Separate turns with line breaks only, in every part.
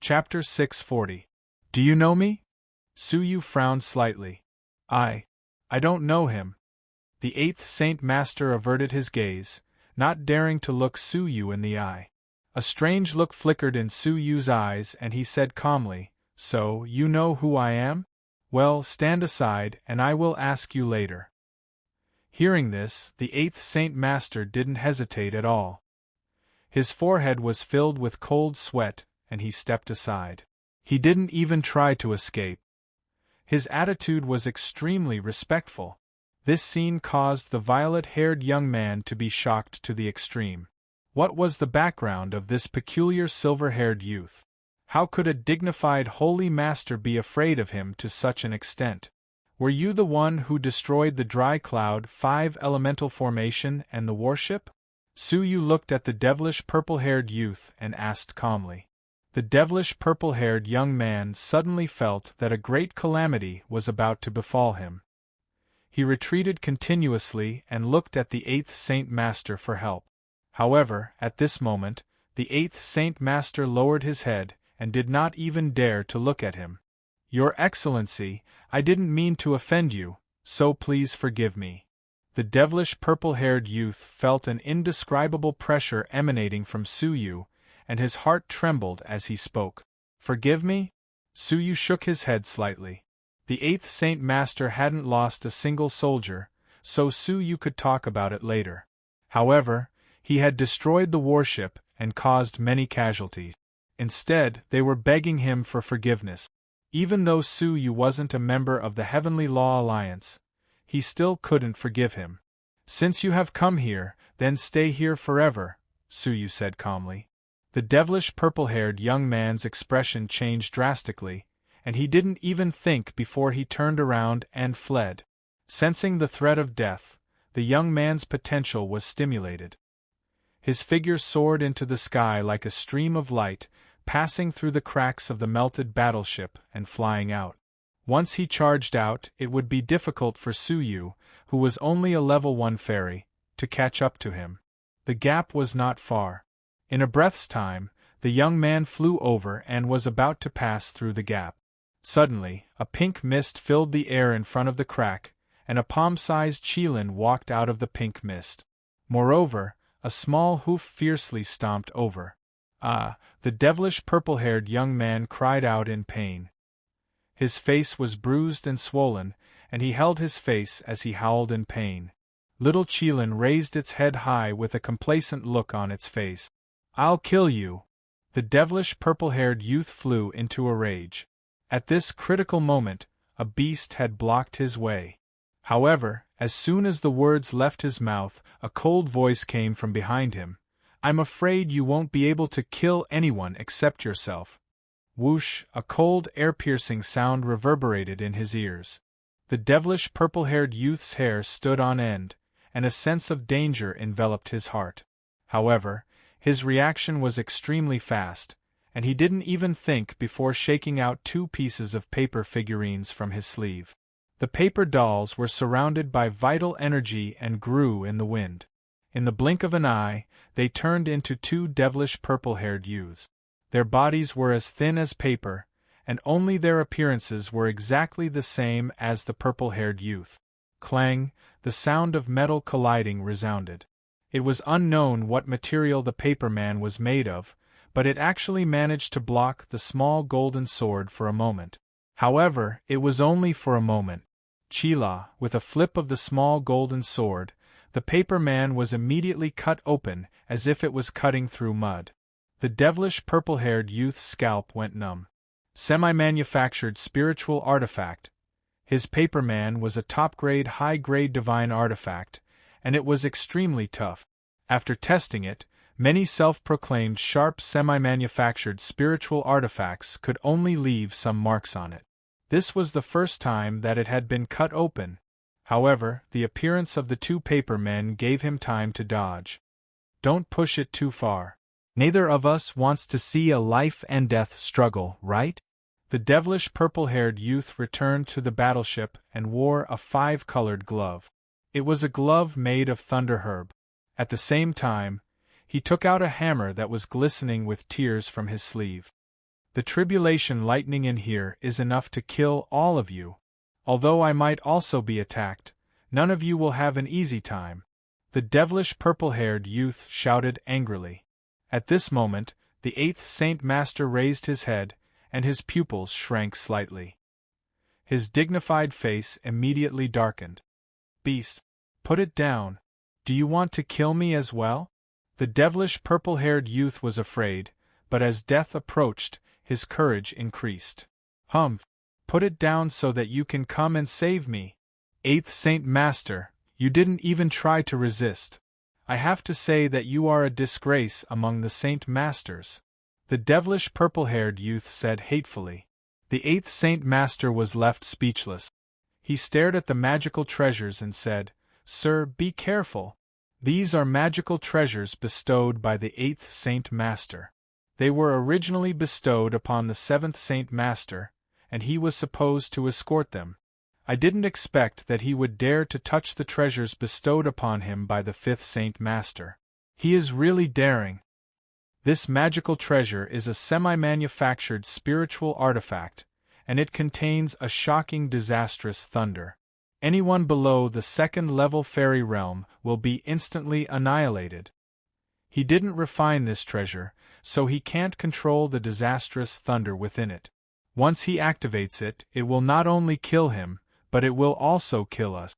Chapter 640. Do you know me? Suyu frowned slightly. I don't know him. The eighth Saint Master averted his gaze, not daring to look Suyu in the eye. A strange look flickered in Suyu's eyes and he said calmly, So, you know who I am? Well, stand aside and I will ask you later. Hearing this, the eighth Saint Master didn't hesitate at all. His forehead was filled with cold sweat, and he stepped aside. He didn't even try to escape. His attitude was extremely respectful. This scene caused the violet-haired young man to be shocked to the extreme. What was the background of this peculiar silver-haired youth? How could a dignified holy master be afraid of him to such an extent? Were you the one who destroyed the Dry Cloud 5 elemental formation and the warship? Suyu looked at the devilish purple-haired youth and asked calmly. The devilish purple-haired young man suddenly felt that a great calamity was about to befall him. He retreated continuously and looked at the eighth Saint Master for help. However, at this moment, the eighth Saint Master lowered his head and did not even dare to look at him. Your Excellency, I didn't mean to offend you, so please forgive me. The devilish purple-haired youth felt an indescribable pressure emanating from Suyu, and his heart trembled as he spoke. Forgive me? Suyu shook his head slightly. The eighth Saint Master hadn't lost a single soldier, so Suyu could talk about it later. However, he had destroyed the warship and caused many casualties. Instead, they were begging him for forgiveness. Even though Suyu wasn't a member of the Heavenly Law Alliance, he still couldn't forgive him. Since you have come here, then stay here forever, Suyu said calmly. The devilish purple-haired young man's expression changed drastically, and he didn't even think before he turned around and fled. Sensing the threat of death, the young man's potential was stimulated. His figure soared into the sky like a stream of light, passing through the cracks of the melted battleship and flying out. Once he charged out, it would be difficult for Suyu, who was only a level 1 fairy, to catch up to him. The gap was not far. In a breath's time, the young man flew over and was about to pass through the gap. Suddenly, a pink mist filled the air in front of the crack, and a palm-sized Qilin walked out of the pink mist. Moreover, a small hoof fiercely stomped over. Ah! The devilish purple-haired young man cried out in pain. His face was bruised and swollen, and he held his face as he howled in pain. Little Qilin raised its head high with a complacent look on its face. I'll kill you! The devilish purple-haired youth flew into a rage. At this critical moment, a beast had blocked his way. However, as soon as the words left his mouth, a cold voice came from behind him. I'm afraid you won't be able to kill anyone except yourself. Whoosh! A cold, air-piercing sound reverberated in his ears. The devilish purple-haired youth's hair stood on end, and a sense of danger enveloped his heart. However, his reaction was extremely fast, and he didn't even think before shaking out 2 pieces of paper figurines from his sleeve. The paper dolls were surrounded by vital energy and grew in the wind. In the blink of an eye, they turned into 2 devilish purple-haired youths. Their bodies were as thin as paper, and only their appearances were exactly the same as the purple-haired youth. Clang! The sound of metal colliding resounded. It was unknown what material the paper man was made of, but it actually managed to block the small golden sword for a moment. However, it was only for a moment. Chila, with a flip of the small golden sword, the paper man was immediately cut open as if it was cutting through mud. The devilish purple-haired youth's scalp went numb. Semi-manufactured spiritual artifact. His paper man was a top-grade, high-grade divine artifact, and it was extremely tough. After testing it, many self-proclaimed sharp semi-manufactured spiritual artifacts could only leave some marks on it. This was the first time that it had been cut open. However, the appearance of the 2 paper men gave him time to dodge. Don't push it too far. Neither of us wants to see a life-and-death struggle, right? The devilish purple-haired youth returned to the battleship and wore a 5-colored glove. It was a glove made of thunder herb. At the same time, he took out a hammer that was glistening with tears from his sleeve. The tribulation lightning in here is enough to kill all of you. Although I might also be attacked, none of you will have an easy time," the devilish purple-haired youth shouted angrily. At this moment, the 8th Saint Master raised his head, and his pupils shrank slightly. His dignified face immediately darkened. "Beast, put it down. Do you want to kill me as well?" The devilish purple-haired youth was afraid, but as death approached, his courage increased. "Humph! Put it down so that you can come and save me. 8th Saint Master, you didn't even try to resist. I have to say that you are a disgrace among the Saint Masters," the devilish purple-haired youth said hatefully. The 8th Saint Master was left speechless. He stared at the magical treasures and said, "Sir, be careful. These are magical treasures bestowed by the 8th Saint Master. They were originally bestowed upon the 7th Saint Master, and he was supposed to escort them. I didn't expect that he would dare to touch the treasures bestowed upon him by the 5th Saint Master. He is really daring. This magical treasure is a semi-manufactured spiritual artifact, and it contains a shocking disastrous thunder. Anyone below the 2nd level fairy realm will be instantly annihilated. He didn't refine this treasure, so he can't control the disastrous thunder within it. Once he activates it, it will not only kill him, but it will also kill us.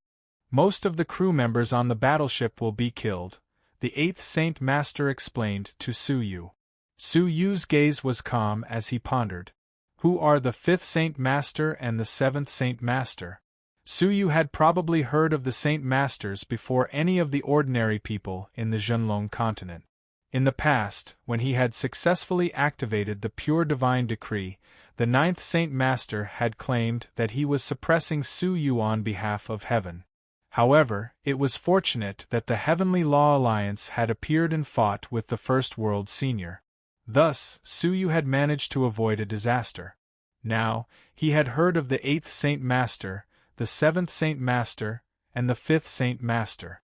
Most of the crew members on the battleship will be killed," the 8th Saint Master explained to Su Yu. Su Yu's gaze was calm as he pondered. Who are the 5th Saint Master and the 7th Saint Master? Su Yu had probably heard of the Saint Masters before any of the ordinary people in the Zhenlong continent. In the past, when he had successfully activated the pure divine decree, the 9th Saint Master had claimed that he was suppressing Su Yu on behalf of heaven. However, it was fortunate that the Heavenly Law Alliance had appeared and fought with the First World Senior. Thus, Su Yu had managed to avoid a disaster. Now, he had heard of the 8th Saint Master, the 7th Saint Master, and the 5th Saint Master.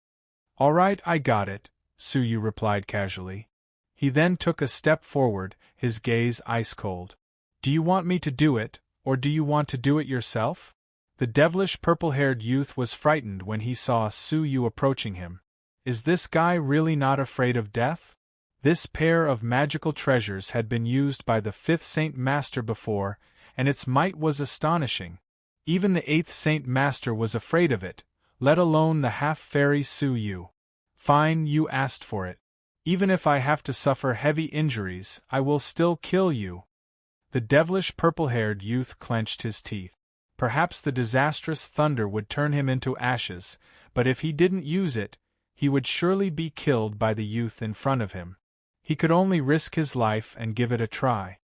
"All right, I got it," Su Yu replied casually. He then took a step forward, his gaze ice-cold. "Do you want me to do it, or do you want to do it yourself?" The devilish purple-haired youth was frightened when he saw Su Yu approaching him. Is this guy really not afraid of death? This pair of magical treasures had been used by the 5th Saint Master before, and its might was astonishing. Even the 8th Saint Master was afraid of it, let alone the half-fairy Su Yu. "Fine, you asked for it. Even if I have to suffer heavy injuries, I will still kill you." The devilish purple-haired youth clenched his teeth. Perhaps the disastrous thunder would turn him into ashes, but if he didn't use it, he would surely be killed by the youth in front of him. He could only risk his life and give it a try.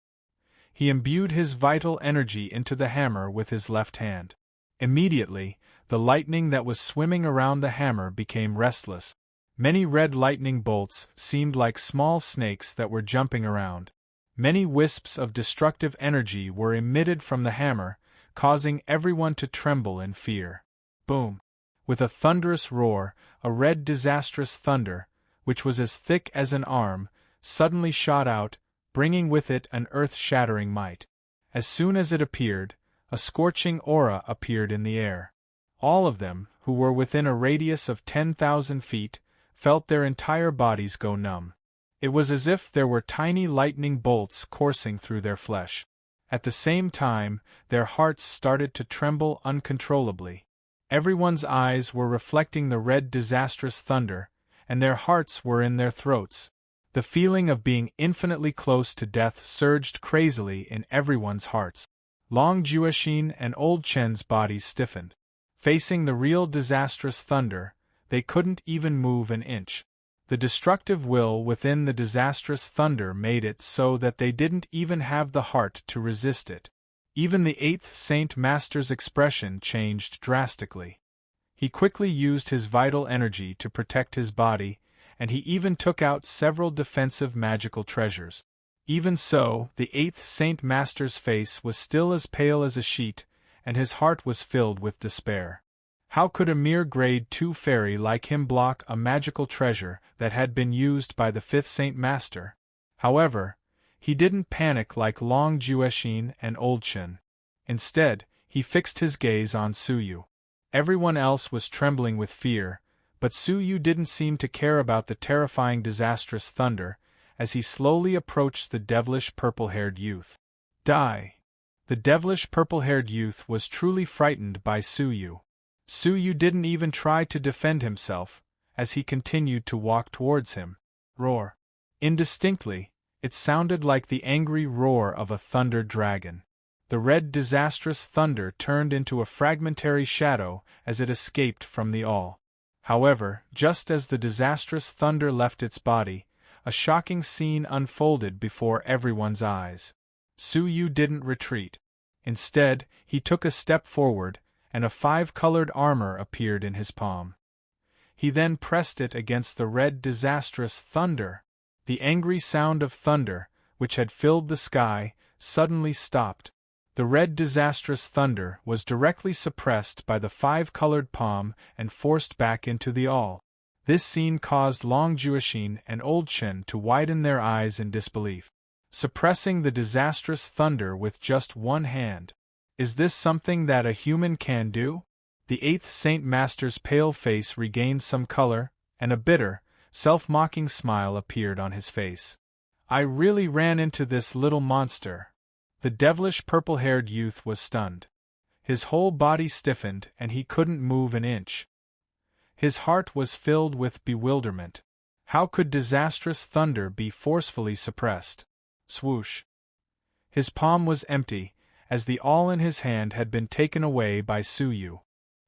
He imbued his vital energy into the hammer with his left hand. Immediately, the lightning that was swimming around the hammer became restless. Many red lightning bolts seemed like small snakes that were jumping around. Many wisps of destructive energy were emitted from the hammer, causing everyone to tremble in fear. Boom! With a thunderous roar, a red disastrous thunder, which was as thick as an arm, suddenly shot out, bringing with it an earth-shattering might. As soon as it appeared, a scorching aura appeared in the air. All of them, who were within a radius of 10,000 feet, felt their entire bodies go numb. It was as if there were tiny lightning bolts coursing through their flesh. At the same time, their hearts started to tremble uncontrollably. Everyone's eyes were reflecting the red disastrous thunder, and their hearts were in their throats. The feeling of being infinitely close to death surged crazily in everyone's hearts. Long Juexin and Old Chen's bodies stiffened. Facing the real disastrous thunder, they couldn't even move an inch. The destructive will within the disastrous thunder made it so that they didn't even have the heart to resist it. Even the 8th Saint Master's expression changed drastically. He quickly used his vital energy to protect his body, and he even took out several defensive magical treasures. Even so, the 8th Saint Master's face was still as pale as a sheet, and his heart was filled with despair. How could a mere grade 2 fairy like him block a magical treasure that had been used by the 5th Saint Master? However, He didn't panic like Long Jueshin and Old Chen. Instead, he fixed his gaze on Suyu. Everyone else was trembling with fear, but Suyu didn't seem to care about the terrifying disastrous thunder, as he slowly approached the devilish purple-haired youth. Die! The devilish purple-haired youth was truly frightened by Suyu. Suyu didn't even try to defend himself, as he continued to walk towards him. Roar! Indistinctly, it sounded like the angry roar of a thunder dragon. The red disastrous thunder turned into a fragmentary shadow as it escaped from the all. However, just as the disastrous thunder left its body, a shocking scene unfolded before everyone's eyes. Suyu didn't retreat. Instead, he took a step forward, and a 5-colored armor appeared in his palm. He then pressed it against the red disastrous thunder. The angry sound of thunder, which had filled the sky, suddenly stopped. The red disastrous thunder was directly suppressed by the 5-colored palm and forced back into the all. This scene caused Long Jueshin and Old Chen to widen their eyes in disbelief. Suppressing the disastrous thunder with just one hand. Is this something that a human can do? The 8th Saint Master's pale face regained some color, and a bitter, self-mocking smile appeared on his face. I really ran into this little monster. The devilish purple-haired youth was stunned. His whole body stiffened and he couldn't move an inch. His heart was filled with bewilderment. How could disastrous thunder be forcefully suppressed? Swoosh! His palm was empty, as the all in his hand had been taken away by Suyu.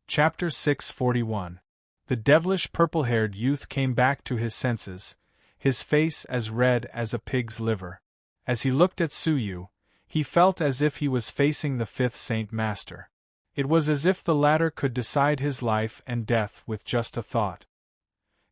Chapter 641. The devilish purple-haired youth came back to his senses, his face as red as a pig's liver. As he looked at Suyu, he felt as if he was facing the 5th Saint Master. It was as if the latter could decide his life and death with just a thought.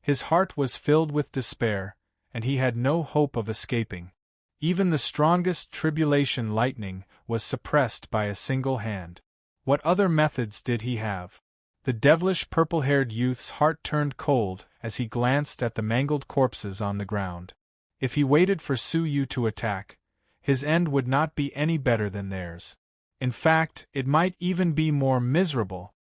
His heart was filled with despair, and he had no hope of escaping. Even the strongest tribulation lightning was suppressed by a single hand. What other methods did he have? The devilish purple-haired youth's heart turned cold as he glanced at the mangled corpses on the ground. If he waited for Suyu to attack, his end would not be any better than theirs. In fact, it might even be more miserable.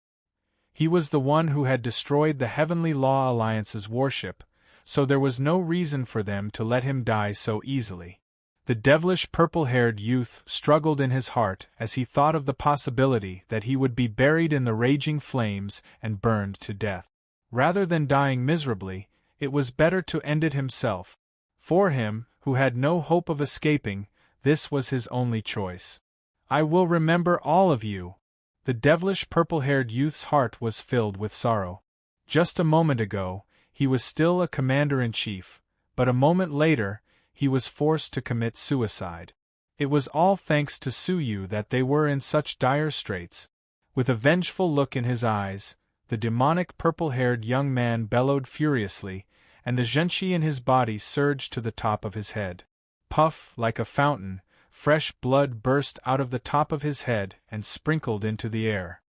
He was the one who had destroyed the Heavenly Law Alliance's warship, so there was no reason for them to let him die so easily. The devilish purple-haired youth struggled in his heart as he thought of the possibility that he would be buried in the raging flames and burned to death. Rather than dying miserably, it was better to end it himself. For him, who had no hope of escaping, this was his only choice. I will remember all of you. The devilish purple-haired youth's heart was filled with sorrow. Just a moment ago, he was still a commander-in-chief, but a moment later, he was forced to commit suicide. It was all thanks to Suyu that they were in such dire straits. With a vengeful look in his eyes, the demonic purple-haired young man bellowed furiously, and the zhenqi in his body surged to the top of his head. Puff, like a fountain, fresh blood burst out of the top of his head and sprinkled into the air.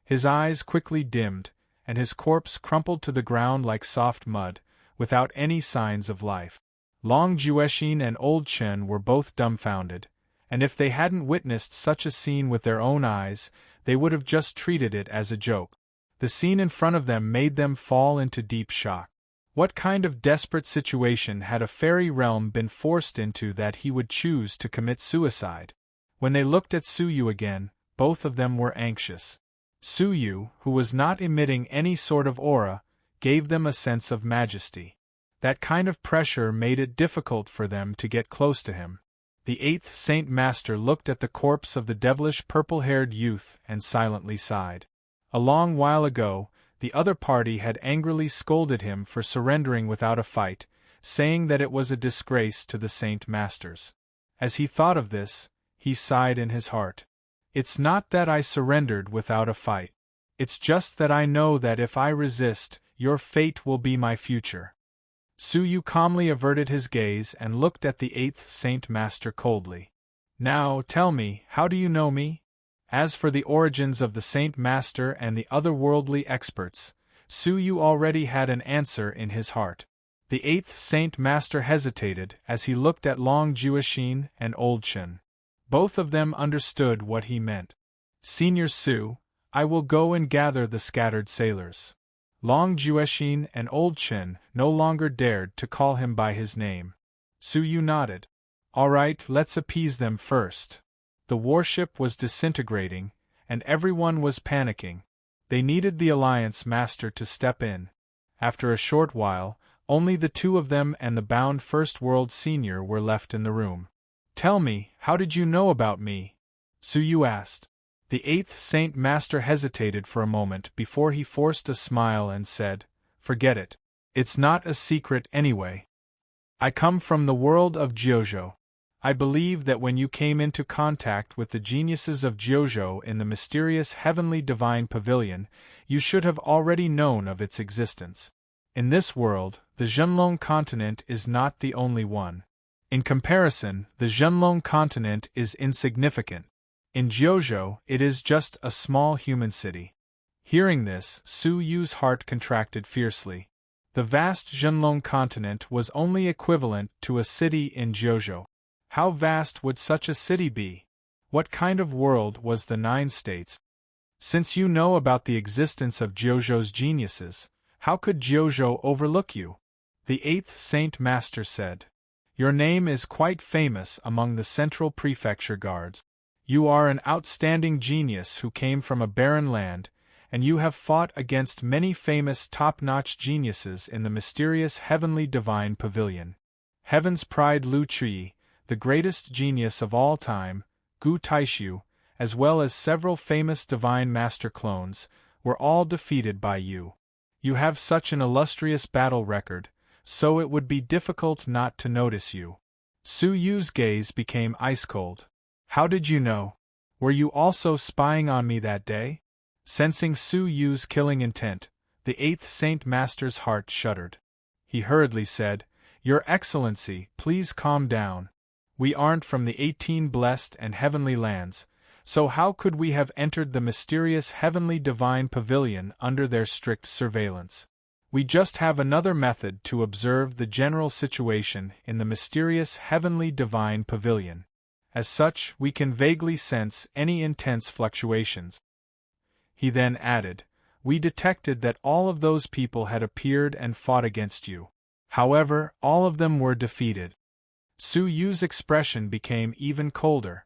His eyes quickly dimmed, and his corpse crumpled to the ground like soft mud, without any signs of life. Long Jueshin and Old Chen were both dumbfounded, and if they hadn't witnessed such a scene with their own eyes, they would have just treated it as a joke. The scene in front of them made them fall into deep shock. What kind of desperate situation had a fairy realm been forced into that he would choose to commit suicide? When they looked at Suyu again, both of them were anxious. Suyu, who was not emitting any sort of aura, gave them a sense of majesty. That kind of pressure made it difficult for them to get close to him. The 8th Saint Master looked at the corpse of the devilish purple-haired youth and silently sighed. A long while ago, the other party had angrily scolded him for surrendering without a fight, saying that it was a disgrace to the Saint Masters. As he thought of this, he sighed in his heart. It's not that I surrendered without a fight. It's just that I know that if I resist, your fate will be my future. Suyu calmly averted his gaze and looked at the 8th Saint Master coldly. Now, tell me, how do you know me? As for the origins of the Saint Master and the otherworldly experts, Suyu already had an answer in his heart. The eighth Saint Master hesitated as he looked at Long Jueshin and Old Chen. Both of them understood what he meant. Senior Su, I will go and gather the scattered sailors. Long Jueshin and Old Chen no longer dared to call him by his name. Su Yu nodded. All right, let's appease them first. The warship was disintegrating, and everyone was panicking. They needed the Alliance Master to step in. After a short while, only the two of them and the bound First World Senior were left in the room. Tell me, how did you know about me? Su Yu asked. The eighth Saint Master hesitated for a moment before he forced a smile and said, Forget it. It's not a secret anyway. I come from the world of Jiuzhou. I believe that when you came into contact with the geniuses of Jiuzhou in the mysterious Heavenly Divine Pavilion, you should have already known of its existence. In this world, the Zhenlong continent is not the only one. In comparison, the Zhenlong continent is insignificant. In Jiuzhou, it is just a small human city. Hearing this, Su Yu's heart contracted fiercely. The vast Zhenlong continent was only equivalent to a city in Jiuzhou. How vast would such a city be? What kind of world was the Nine States? Since you know about the existence of Jiuzhou's geniuses, how could Jiuzhou overlook you? The eighth Saint Master said. Your name is quite famous among the Central Prefecture guards. You are an outstanding genius who came from a barren land, and you have fought against many famous top-notch geniuses in the mysterious Heavenly Divine Pavilion. Heaven's Pride Lu Chui, the greatest genius of all time, Gu Taishu, as well as several famous Divine Master clones, were all defeated by you. You have such an illustrious battle record, so it would be difficult not to notice you. Su Yu's gaze became ice-cold. How did you know? Were you also spying on me that day? Sensing Su Yu's killing intent, the eighth Saint Master's heart shuddered. He hurriedly said, Your Excellency, please calm down. We aren't from the 18 blessed and heavenly lands, so how could we have entered the mysterious Heavenly Divine Pavilion under their strict surveillance? We just have another method to observe the general situation in the mysterious Heavenly Divine Pavilion. As such, we can vaguely sense any intense fluctuations. He then added, We detected that all of those people had appeared and fought against you. However, all of them were defeated. Su Yu's expression became even colder.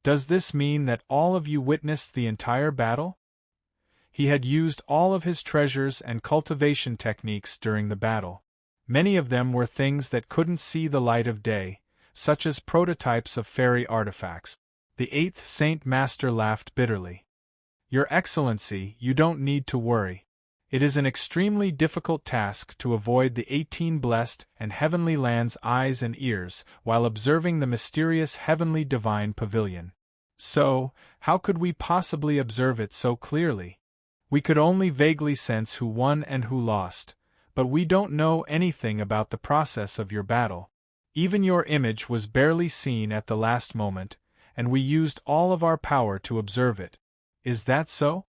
Does this mean that all of you witnessed the entire battle? He had used all of his treasures and cultivation techniques during the battle. Many of them were things that couldn't see the light of day, such as prototypes of fairy artifacts. The eighth Saint Master laughed bitterly. Your Excellency, you don't need to worry. It is an extremely difficult task to avoid the 18 blessed and heavenly lands' eyes and ears while observing the mysterious Heavenly Divine Pavilion. So, how could we possibly observe it so clearly? We could only vaguely sense who won and who lost, but we don't know anything about the process of your battle. Even your image was barely seen at the last moment, and we used all of our power to observe it. Is that so?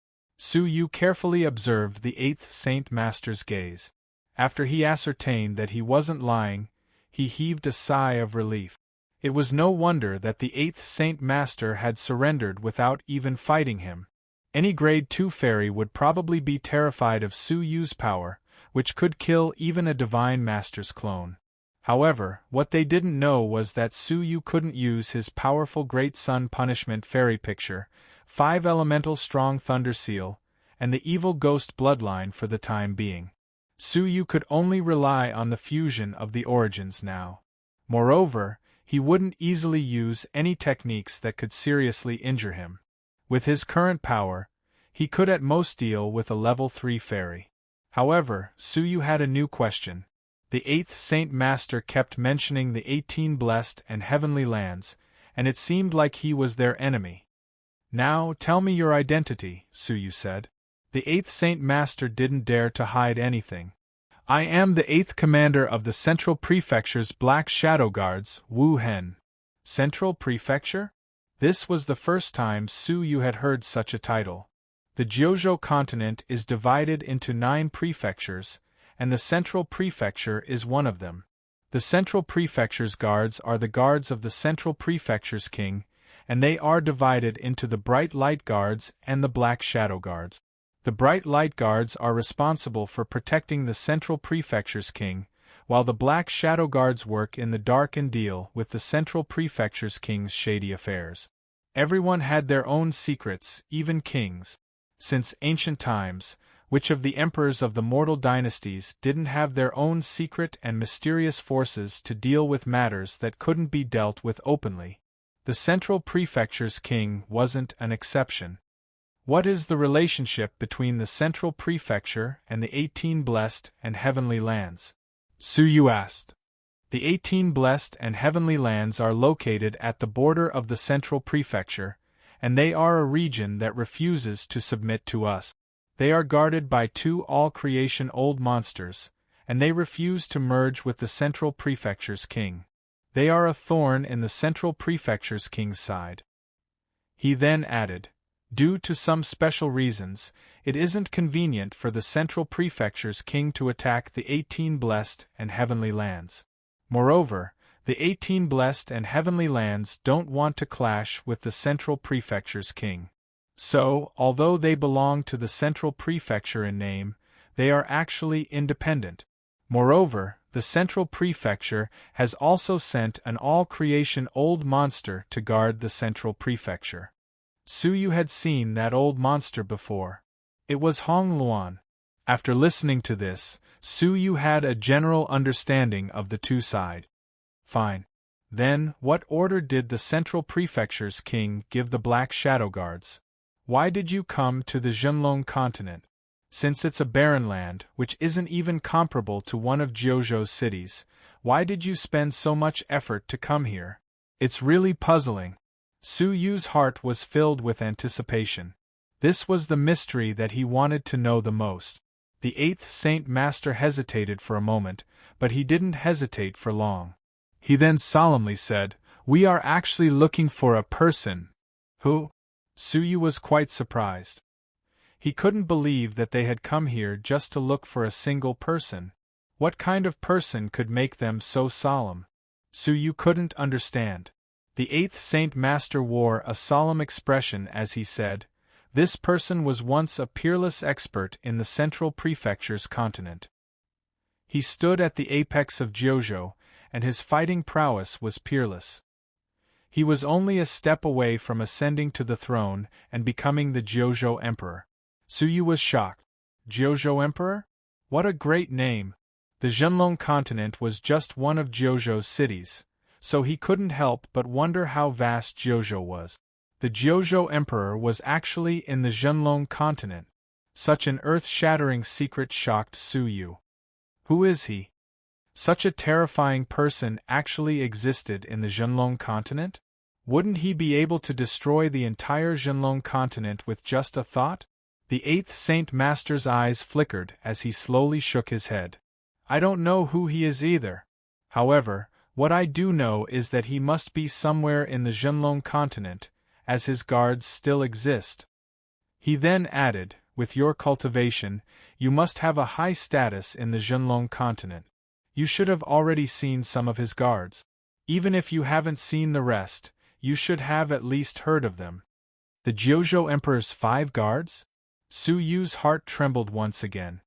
Su Yu carefully observed the eighth Saint Master's gaze. After he ascertained that he wasn't lying, he heaved a sigh of relief. It was no wonder that the eighth Saint Master had surrendered without even fighting him. Any Grade 2 fairy would probably be terrified of Su Yu's power, which could kill even a Divine Master's clone. However, what they didn't know was that Su Yu couldn't use his powerful Great Sun Punishment Fairy Picture, 5 Elemental Strong Thunder Seal, and the Evil Ghost Bloodline for the time being. Su Yu could only rely on the fusion of the origins now. Moreover, he wouldn't easily use any techniques that could seriously injure him. With his current power, he could at most deal with a level 3 fairy. However, Su Yu had a new question. The eighth Saint Master kept mentioning the 18 blessed and heavenly lands, and it seemed like he was their enemy. Now, tell me your identity, Su Yu said. The eighth Saint Master didn't dare to hide anything. I am the 8th Commander of the Central Prefecture's Black Shadow Guards, Wu Hen. Central Prefecture? This was the first time Su Yu had heard such a title. The Jiuzhou continent is divided into 9 prefectures, and the central prefecture is one of them. The central prefecture's guards are the guards of the central prefecture's king, and they are divided into the bright light guards and the black shadow guards. The bright light guards are responsible for protecting the central prefecture's king, while the black shadow guards work in the dark and deal with the central prefecture's king's shady affairs. Everyone had their own secrets, even kings. Since ancient times, which of the emperors of the mortal dynasties didn't have their own secret and mysterious forces to deal with matters that couldn't be dealt with openly? The central prefecture's king wasn't an exception. What is the relationship between the central prefecture and the 18 blessed and heavenly lands? Su Yu asked. The 18 blessed and heavenly lands are located at the border of the central prefecture, and they are a region that refuses to submit to us. They are guarded by 2 all-creation old monsters, and they refuse to merge with the central prefecture's king. They are a thorn in the central prefecture's king's side. He then added, due to some special reasons, it isn't convenient for the central prefecture's king to attack the 18 blessed and heavenly lands. Moreover, the 18 blessed and heavenly lands don't want to clash with the central prefecture's king. So, although they belong to the central prefecture in name, they are actually independent. Moreover, the central prefecture has also sent an all-creation old monster to guard the central prefecture. Su Yu had seen that old monster before. It was Hong Luan. After listening to this, Su Yu had a general understanding of the 2 sides. Fine. Then, what order did the central prefecture's king give the Black Shadow Guards? Why did you come to the Zhenlong continent? Since it's a barren land, which isn't even comparable to one of Jiuzhou's cities, why did you spend so much effort to come here? It's really puzzling. Su Yu's heart was filled with anticipation. This was the mystery that he wanted to know the most. The 8th Saint Master hesitated for a moment, but he didn't hesitate for long. He then solemnly said, "We are actually looking for a person." Who? Su Yu was quite surprised. He couldn't believe that they had come here just to look for a single person. What kind of person could make them so solemn? Su Yu couldn't understand. The 8th Saint Master wore a solemn expression as he said, "This person was once a peerless expert in the central prefecture's continent. He stood at the apex of Jiuzhou, and his fighting prowess was peerless. He was only a step away from ascending to the throne and becoming the Jiuzhou Emperor." Su Yu was shocked. Jiuzhou Emperor? What a great name! The Zhenlong continent was just one of Jiuzhou's cities, so he couldn't help but wonder how vast Jiuzhou was. The Jiuzhou Emperor was actually in the Zhenlong continent. Such an earth-shattering secret shocked Su Yu. Who is he? Such a terrifying person actually existed in the Zhenlong continent? Wouldn't he be able to destroy the entire Zhenlong continent with just a thought? The 8th Saint Master's eyes flickered as he slowly shook his head. I don't know who he is either. However, what I do know is that he must be somewhere in the Zhenlong continent, as his guards still exist. He then added, with your cultivation, you must have a high status in the Zhenlong continent. You should have already seen some of his guards. Even if you haven't seen the rest, you should have at least heard of them. The Jiuzhou Emperor's 5 guards? Su Yu's heart trembled once again.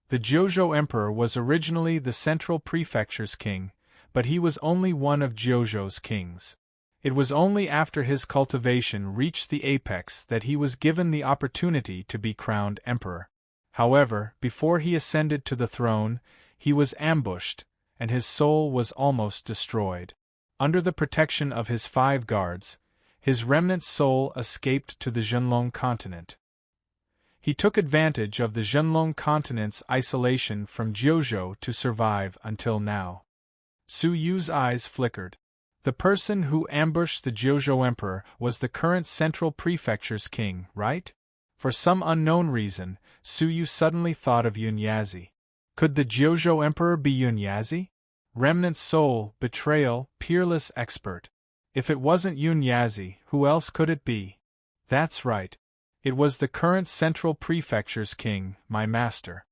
The Jiuzhou Emperor was originally the central prefecture's king, but he was only one of Jiuzhou's kings. It was only after his cultivation reached the apex that he was given the opportunity to be crowned emperor. However, before he ascended to the throne, he was ambushed, and his soul was almost destroyed. Under the protection of his 5 guards, his remnant soul escaped to the Zhenlong continent. He took advantage of the Zhenlong continent's isolation from Jiuzhou to survive until now. Su Yu's eyes flickered. The person who ambushed the Jiuzhou Emperor was the current central prefecture's king, right? For some unknown reason, Su Yu suddenly thought of Yun Yazi. Could the Jiuzhou Emperor be Yun Yazi? Remnant soul, betrayal, peerless expert. If it wasn't Yun Yazi, who else could it be? That's right. It was the current central prefecture's king, my master.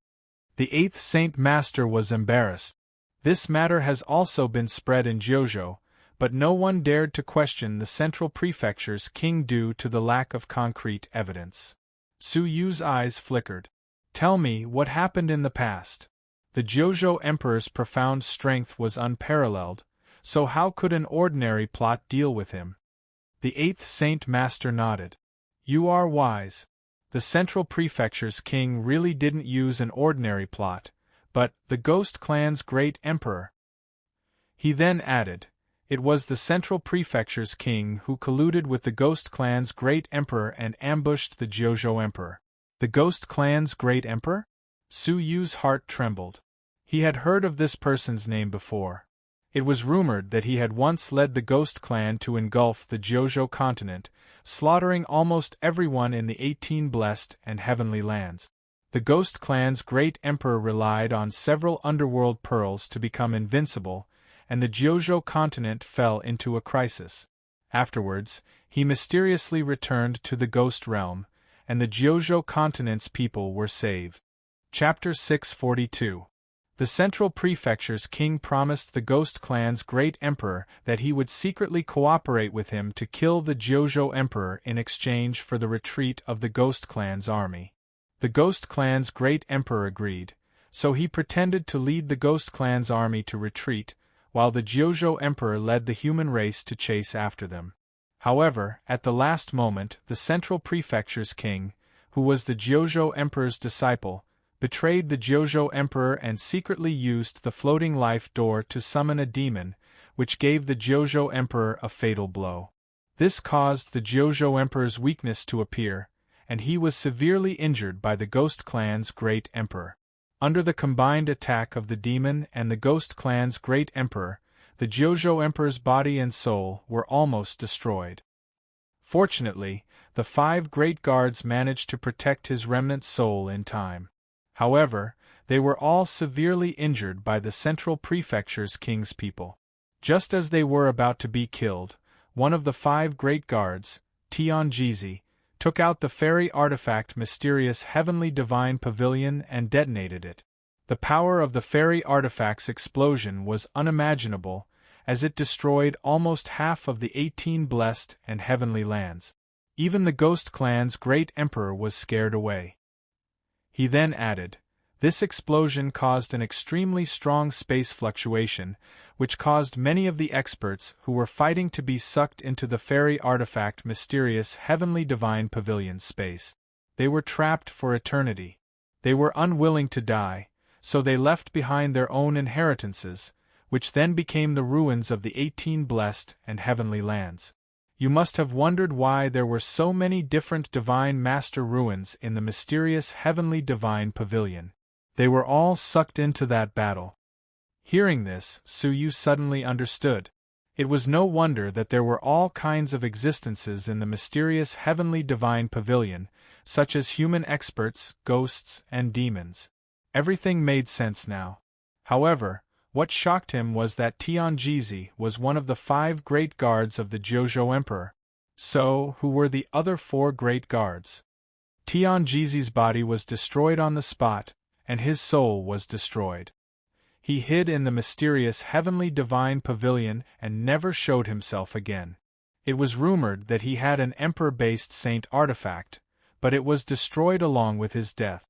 The 8th Saint Master was embarrassed. This matter has also been spread in Jiuzhou, but no one dared to question the Central Prefecture's king due to the lack of concrete evidence. Su Yu's eyes flickered. Tell me what happened in the past. The Jiuzhou Emperor's profound strength was unparalleled, so how could an ordinary plot deal with him? The 8th Saint Master nodded. You are wise. The Central Prefecture's king really didn't use an ordinary plot, but the Ghost Clan's great emperor. He then added, it was the Central Prefecture's king who colluded with the Ghost Clan's great emperor and ambushed the Jiuzhou Emperor. The Ghost Clan's great emperor? Su Yu's heart trembled. He had heard of this person's name before. It was rumored that he had once led the Ghost Clan to engulf the Jiuzhou continent, slaughtering almost everyone in the 18 blessed and heavenly lands. The Ghost Clan's great emperor relied on several underworld pearls to become invincible, and the Jiuzhou continent fell into a crisis. Afterwards, he mysteriously returned to the Ghost Realm, and the Jiuzhou continent's people were saved. Chapter 642. The Central Prefecture's king promised the Ghost Clan's great emperor that he would secretly cooperate with him to kill the Jiuzhou emperor in exchange for the retreat of the Ghost Clan's army. The Ghost Clan's great emperor agreed, so he pretended to lead the Ghost Clan's army to retreat, while the Jiuzhou emperor led the human race to chase after them. However, at the last moment, the Central Prefecture's king, who was the Jiuzhou emperor's disciple, betrayed the Jiuzhou emperor and secretly used the floating life door to summon a demon, which gave the Jiuzhou emperor a fatal blow. This caused the Jiuzhou emperor's weakness to appear, and he was severely injured by the Ghost Clan's great emperor. Under the combined attack of the demon and the Ghost Clan's great emperor, the Jiuzhou emperor's body and soul were almost destroyed. Fortunately, the 5 great guards managed to protect his remnant soul in time. However, they were all severely injured by the Central Prefecture's king's people. Just as they were about to be killed, one of the 5 great guards, Tianjizi, took out the fairy artifact Mysterious Heavenly Divine Pavilion and detonated it. The power of the fairy artifact's explosion was unimaginable, as it destroyed almost half of the 18 blessed and heavenly lands. Even the Ghost Clan's great emperor was scared away. He then added, this explosion caused an extremely strong space fluctuation, which caused many of the experts who were fighting to be sucked into the fairy artifact Mysterious Heavenly Divine Pavilion space. They were trapped for eternity. They were unwilling to die, so they left behind their own inheritances, which then became the ruins of the 18 blessed and heavenly lands. You must have wondered why there were so many different Divine Master ruins in the Mysterious Heavenly Divine Pavilion. They were all sucked into that battle. Hearing this, Su Yu suddenly understood. It was no wonder that there were all kinds of existences in the Mysterious Heavenly Divine Pavilion, such as human experts, ghosts, and demons. Everything made sense now. However, what shocked him was that Tianjizi was one of the 5 great guards of the Jiuzhou Emperor. So, who were the other 4 great guards? Tianjizi's body was destroyed on the spot, and his soul was destroyed. He hid in the Mysterious Heavenly Divine Pavilion and never showed himself again. It was rumored that he had an emperor-based saint artifact, but it was destroyed along with his death.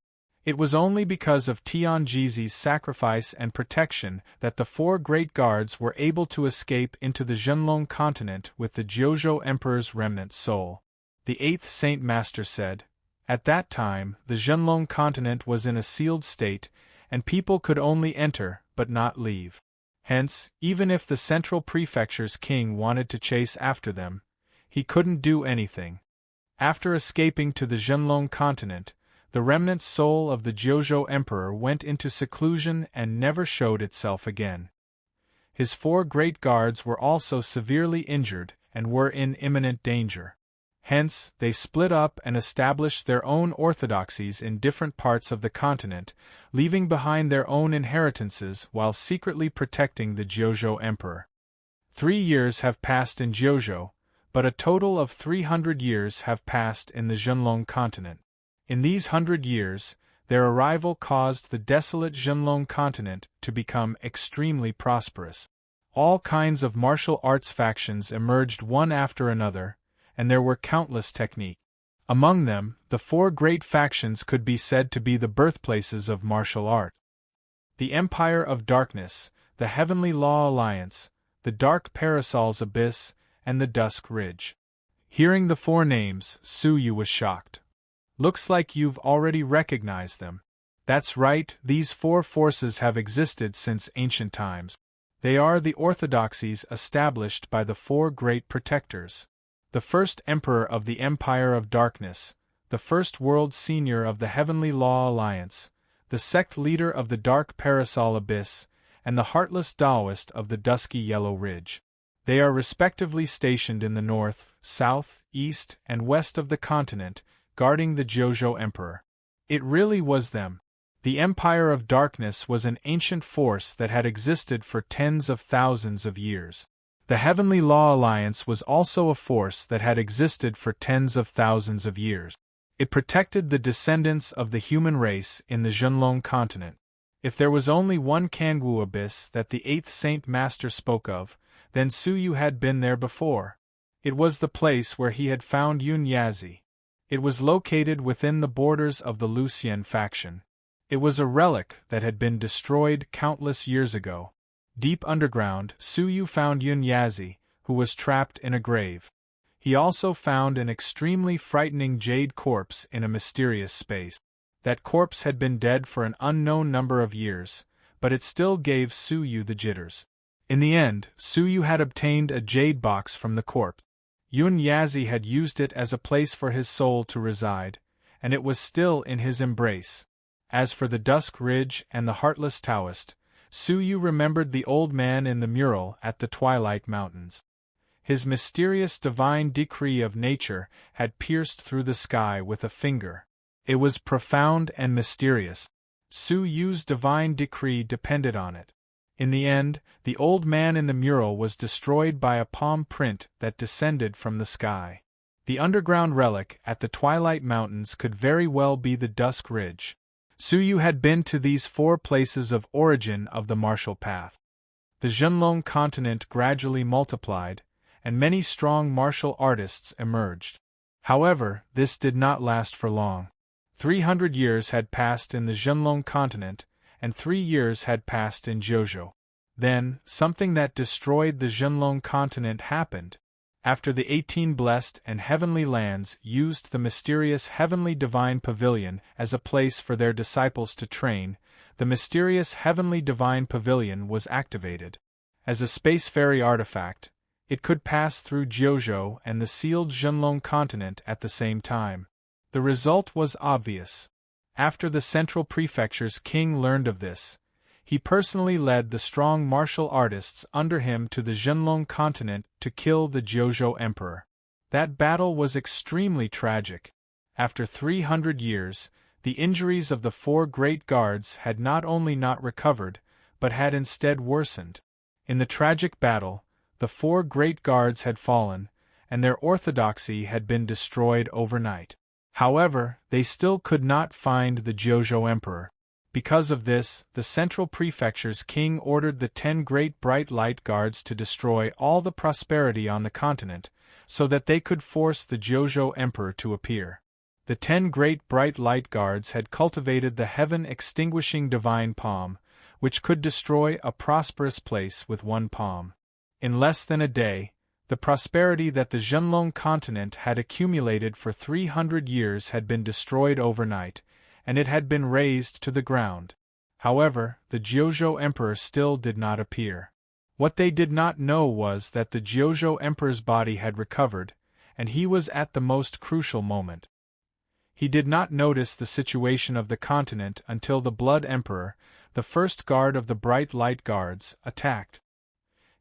It was only because of Tianjizi's sacrifice and protection that the 4 great guards were able to escape into the Zhenlong continent with the Jiuzhou Emperor's remnant soul. The 8th Saint Master said, at that time, the Zhenlong continent was in a sealed state, and people could only enter, but not leave. Hence, even if the Central Prefecture's king wanted to chase after them, he couldn't do anything. After escaping to the Zhenlong continent, the remnant soul of the Jiuzhou Emperor went into seclusion and never showed itself again. His 4 great guards were also severely injured and were in imminent danger. Hence, they split up and established their own orthodoxies in different parts of the continent, leaving behind their own inheritances while secretly protecting the Jiuzhou Emperor. 3 years have passed in Jiuzhou, but a total of 300 years have passed in the Zhenlong continent. In these 100 years, Their arrival caused the desolate Zhenlong continent to become extremely prosperous. All kinds of martial arts factions emerged one after another, and there were countless techniques. Among them, the four great factions could be said to be the birthplaces of martial art. The Empire of Darkness, the Heavenly Law Alliance, the Dark Parasol's Abyss, and the Dusk Ridge. Hearing the four names, Su Yu was shocked. Looks like you've already recognized them. That's right, these four forces have existed since ancient times. They are the orthodoxies established by the four great protectors. The first emperor of the Empire of Darkness, the first world senior of the Heavenly Law Alliance, the sect leader of the Dark Parasol Abyss, and the heartless Taoist of the Dusky Yellow Ridge. They are respectively stationed in the north, south, east, and west of the continent, guarding the Jojo Emperor. It really was them. The Empire of Darkness was an ancient force that had existed for tens of thousands of years. The Heavenly Law Alliance was also a force that had existed for tens of thousands of years. It protected the descendants of the human race in the Zhenlong continent. If there was only one Kangwu Abyss that the Eighth Saint Master spoke of, then Su Yu had been there before. It was the place where he had found Yun Yazi. It was located within the borders of the Lucian faction. It was a relic that had been destroyed countless years ago. Deep underground, Su Yu found Yun Yazi, who was trapped in a grave. He also found an extremely frightening jade corpse in a mysterious space. That corpse had been dead for an unknown number of years, but it still gave Su Yu the jitters. In the end, Su Yu had obtained a jade box from the corpse. Yun Yazi had used it as a place for his soul to reside, and it was still in his embrace. As for the Dusk Ridge and the Heartless Taoist, Su Yu remembered the old man in the mural at the Twilight Mountains. His mysterious divine decree of nature had pierced through the sky with a finger. It was profound and mysterious. Su Yu's divine decree depended on it. In the end, the old man in the mural was destroyed by a palm print that descended from the sky. The underground relic at the Twilight Mountains could very well be the Dusk Ridge. Su Yu had been to these four places of origin of the martial path. The Zhenlong continent gradually multiplied, and many strong martial artists emerged. However, this did not last for long. 300 years had passed in the Zhenlong continent, and 3 years had passed in Jojo. Then, something that destroyed the Zhenlong continent happened. After the 18 blessed and heavenly lands used the mysterious heavenly divine pavilion as a place for their disciples to train, the mysterious heavenly divine pavilion was activated. As a space ferry artifact, it could pass through Jojo and the sealed Zhenlong continent at the same time. The result was obvious. After the Central Prefecture's king learned of this, he personally led the strong martial artists under him to the Zhenlong continent to kill the Jojo Emperor. That battle was extremely tragic. After 300 years, the injuries of the four great guards had not only not recovered, but had instead worsened. In the tragic battle, the four great guards had fallen, and their orthodoxy had been destroyed overnight. However, they still could not find the Jojo Emperor. Because of this, the Central Prefecture's king ordered the 10 great bright light guards to destroy all the prosperity on the continent, so that they could force the Jojo Emperor to appear. The 10 great bright light guards had cultivated the heaven-extinguishing divine palm, which could destroy a prosperous place with one palm. In less than a day, the prosperity that the Zhenlong continent had accumulated for 300 years had been destroyed overnight, and it had been razed to the ground. However, the Jojo Emperor still did not appear. What they did not know was that the Jojo Emperor's body had recovered, and he was at the most crucial moment. He did not notice the situation of the continent until the Blood Emperor, the first guard of the Bright Light Guards, attacked.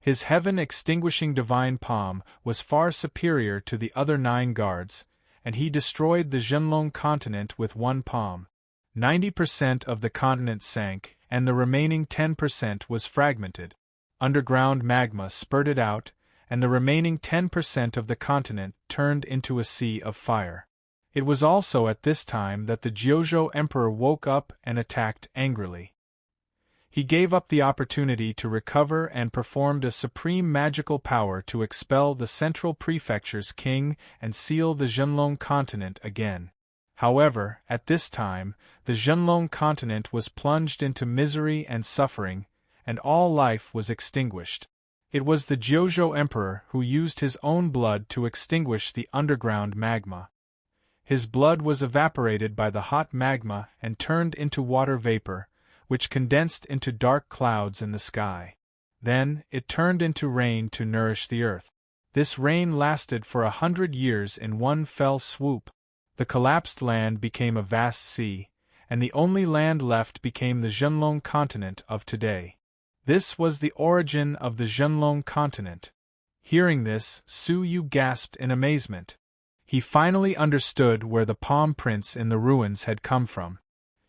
His heaven-extinguishing divine palm was far superior to the other 9 guards, and he destroyed the Zhenlong continent with one palm. 90% of the continent sank, and the remaining 10% was fragmented. Underground magma spurted out, and the remaining 10% of the continent turned into a sea of fire. It was also at this time that the Gyozhou Emperor woke up and attacked angrily. He gave up the opportunity to recover and performed a supreme magical power to expel the Central Prefecture's king and seal the Zhenlong continent again. However, at this time, the Zhenlong continent was plunged into misery and suffering, and all life was extinguished. It was the Gyozhou Emperor who used his own blood to extinguish the underground magma. His blood was evaporated by the hot magma and turned into water vapor, which condensed into dark clouds in the sky. Then, it turned into rain to nourish the earth. This rain lasted for 100 years in one fell swoop. The collapsed land became a vast sea, and the only land left became the Zhenlong continent of today. This was the origin of the Zhenlong continent. Hearing this, Su Yu gasped in amazement. He finally understood where the palm prints in the ruins had come from.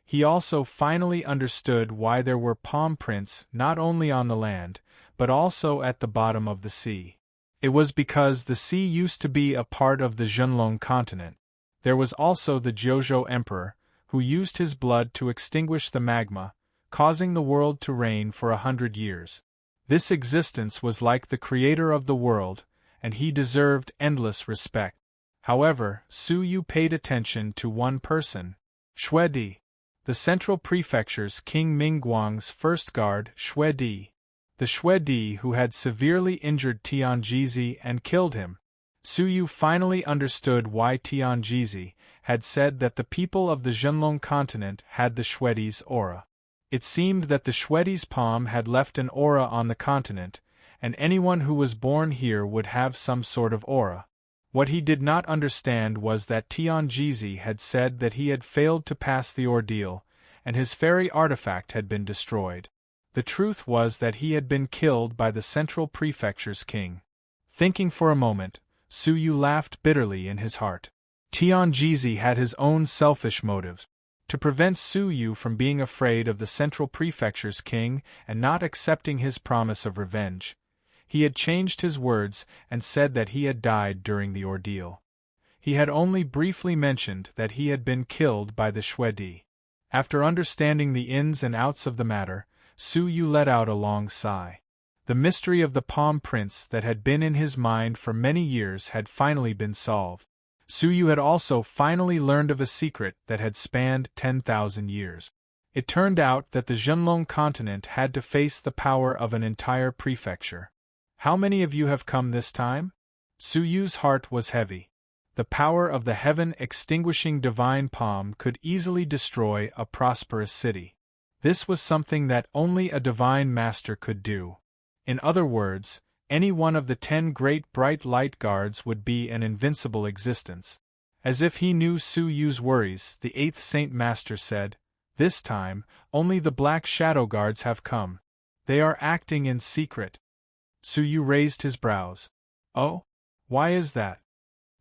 He also finally understood why there were palm prints not only on the land, but also at the bottom of the sea. It was because the sea used to be a part of the Zhenlong continent. There was also the Gyozhou Emperor, who used his blood to extinguish the magma, causing the world to reign for 100 years. This existence was like the creator of the world, and he deserved endless respect. However, Su Yu paid attention to one person, Xue Di, the Central Prefecture's King Mingguang's first guard, Xue Di. The Xue Di who had severely injured Tianjizi and killed him. Su Yu finally understood why Tianjizi had said that the people of the Zhenlong continent had the Xue Di's aura. It seemed that the Xue Di's palm had left an aura on the continent, and anyone who was born here would have some sort of aura. What he did not understand was that Tianjizi had said that he had failed to pass the ordeal, and his fairy artifact had been destroyed. The truth was that he had been killed by the Central Prefecture's king. Thinking for a moment, Su Yu laughed bitterly in his heart. Tianjizi had his own selfish motives. To prevent Su Yu from being afraid of the Central Prefecture's king and not accepting his promise of revenge, he had changed his words and said that he had died during the ordeal. He had only briefly mentioned that he had been killed by the Xue Di. After understanding the ins and outs of the matter, Su Yu let out a long sigh. The mystery of the palm prints that had been in his mind for many years had finally been solved. Su Yu had also finally learned of a secret that had spanned 10,000 years. It turned out that the Zhenlong continent had to face the power of an entire prefecture. How many of you have come this time? Su Yu's heart was heavy. The power of the heaven-extinguishing divine palm could easily destroy a prosperous city. This was something that only a divine master could do. In other words, any one of the 10 great bright light guards would be an invincible existence. As if he knew Su Yu's worries, the 8th Saint Master said, "This time, only the Black Shadow Guards have come. They are acting in secret." Su Yu raised his brows. "Oh? Why is that?"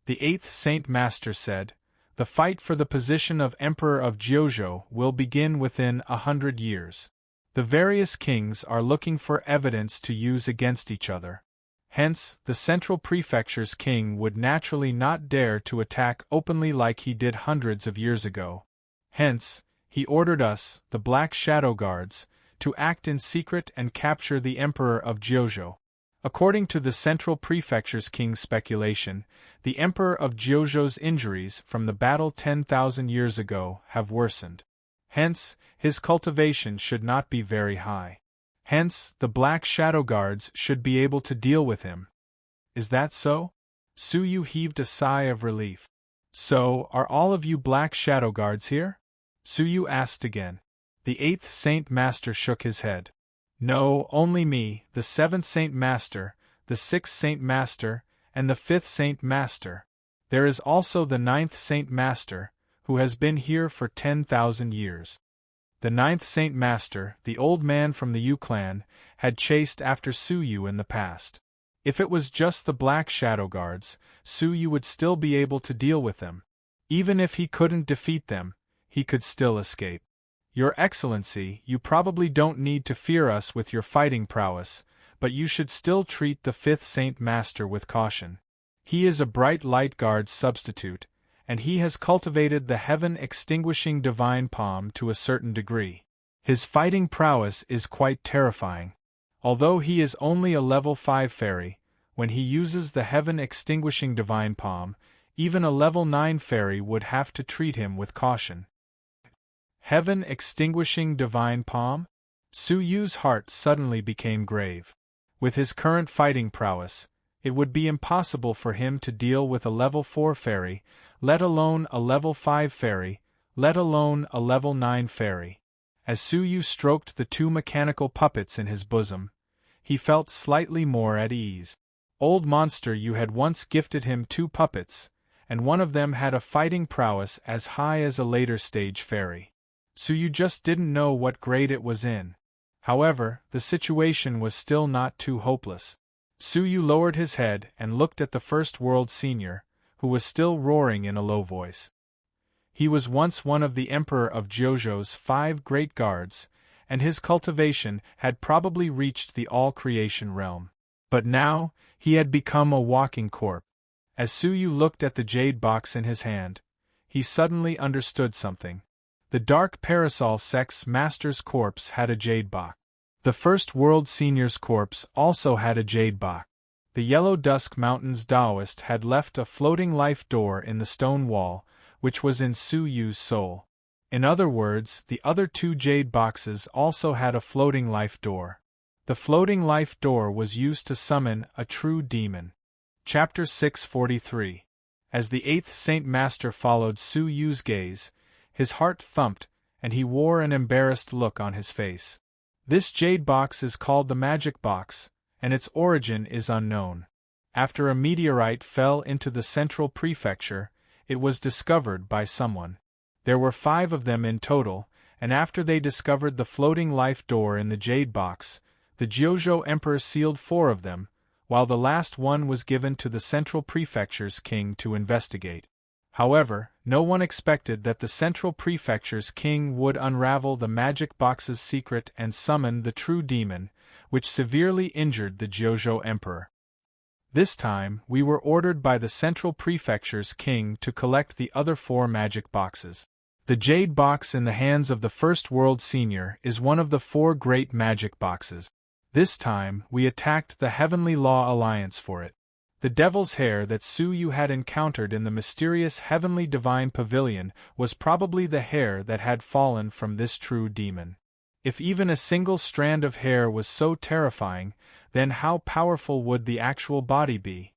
The 8th Saint Master said, "The fight for the position of Emperor of Gyozhou will begin within 100 years. The various kings are looking for evidence to use against each other. Hence, the Central Prefecture's king would naturally not dare to attack openly like he did hundreds of years ago. Hence, he ordered us, the Black Shadow Guards, to act in secret and capture the Emperor of Gyozhou. According to the Central Prefecture's king's speculation, the Emperor of Gyozhou's injuries from the battle 10,000 years ago have worsened. Hence, his cultivation should not be very high. Hence, the Black Shadow Guards should be able to deal with him. Is that so?" Su Yu heaved a sigh of relief. "So, are all of you Black Shadow Guards here?" Su Yu asked again. The 8th Saint Master shook his head. "No, only me, the 7th Saint Master, the 6th Saint Master, and the 5th Saint Master. There is also the 9th Saint Master, who has been here for 10,000 years." The 9th Saint Master, the old man from the Yu clan, had chased after Su Yu in the past. If it was just the Black Shadow Guards, Su Yu would still be able to deal with them. Even if he couldn't defeat them, he could still escape. "Your Excellency, you probably don't need to fear us with your fighting prowess, but you should still treat the 5th Saint Master with caution. He is a bright light guard's substitute, and he has cultivated the heaven-extinguishing divine palm to a certain degree. His fighting prowess is quite terrifying. Although he is only a level 5 fairy, when he uses the heaven-extinguishing divine palm, even a level 9 fairy would have to treat him with caution. Heaven-extinguishing divine palm? Su Yu's heart suddenly became grave. With his current fighting prowess, it would be impossible for him to deal with a level 4 fairy, let alone a level 5 fairy, let alone a level 9 fairy. As Su Yu stroked the 2 mechanical puppets in his bosom, he felt slightly more at ease. Old monster, you had once gifted him 2 puppets, and one of them had a fighting prowess as high as a later stage fairy. Su Yu just didn't know what grade it was in. However, the situation was still not too hopeless. Su Yu lowered his head and looked at the First World Senior, who was still roaring in a low voice. He was once one of the Emperor of Jiuzhou's 5 great guards, and his cultivation had probably reached the all-creation realm. But now, he had become a walking corpse. As Su Yu looked at the jade box in his hand, he suddenly understood something. The Dark Parasol Sex Master's corpse had a jade box. The First World Senior's corpse also had a jade box. The Yellow Dusk Mountains Taoist had left a floating life door in the stone wall, which was in Su Yu's soul. In other words, the other 2 jade boxes also had a floating life door. The floating life door was used to summon a true demon. Chapter 643. As the 8th Saint Master followed Su Yu's gaze, his heart thumped, and he wore an embarrassed look on his face. This jade box is called the Magic Box, and its origin is unknown. After a meteorite fell into the Central Prefecture, it was discovered by someone. There were 5 of them in total, and after they discovered the floating life door in the jade box, the Jiuzhou Emperor sealed 4 of them, while the last one was given to the Central Prefecture's king to investigate. However, no one expected that the Central Prefecture's king would unravel the magic box's secret and summon the true demon, which severely injured the Jiuzhou Emperor. This time, we were ordered by the Central Prefecture's king to collect the other 4 magic boxes. The jade box in the hands of the First World Senior is one of the 4 great magic boxes. This time, we attacked the Heavenly Law Alliance for it. The devil's hair that Su Yu had encountered in the mysterious Heavenly Divine Pavilion was probably the hair that had fallen from this true demon. If even a single strand of hair was so terrifying, then how powerful would the actual body be?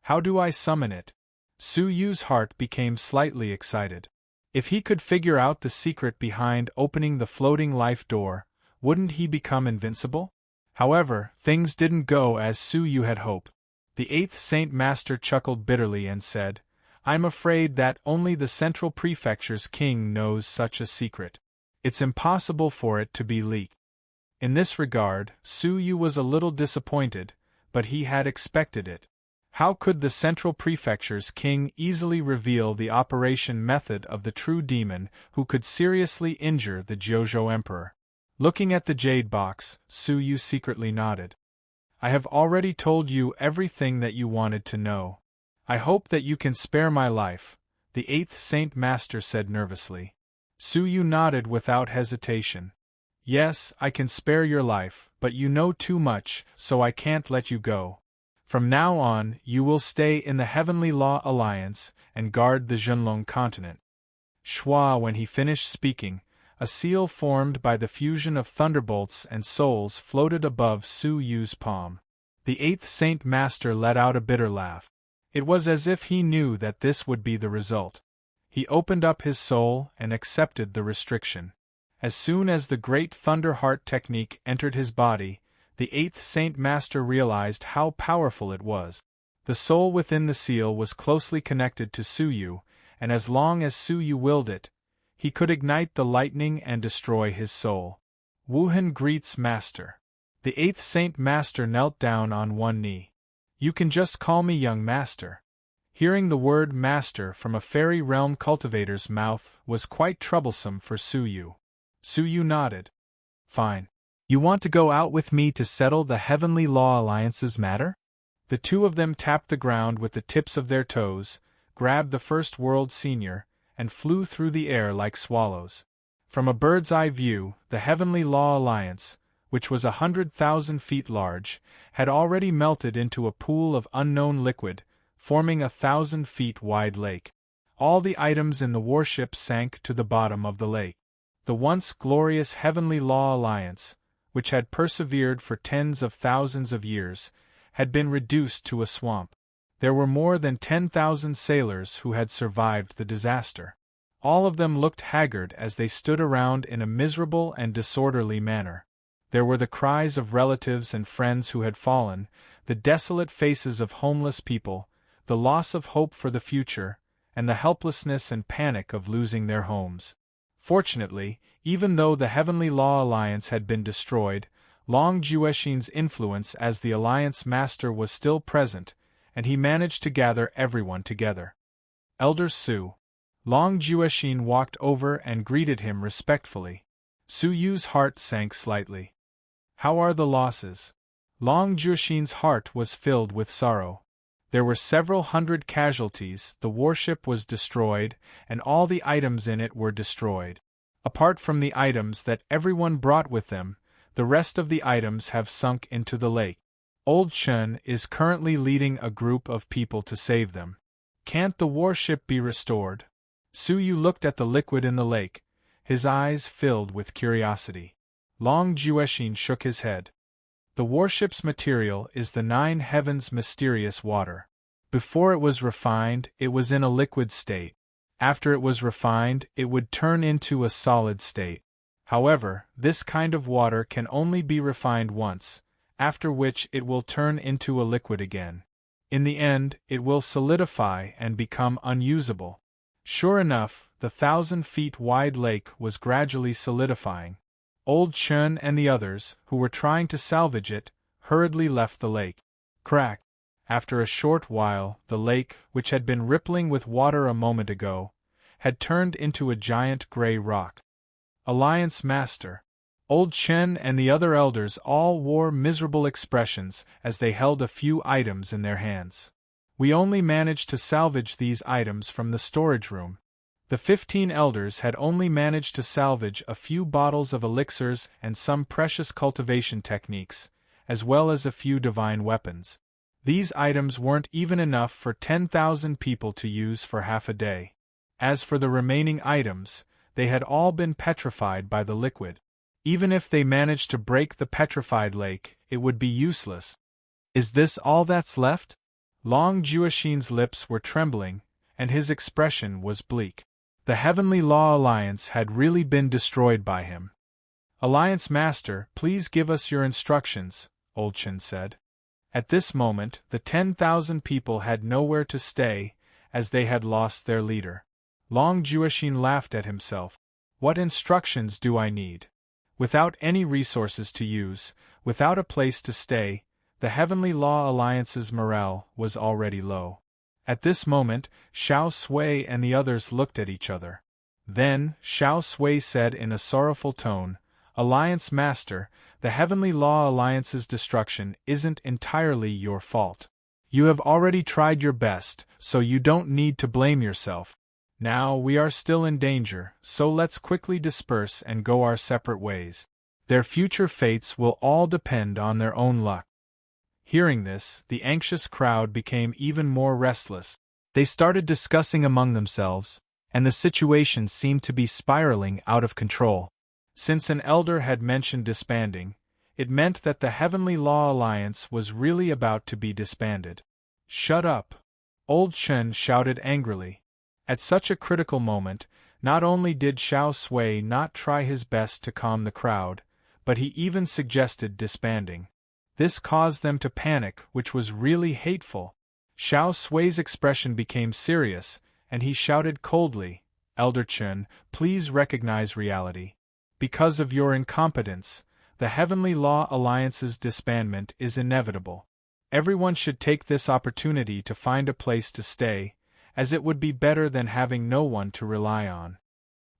How do I summon it? Su Yu's heart became slightly excited. If he could figure out the secret behind opening the floating life door, wouldn't he become invincible? However, things didn't go as Su Yu had hoped. The 8th Saint Master chuckled bitterly and said, "I'm afraid that only the Central Prefecture's king knows such a secret. It's impossible for it to be leaked." In this regard, Su Yu was a little disappointed, but he had expected it. How could the Central Prefecture's king easily reveal the operation method of the true demon who could seriously injure the Jiuzhou Emperor? Looking at the jade box, Su Yu secretly nodded. "I have already told you everything that you wanted to know. I hope that you can spare my life," the 8th Saint Master said nervously. Su Yu nodded without hesitation. "Yes, I can spare your life, but you know too much, so I can't let you go. From now on, you will stay in the Heavenly Law Alliance and guard the Zhenlong continent." Shua, when he finished speaking, a seal formed by the fusion of thunderbolts and souls floated above Su Yu's palm. The 8th Saint Master let out a bitter laugh. It was as if he knew that this would be the result. He opened up his soul and accepted the restriction. As soon as the great Thunder Heart technique entered his body, the 8th Saint Master realized how powerful it was. The soul within the seal was closely connected to Su Yu, and as long as Su Yu willed it, he could ignite the lightning and destroy his soul. Wuhan greets Master. The 8th Saint Master knelt down on one knee. "You can just call me young Master." Hearing the word Master from a fairy realm cultivator's mouth was quite troublesome for Su Yu. Su Yu nodded. "Fine. You want to go out with me to settle the Heavenly Law Alliance's matter?" The 2 of them tapped the ground with the tips of their toes, grabbed the First World Senior, and flew through the air like swallows. From a bird's-eye view, the Heavenly Law Alliance, which was 100,000 feet large, had already melted into a pool of unknown liquid, forming a 1,000 feet wide lake. All the items in the warship sank to the bottom of the lake. The once glorious Heavenly Law Alliance, which had persevered for tens of thousands of years, had been reduced to a swamp. There were more than 10,000 sailors who had survived the disaster. All of them looked haggard as they stood around in a miserable and disorderly manner. There were the cries of relatives and friends who had fallen, the desolate faces of homeless people, the loss of hope for the future, and the helplessness and panic of losing their homes. Fortunately, even though the Heavenly Law Alliance had been destroyed, Long Jueshin's influence as the Alliance Master was still present, and he managed to gather everyone together. Elder Su. Long Jueshin walked over and greeted him respectfully. Su Yu's heart sank slightly. How are the losses? Long Jueshin's heart was filled with sorrow. There were several hundred casualties, the warship was destroyed, and all the items in it were destroyed. Apart from the items that everyone brought with them, the rest of the items have sunk into the lake. Old Chen is currently leading a group of people to save them. Can't the warship be restored? Su Yu looked at the liquid in the lake, his eyes filled with curiosity. Long Jueshin shook his head. The warship's material is the 9 heavens mysterious water. Before it was refined, it was in a liquid state. After it was refined, it would turn into a solid state. However, this kind of water can only be refined once, after which it will turn into a liquid again. In the end, it will solidify and become unusable. Sure enough, the 1,000 feet wide lake was gradually solidifying. Old Chen and the others, who were trying to salvage it, hurriedly left the lake. Crack! After a short while, the lake, which had been rippling with water a moment ago, had turned into a giant gray rock. Alliance Master. Old Chen and the other elders all wore miserable expressions as they held a few items in their hands. We only managed to salvage these items from the storage room. The 15 elders had only managed to salvage a few bottles of elixirs and some precious cultivation techniques, as well as a few divine weapons. These items weren't even enough for 10,000 people to use for half a day. As for the remaining items, they had all been petrified by the liquid. Even if they managed to break the petrified lake, it would be useless. Is this all that's left? Long Jueshin's lips were trembling, and his expression was bleak. The Heavenly Law Alliance had really been destroyed by him. Alliance Master, please give us your instructions, Old Chen said. At this moment, the 10,000 people had nowhere to stay, as they had lost their leader. Long Jueshin laughed at himself. What instructions do I need? Without any resources to use, without a place to stay, the Heavenly Law Alliance's morale was already low. At this moment, Xiao Sui and the others looked at each other. Then, Xiao Sui said in a sorrowful tone, Alliance Master, the Heavenly Law Alliance's destruction isn't entirely your fault. You have already tried your best, so you don't need to blame yourself. Now we are still in danger, so let's quickly disperse and go our separate ways. Their future fates will all depend on their own luck. Hearing this, the anxious crowd became even more restless. They started discussing among themselves, and the situation seemed to be spiraling out of control. Since an elder had mentioned disbanding, it meant that the Heavenly Law Alliance was really about to be disbanded. Shut up! Old Chen shouted angrily. At such a critical moment, not only did Xiao Sui not try his best to calm the crowd, but he even suggested disbanding. This caused them to panic, which was really hateful. Xiao Sui's expression became serious, and he shouted coldly, Elder Chen, please recognize reality. Because of your incompetence, the Heavenly Law Alliance's disbandment is inevitable. Everyone should take this opportunity to find a place to stay, as it would be better than having no one to rely on.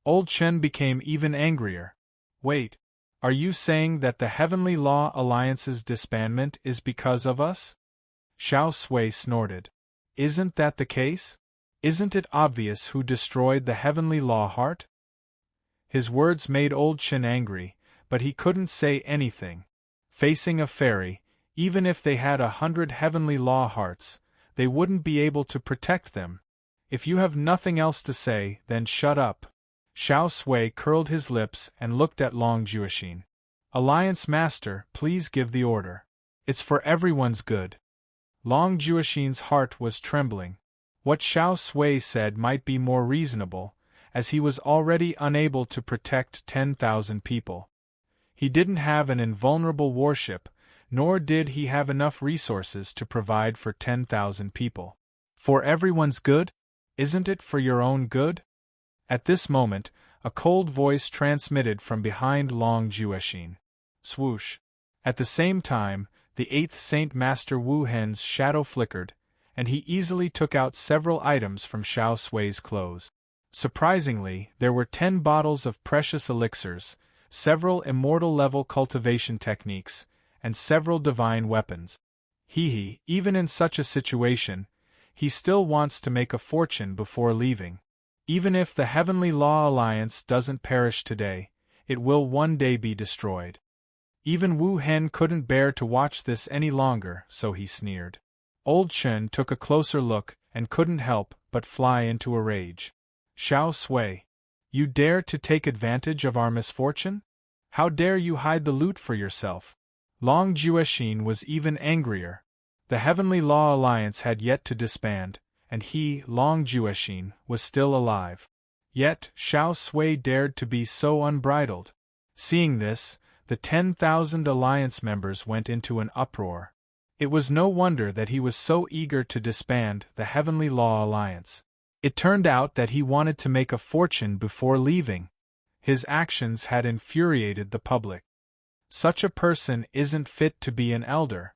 Old Chen became even angrier. Wait, are you saying that the Heavenly Law Alliance's disbandment is because of us? Xiao Sui snorted. Isn't that the case? Isn't it obvious who destroyed the heavenly law heart? His words made old Chen angry, but he couldn't say anything. Facing a fairy, even if they had 100 heavenly law hearts, they wouldn't be able to protect them. If you have nothing else to say, then shut up. Xiao Sui curled his lips and looked at Long Juexin. Alliance Master, please give the order. It's for everyone's good. Long Juexin's heart was trembling. What Xiao Sui said might be more reasonable, as he was already unable to protect 10,000 people. He didn't have an invulnerable warship, nor did he have enough resources to provide for 10,000 people. For everyone's good? Isn't it for your own good? At this moment, a cold voice transmitted from behind Long Juexin. Swoosh! At the same time, the 8th Saint Master Wu Hen's shadow flickered, and he easily took out several items from Xiao Sui's clothes. Surprisingly, there were 10 bottles of precious elixirs, several immortal-level cultivation techniques, and several divine weapons. Even in such a situation, he still wants to make a fortune before leaving. Even if the Heavenly Law Alliance doesn't perish today, it will one day be destroyed. Even Wu Hen couldn't bear to watch this any longer, so he sneered. Old Chen took a closer look and couldn't help but fly into a rage. Xiao Sui, you dare to take advantage of our misfortune? How dare you hide the loot for yourself? Long Juexin was even angrier. The Heavenly Law Alliance had yet to disband, and he, Long Juexin, was still alive. Yet, Xiao Sui dared to be so unbridled. Seeing this, the 10,000 Alliance members went into an uproar. It was no wonder that he was so eager to disband the Heavenly Law Alliance. It turned out that he wanted to make a fortune before leaving. His actions had infuriated the public. Such a person isn't fit to be an elder.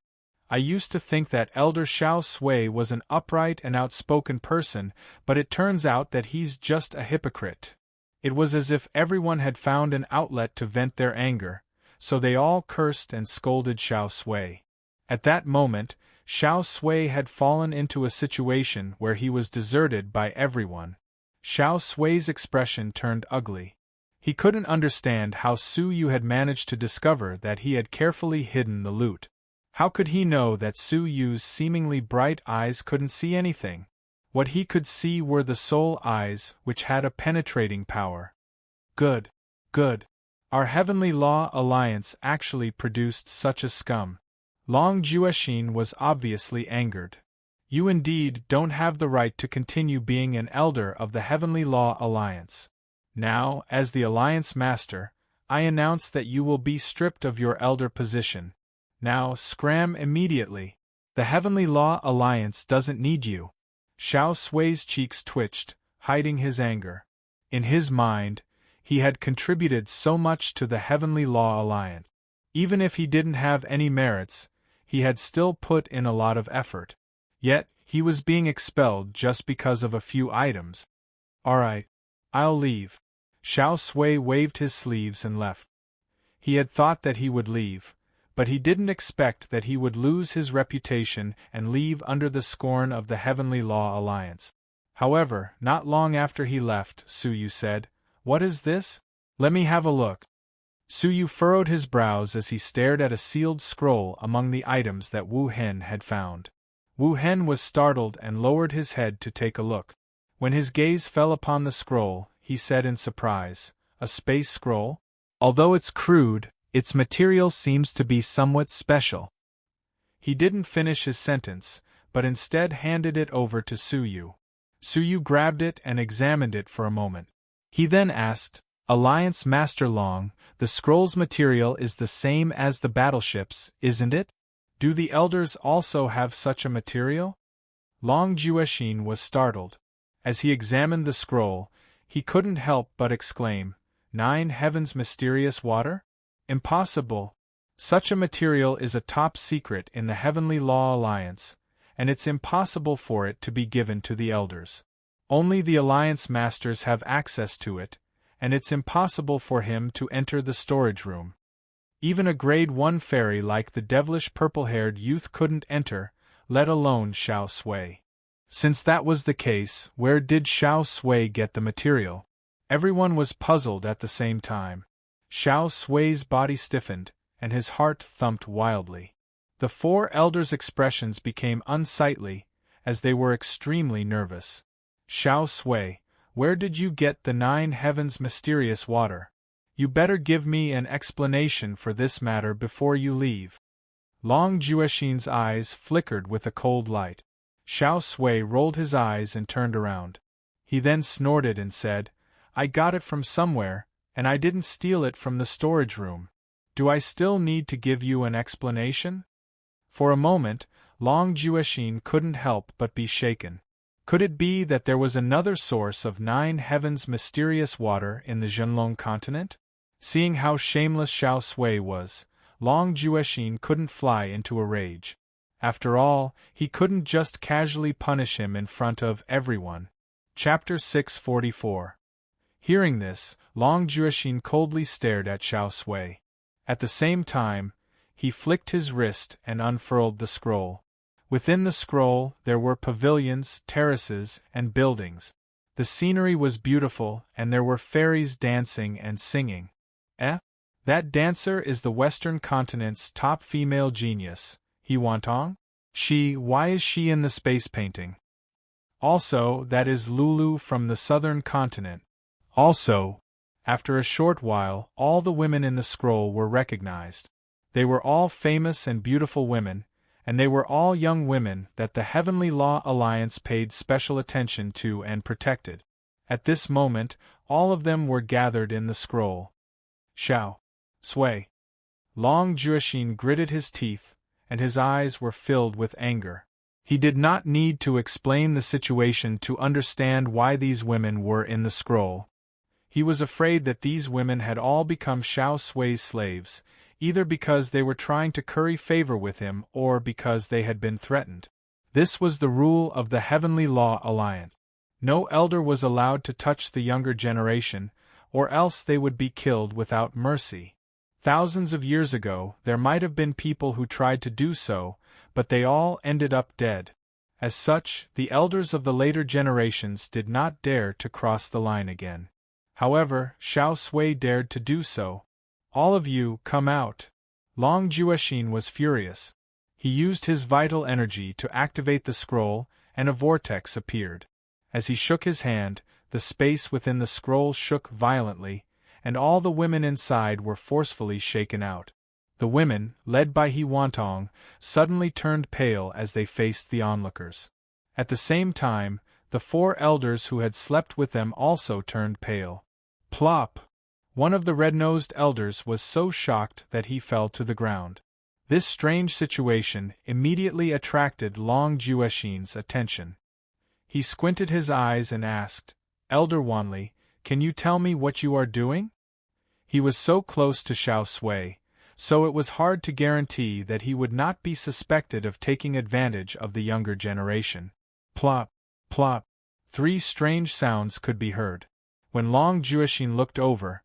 I used to think that Elder Xiao Sui was an upright and outspoken person, but it turns out that he's just a hypocrite. It was as if everyone had found an outlet to vent their anger, so they all cursed and scolded Xiao Sui. At that moment, Xiao Sui had fallen into a situation where he was deserted by everyone. Xiao Sui's expression turned ugly. He couldn't understand how Su Yu had managed to discover that he had carefully hidden the loot. How could he know that Su Yu's seemingly bright eyes couldn't see anything? What he could see were the soul eyes, which had a penetrating power. Good. Our Heavenly Law Alliance actually produced such a scum. Long Juexin was obviously angered. You indeed don't have the right to continue being an elder of the Heavenly Law Alliance. Now, as the Alliance Master, I announce that you will be stripped of your elder position. Now, scram immediately. The Heavenly Law Alliance doesn't need you. Xiao Sui's cheeks twitched, hiding his anger. In his mind, he had contributed so much to the Heavenly Law Alliance. Even if he didn't have any merits, he had still put in a lot of effort. Yet, he was being expelled just because of a few items. Alright, I'll leave. Xiao Sui waved his sleeves and left. He had thought that he would leave, but he didn't expect that he would lose his reputation and leave under the scorn of the Heavenly Law Alliance. However, not long after he left, Su Yu said, "What is this? Let me have a look." Su Yu furrowed his brows as he stared at a sealed scroll among the items that Wu Hen had found. Wu Hen was startled and lowered his head to take a look. When his gaze fell upon the scroll, he said in surprise, "A space scroll? Although it's crude, its material seems to be somewhat special." He didn't finish his sentence, but instead handed it over to Su Yu. Su Yu grabbed it and examined it for a moment. He then asked, "Alliance Master Long, the scroll's material is the same as the battleships, isn't it? Do the elders also have such a material?" Long Juexin was startled. As he examined the scroll, he couldn't help but exclaim, "9 heavens mysterious water? Impossible! Such a material is a top secret in the Heavenly Law Alliance, and it's impossible for it to be given to the elders. Only the Alliance Masters have access to it, and it's impossible for him to enter the storage room. Even a grade 1 fairy like the devilish purple-haired youth couldn't enter, let alone Xiao Sui." Since that was the case, where did Xiao Sui get the material? Everyone was puzzled at the same time. Xiao Sui's body stiffened, and his heart thumped wildly. The four elders' expressions became unsightly, as they were extremely nervous. Xiao Sui, where did you get the 9 heavens mysterious water? You better give me an explanation for this matter before you leave. Long Juexin's eyes flickered with a cold light. Xiao Sui rolled his eyes and turned around. He then snorted and said, I got it from somewhere, and I didn't steal it from the storage room. Do I still need to give you an explanation? For a moment, Long Juexin couldn't help but be shaken. Could it be that there was another source of 9 heavens mysterious water in the Zhenlong continent? Seeing how shameless Xiao Sui was, Long Juexin couldn't fly into a rage. After all, he couldn't just casually punish him in front of everyone. Chapter 644. Hearing this, Long Juexin coldly stared at Xiao Sui. At the same time, he flicked his wrist and unfurled the scroll. Within the scroll, there were pavilions, terraces, and buildings. The scenery was beautiful, and there were fairies dancing and singing. That dancer is the Western continent's top female genius, he went on. Why is she in the space painting? Also, that is Lulu from the Southern continent. Also, after a short while, all the women in the scroll were recognized. They were all famous and beautiful women, and they were all young women that the Heavenly Law Alliance paid special attention to and protected. At this moment, all of them were gathered in the scroll. Xiao Sui. Long Juexin gritted his teeth, and his eyes were filled with anger. He did not need to explain the situation to understand why these women were in the scroll. He was afraid that these women had all become Xiao Sui's slaves, either because they were trying to curry favor with him or because they had been threatened. This was the rule of the Heavenly Law Alliance. No elder was allowed to touch the younger generation, or else they would be killed without mercy. Thousands of years ago, there might have been people who tried to do so, but they all ended up dead. As such, the elders of the later generations did not dare to cross the line again. However, Xiao Sui dared to do so. All of you, come out. Long Juexin was furious. He used his vital energy to activate the scroll, and a vortex appeared. As he shook his hand, the space within the scroll shook violently, and all the women inside were forcefully shaken out. The women, led by He Wantong, suddenly turned pale as they faced the onlookers. At the same time, the 4 elders who had slept with them also turned pale. Plop! One of the red-nosed elders was so shocked that he fell to the ground. This strange situation immediately attracted Long Juexin's attention. He squinted his eyes and asked, Elder Wanli, can you tell me what you are doing? He was so close to Xiao Sui, so it was hard to guarantee that he would not be suspected of taking advantage of the younger generation. Plop, plop. 3 strange sounds could be heard. When Long Juexin looked over,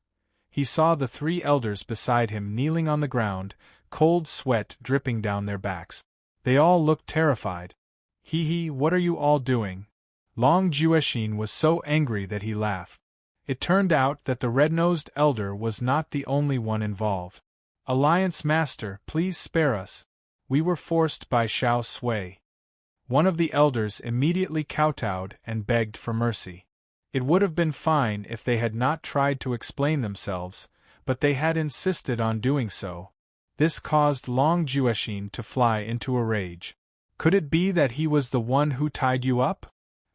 he saw the 3 elders beside him kneeling on the ground, cold sweat dripping down their backs. They all looked terrified. What are you all doing? Long Juexin was so angry that he laughed. It turned out that the red-nosed elder was not the only one involved. Alliance Master, please spare us. We were forced by Xiao Sui. One of the elders immediately kowtowed and begged for mercy. It would have been fine if they had not tried to explain themselves, but they had insisted on doing so. This caused Long Juexin to fly into a rage. Could it be that he was the one who tied you up?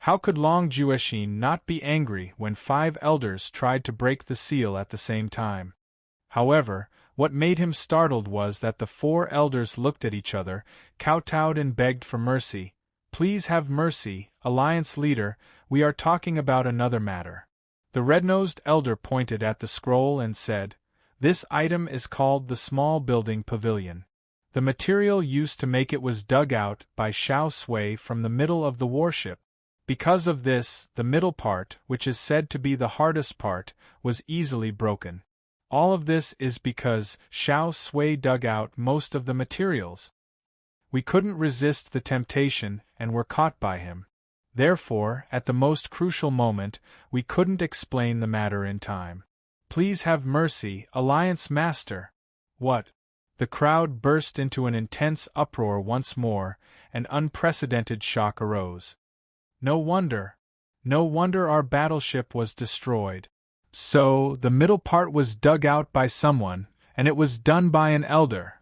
How could Long Juexin not be angry when 5 elders tried to break the seal at the same time? However, what made him startled was that the 4 elders looked at each other, kowtowed and begged for mercy. Please have mercy, Alliance Leader, we are talking about another matter. The red-nosed elder pointed at the scroll and said, This item is called the Small Building Pavilion. The material used to make it was dug out by Xiao Sui from the middle of the warship. Because of this, the middle part, which is said to be the hardest part, was easily broken. All of this is because Xiao Sui dug out most of the materials. We couldn't resist the temptation and were caught by him. Therefore, at the most crucial moment, we couldn't explain the matter in time. Please have mercy, Alliance Master! What? The crowd burst into an intense uproar once more, and unprecedented shock arose. No wonder our battleship was destroyed. So, the middle part was dug out by someone, and it was done by an elder.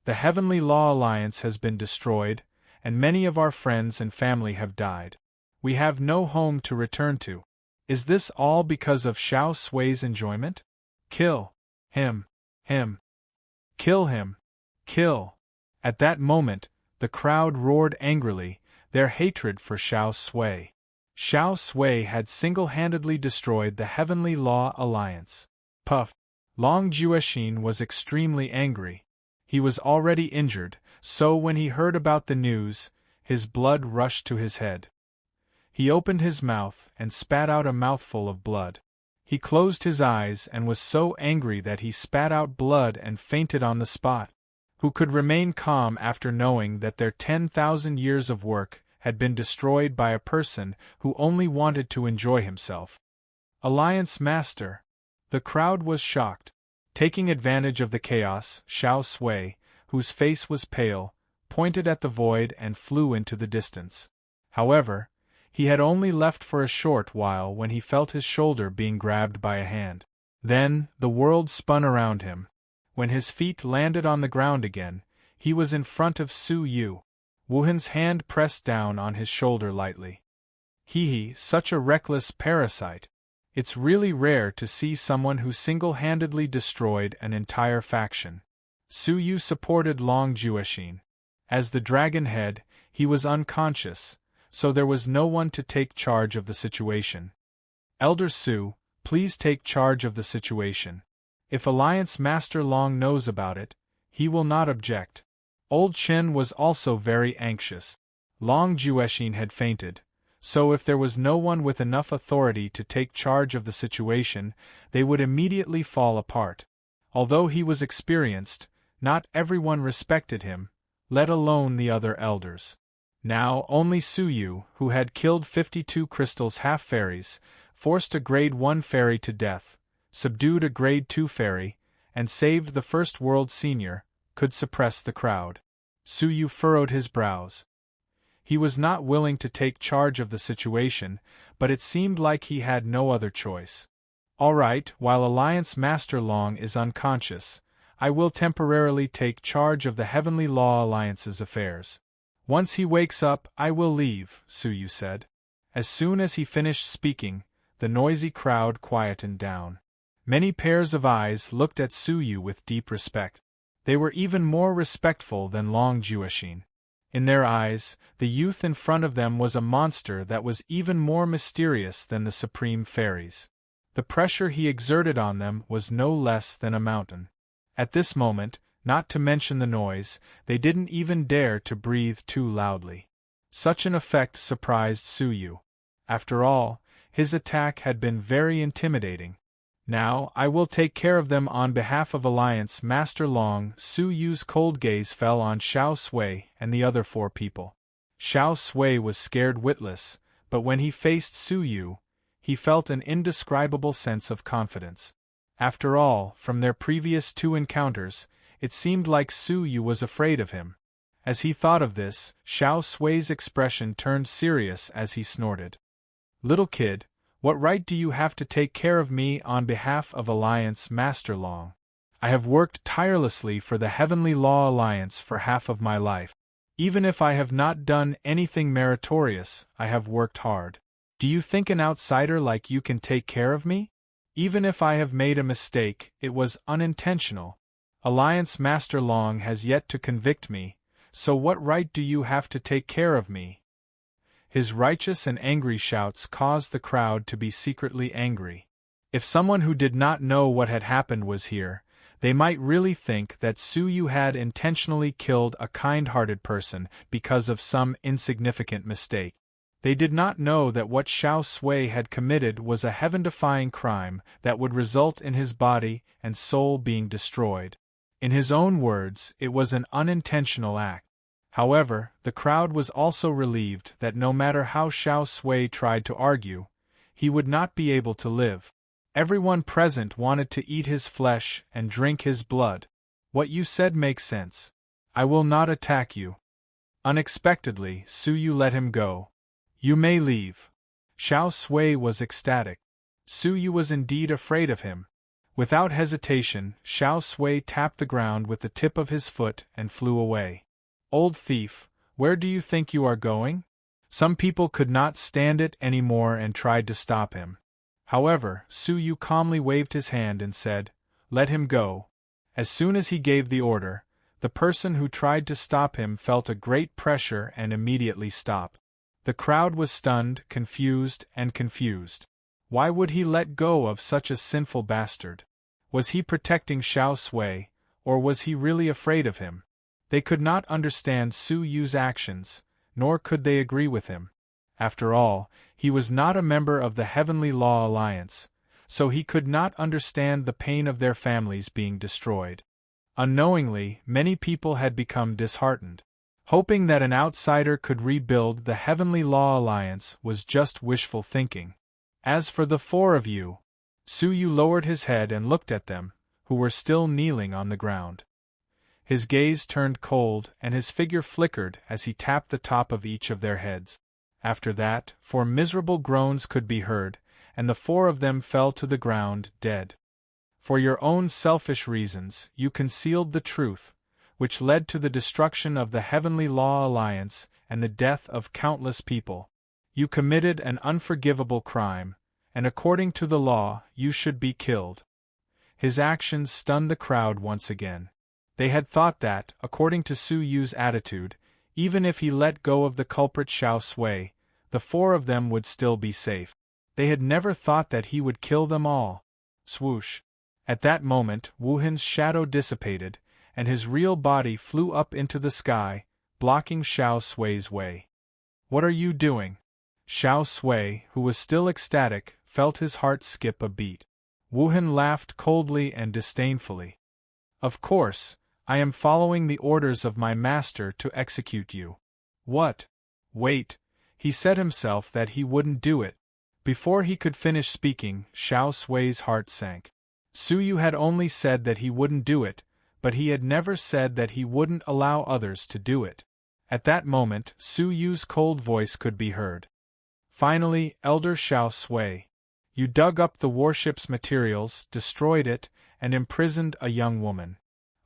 The Heavenly Law Alliance has been destroyed, and many of our friends and family have died. We have no home to return to. Is this all because of Xiao Sui's enjoyment? Kill him! Kill him! Kill! At that moment, the crowd roared angrily, their hatred for Xiao Sui. Xiao Sui had single-handedly destroyed the Heavenly Law Alliance. Puff! Long Juexin was extremely angry. He was already injured, so when he heard about the news, his blood rushed to his head. He opened his mouth and spat out a mouthful of blood. He closed his eyes and was so angry that he spat out blood and fainted on the spot. Who could remain calm after knowing that their 10,000 years of work had been destroyed by a person who only wanted to enjoy himself? Alliance Master! The crowd was shocked. Taking advantage of the chaos, Xiao Sui, whose face was pale, pointed at the void and flew into the distance. However, he had only left for a short while when he felt his shoulder being grabbed by a hand. Then, the world spun around him. When his feet landed on the ground again, he was in front of Su Yu. Wuhan's hand pressed down on his shoulder lightly. Hee, such a reckless parasite. It's really rare to see someone who single-handedly destroyed an entire faction. Su Yu supported Long Juexin. As the dragon head, he was unconscious, so there was no one to take charge of the situation. Elder Su, please take charge of the situation. If Alliance Master Long knows about it, he will not object. Old Chen was also very anxious. Long Juexin had fainted, so if there was no one with enough authority to take charge of the situation, they would immediately fall apart. Although he was experienced, not everyone respected him, let alone the other elders. Now only Su Yu, who had killed 52 crystals half-fairies, forced a grade 1 fairy to death, subdued a grade 2 fairy, and saved the first world senior, could suppress the crowd. Su Yu furrowed his brows. He was not willing to take charge of the situation, but it seemed like he had no other choice. All right, while Alliance Master Long is unconscious, I will temporarily take charge of the Heavenly Law Alliance's affairs. Once he wakes up, I will leave, Su Yu said. As soon as he finished speaking, the noisy crowd quietened down. Many pairs of eyes looked at Su Yu with deep respect. They were even more respectful than Long Juexin. In their eyes, the youth in front of them was a monster that was even more mysterious than the supreme fairies. The pressure he exerted on them was no less than a mountain. At this moment, not to mention the noise, they didn't even dare to breathe too loudly. Such an effect surprised Su Yu. After all, his attack had been very intimidating. Now, I will take care of them on behalf of Alliance Master Long. Su Yu's cold gaze fell on Xiao Sui and the other 4 people. Xiao Sui was scared witless, but when he faced Su Yu, he felt an indescribable sense of confidence. After all, from their previous 2 encounters, it seemed like Su Yu was afraid of him. As he thought of this, Xiao Sui's expression turned serious as he snorted. Little kid, what right do you have to take care of me on behalf of Alliance Master Long? I have worked tirelessly for the Heavenly Law Alliance for half of my life. Even if I have not done anything meritorious, I have worked hard. Do you think an outsider like you can take care of me? Even if I have made a mistake, it was unintentional. Alliance Master Long has yet to convict me, so what right do you have to take care of me? His righteous and angry shouts caused the crowd to be secretly angry. If someone who did not know what had happened was here, they might really think that Su Yu had intentionally killed a kind-hearted person because of some insignificant mistake. They did not know that what Xiao Sui had committed was a heaven-defying crime that would result in his body and soul being destroyed. In his own words, it was an unintentional act. However, the crowd was also relieved that no matter how Xiao Sui tried to argue, he would not be able to live. Everyone present wanted to eat his flesh and drink his blood. What you said makes sense. I will not attack you. Unexpectedly, Su Yu let him go. You may leave. Xiao Sui was ecstatic. Su Yu was indeed afraid of him. Without hesitation, Xiao Sui tapped the ground with the tip of his foot and flew away. Old thief, where do you think you are going? Some people could not stand it anymore and tried to stop him. However, Su Yu calmly waved his hand and said, "Let him go." As soon as he gave the order, the person who tried to stop him felt a great pressure and immediately stopped. The crowd was stunned, confused. Why would he let go of such a sinful bastard? Was he protecting Xiao Sui, or was he really afraid of him? They could not understand Su Yu's actions, nor could they agree with him. After all, he was not a member of the Heavenly Law Alliance, so he could not understand the pain of their families being destroyed. Unknowingly, many people had become disheartened. Hoping that an outsider could rebuild the Heavenly Law Alliance was just wishful thinking. As for the four of you, Su Yu lowered his head and looked at them, who were still kneeling on the ground. His gaze turned cold and his figure flickered as he tapped the top of each of their heads. After that, 4 miserable groans could be heard, and the 4 of them fell to the ground, dead. For your own selfish reasons, you concealed the truth, which led to the destruction of the Heavenly Law Alliance and the death of countless people. You committed an unforgivable crime, and according to the law, you should be killed. His actions stunned the crowd once again. They had thought that, according to Su Yu's attitude, even if he let go of the culprit Xiao Sui, the 4 of them would still be safe. They had never thought that he would kill them all. Swoosh! At that moment, Wu Hin's shadow dissipated, and his real body flew up into the sky, blocking Xiao Sui's way. What are you doing? Xiao Sui, who was still ecstatic, felt his heart skip a beat. Wu Hin laughed coldly and disdainfully. Of course, I am following the orders of my master to execute you. What? Wait, he said himself that he wouldn't do it. Before he could finish speaking, Xiao Sui's heart sank. Su Yu had only said that he wouldn't do it, but he had never said that he wouldn't allow others to do it. At that moment, Su Yu's cold voice could be heard. Finally, Elder Xiao Sui, you dug up the warship's materials, destroyed it, and imprisoned a young woman.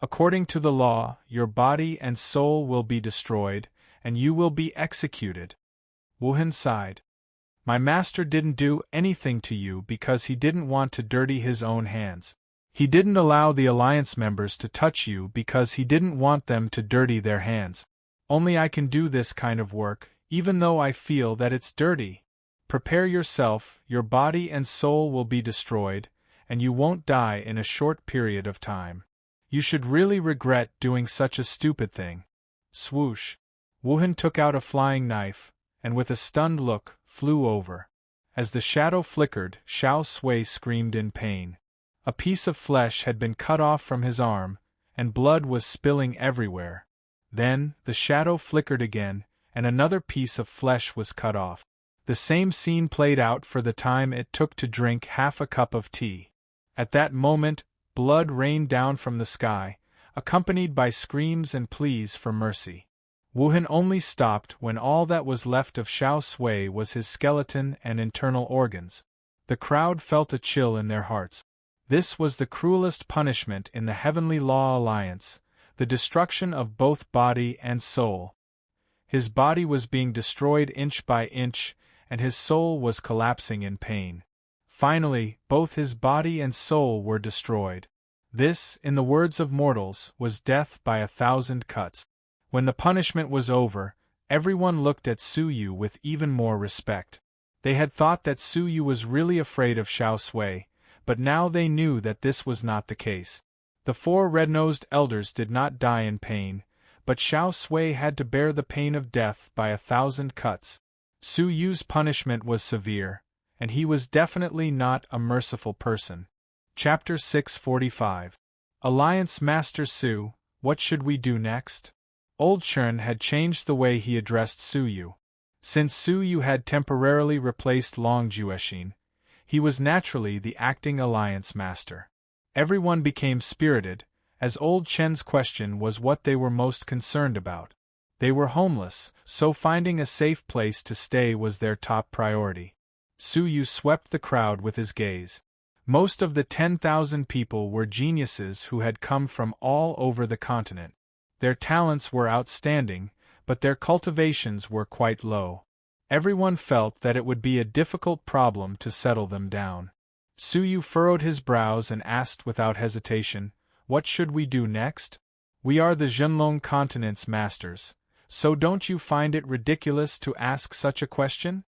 According to the law, your body and soul will be destroyed, and you will be executed. Wu Hin sighed. My master didn't do anything to you because he didn't want to dirty his own hands. He didn't allow the Alliance members to touch you because he didn't want them to dirty their hands. Only I can do this kind of work, even though I feel that it's dirty. Prepare yourself, your body and soul will be destroyed, and you won't die in a short period of time. You should really regret doing such a stupid thing. Swoosh! Wu Hin took out a flying knife, and with a stunned look, flew over. As the shadow flickered, Xiao Sui screamed in pain. A piece of flesh had been cut off from his arm, and blood was spilling everywhere. Then, the shadow flickered again, and another piece of flesh was cut off. The same scene played out for the time it took to drink half a cup of tea. At that moment, blood rained down from the sky, accompanied by screams and pleas for mercy. Wu Hin only stopped when all that was left of Xiao Sui was his skeleton and internal organs. The crowd felt a chill in their hearts. This was the cruelest punishment in the Heavenly Law Alliance, the destruction of both body and soul. His body was being destroyed inch by inch, and his soul was collapsing in pain. Finally, both his body and soul were destroyed. This, in the words of mortals, was death by 1,000 cuts. When the punishment was over, everyone looked at Su Yu with even more respect. They had thought that Su Yu was really afraid of Xiao Sui, but now they knew that this was not the case. The 4 red-nosed elders did not die in pain, but Xiao Sui had to bear the pain of death by 1,000 cuts. Su Yu's punishment was severe, and he was definitely not a merciful person. Chapter 645. Alliance Master Su, what should we do next? Old Chen had changed the way he addressed Suyu. Since Suyu had temporarily replaced Long Jueshin, he was naturally the acting alliance master. Everyone became spirited, as Old Chen's question was what they were most concerned about. They were homeless, so finding a safe place to stay was their top priority. Suyu swept the crowd with his gaze. Most of the 10,000 people were geniuses who had come from all over the continent. Their talents were outstanding, but their cultivations were quite low. Everyone felt that it would be a difficult problem to settle them down. Suyu furrowed his brows and asked without hesitation, "What should we do next? We are the Zhenlong continent's masters, so don't you find it ridiculous to ask such a question?"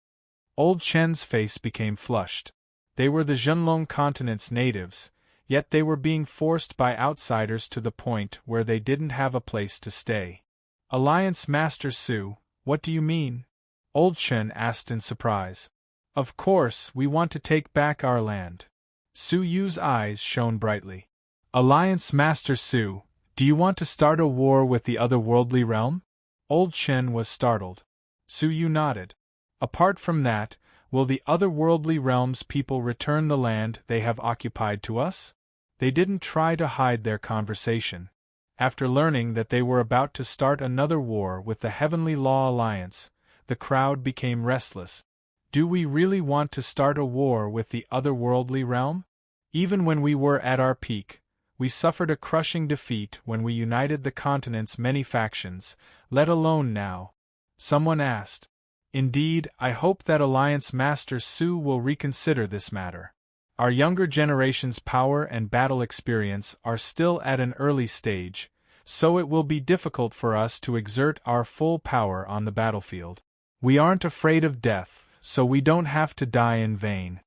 Old Chen's face became flushed. They were the Zhenlong continent's natives, yet they were being forced by outsiders to the point where they didn't have a place to stay. "Alliance Master Su, what do you mean?" Old Chen asked in surprise. "Of course, we want to take back our land." Su Yu's eyes shone brightly. "Alliance Master Su, do you want to start a war with the otherworldly realm?" Old Chen was startled. Su Yu nodded. "Apart from that, will the otherworldly realm's people return the land they have occupied to us?" They didn't try to hide their conversation. After learning that they were about to start another war with the Heavenly Law Alliance, the crowd became restless. Do we really want to start a war with the otherworldly realm? Even when we were at our peak, we suffered a crushing defeat when we united the continent's many factions, let alone now. Someone asked. "Indeed, I hope that Alliance Master Su will reconsider this matter. Our younger generation's power and battle experience are still at an early stage, so it will be difficult for us to exert our full power on the battlefield. We aren't afraid of death, so we don't have to die in vain."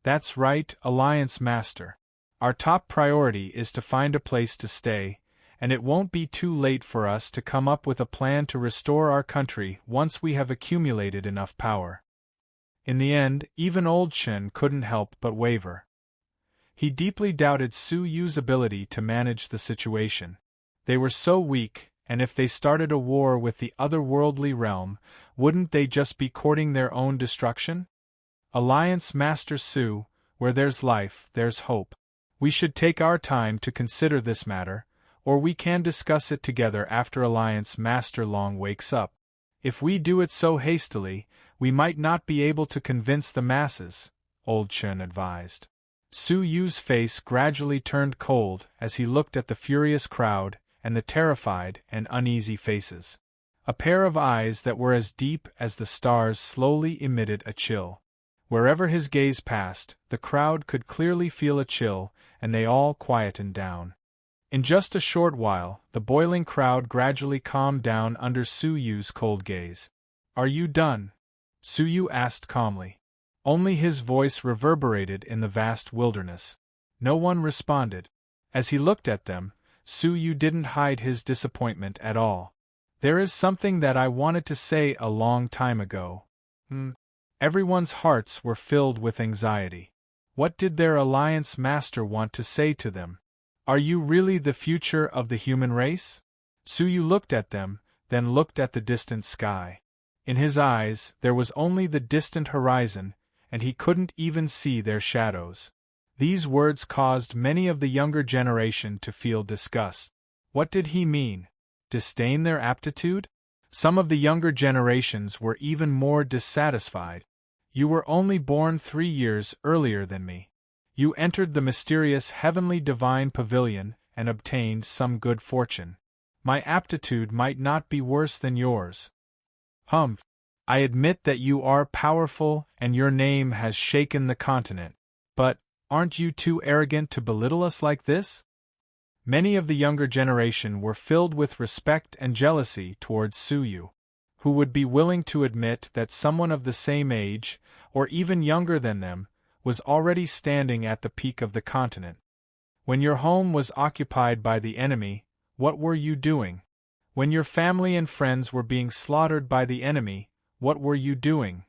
"That's right, Alliance Master. Our top priority is to find a place to stay, and it won't be too late for us to come up with a plan to restore our country once we have accumulated enough power." In the end, even Old Chen couldn't help but waver. He deeply doubted Su Yu's ability to manage the situation. They were so weak, and if they started a war with the otherworldly realm, wouldn't they just be courting their own destruction? "Alliance Master Su, where there's life, there's hope. We should take our time to consider this matter, or we can discuss it together after Alliance Master Long wakes up. If we do it so hastily, we might not be able to convince the masses," Old Chen advised. Su Yu's face gradually turned cold as he looked at the furious crowd and the terrified and uneasy faces. A pair of eyes that were as deep as the stars slowly emitted a chill. Wherever his gaze passed, the crowd could clearly feel a chill, and they all quietened down. In just a short while, the boiling crowd gradually calmed down under Su Yu's cold gaze. "Are you done?" Su Yu asked calmly. Only his voice reverberated in the vast wilderness. No one responded. As he looked at them, Su Yu didn't hide his disappointment at all. "There is something that I wanted to say a long time ago." Everyone's hearts were filled with anxiety. What did their alliance master want to say to them? "Are you really the future of the human race?" Su Yu looked at them, then looked at the distant sky. In his eyes, there was only the distant horizon, and he couldn't even see their shadows. These words caused many of the younger generation to feel disgust. What did he mean? Disdain their aptitude? Some of the younger generations were even more dissatisfied. "You were only born 3 years earlier than me. You entered the mysterious heavenly divine pavilion and obtained some good fortune. My aptitude might not be worse than yours. Humph. I admit that you are powerful and your name has shaken the continent. But, aren't you too arrogant to belittle us like this?" Many of the younger generation were filled with respect and jealousy towards Su Yu. Who would be willing to admit that someone of the same age, or even younger than them, was already standing at the peak of the continent? When your home was occupied by the enemy, what were you doing? When your family and friends were being slaughtered by the enemy, what were you doing?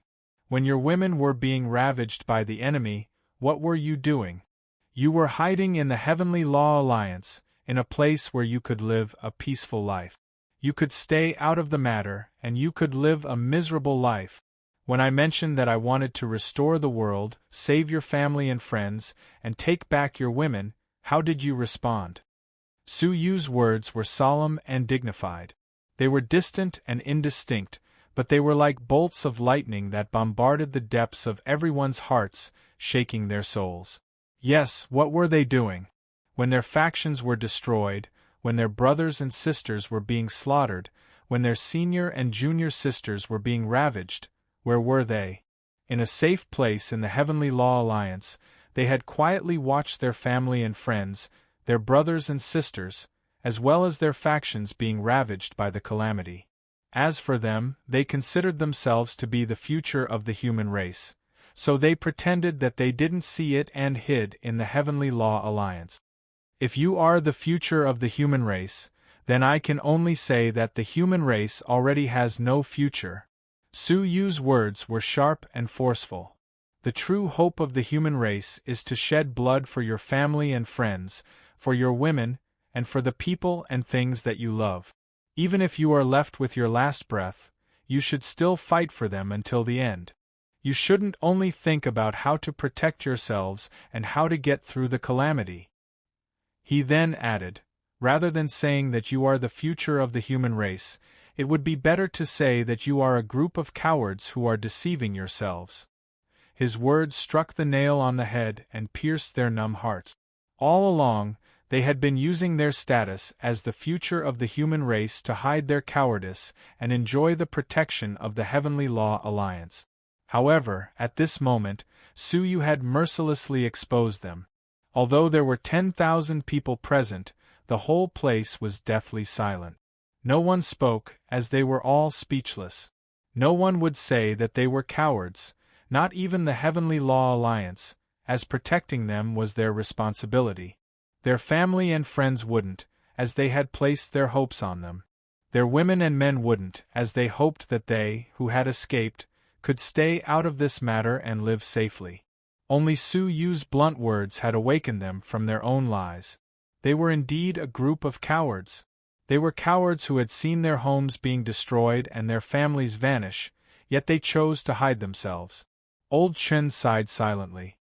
When your women were being ravaged by the enemy, what were you doing? You were hiding in the Heavenly Law Alliance, in a place where you could live a peaceful life. You could stay out of the matter, and you could live a miserable life. When I mentioned that I wanted to restore the world, save your family and friends, and take back your women, how did you respond?" Su Yu's words were solemn and dignified. They were distant and indistinct, but they were like bolts of lightning that bombarded the depths of everyone's hearts, shaking their souls. Yes, what were they doing? When their factions were destroyed, when their brothers and sisters were being slaughtered, when their senior and junior sisters were being ravaged, where were they? In a safe place in the Heavenly Law Alliance, they had quietly watched their family and friends, their brothers and sisters, as well as their factions being ravaged by the calamity. As for them, they considered themselves to be the future of the human race, so they pretended that they didn't see it and hid in the Heavenly Law Alliance. If you are the future of the human race, then I can only say that the human race already has no future. Su Yu's words were sharp and forceful. The true hope of the human race is to shed blood for your family and friends, for your women, and for the people and things that you love. Even if you are left with your last breath, you should still fight for them until the end. You shouldn't only think about how to protect yourselves and how to get through the calamity. He then added, rather than saying that you are the future of the human race, it would be better to say that you are a group of cowards who are deceiving yourselves. His words struck the nail on the head and pierced their numb hearts. All along, they had been using their status as the future of the human race to hide their cowardice and enjoy the protection of the Heavenly Law Alliance. However, at this moment, Su Yu had mercilessly exposed them. Although there were 10,000 people present, the whole place was deathly silent. No one spoke, as they were all speechless. No one would say that they were cowards, not even the Heavenly Law Alliance, as protecting them was their responsibility. Their family and friends wouldn't, as they had placed their hopes on them. Their women and men wouldn't, as they hoped that they, who had escaped, could stay out of this matter and live safely. Only Su Yu's blunt words had awakened them from their own lies. They were indeed a group of cowards. They were cowards who had seen their homes being destroyed and their families vanish, yet they chose to hide themselves. Old Chen sighed silently.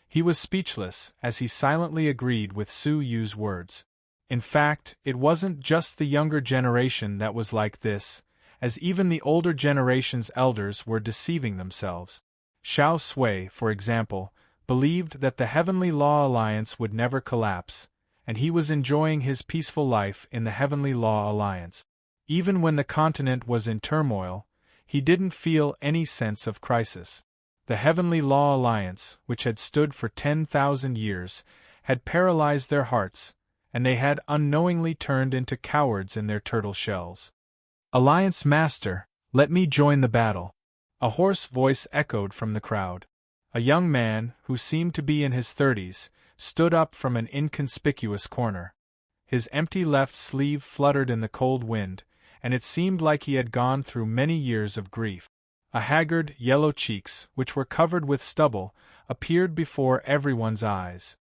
He was speechless as he silently agreed with Su Yu's words. In fact, it wasn't just the younger generation that was like this, as even the older generation's elders were deceiving themselves. Xiao Sui, for example, believed that the Heavenly Law Alliance would never collapse, and he was enjoying his peaceful life in the Heavenly Law Alliance. Even when the continent was in turmoil, he didn't feel any sense of crisis. The Heavenly Law Alliance, which had stood for 10,000 years, had paralyzed their hearts, and they had unknowingly turned into cowards in their turtle shells. "Alliance Master, let me join the battle," a hoarse voice echoed from the crowd. A young man, who seemed to be in his 30s, stood up from an inconspicuous corner. His empty left sleeve fluttered in the cold wind, and it seemed like he had gone through many years of grief. A haggard, yellow cheeks, which were covered with stubble, appeared before everyone's eyes.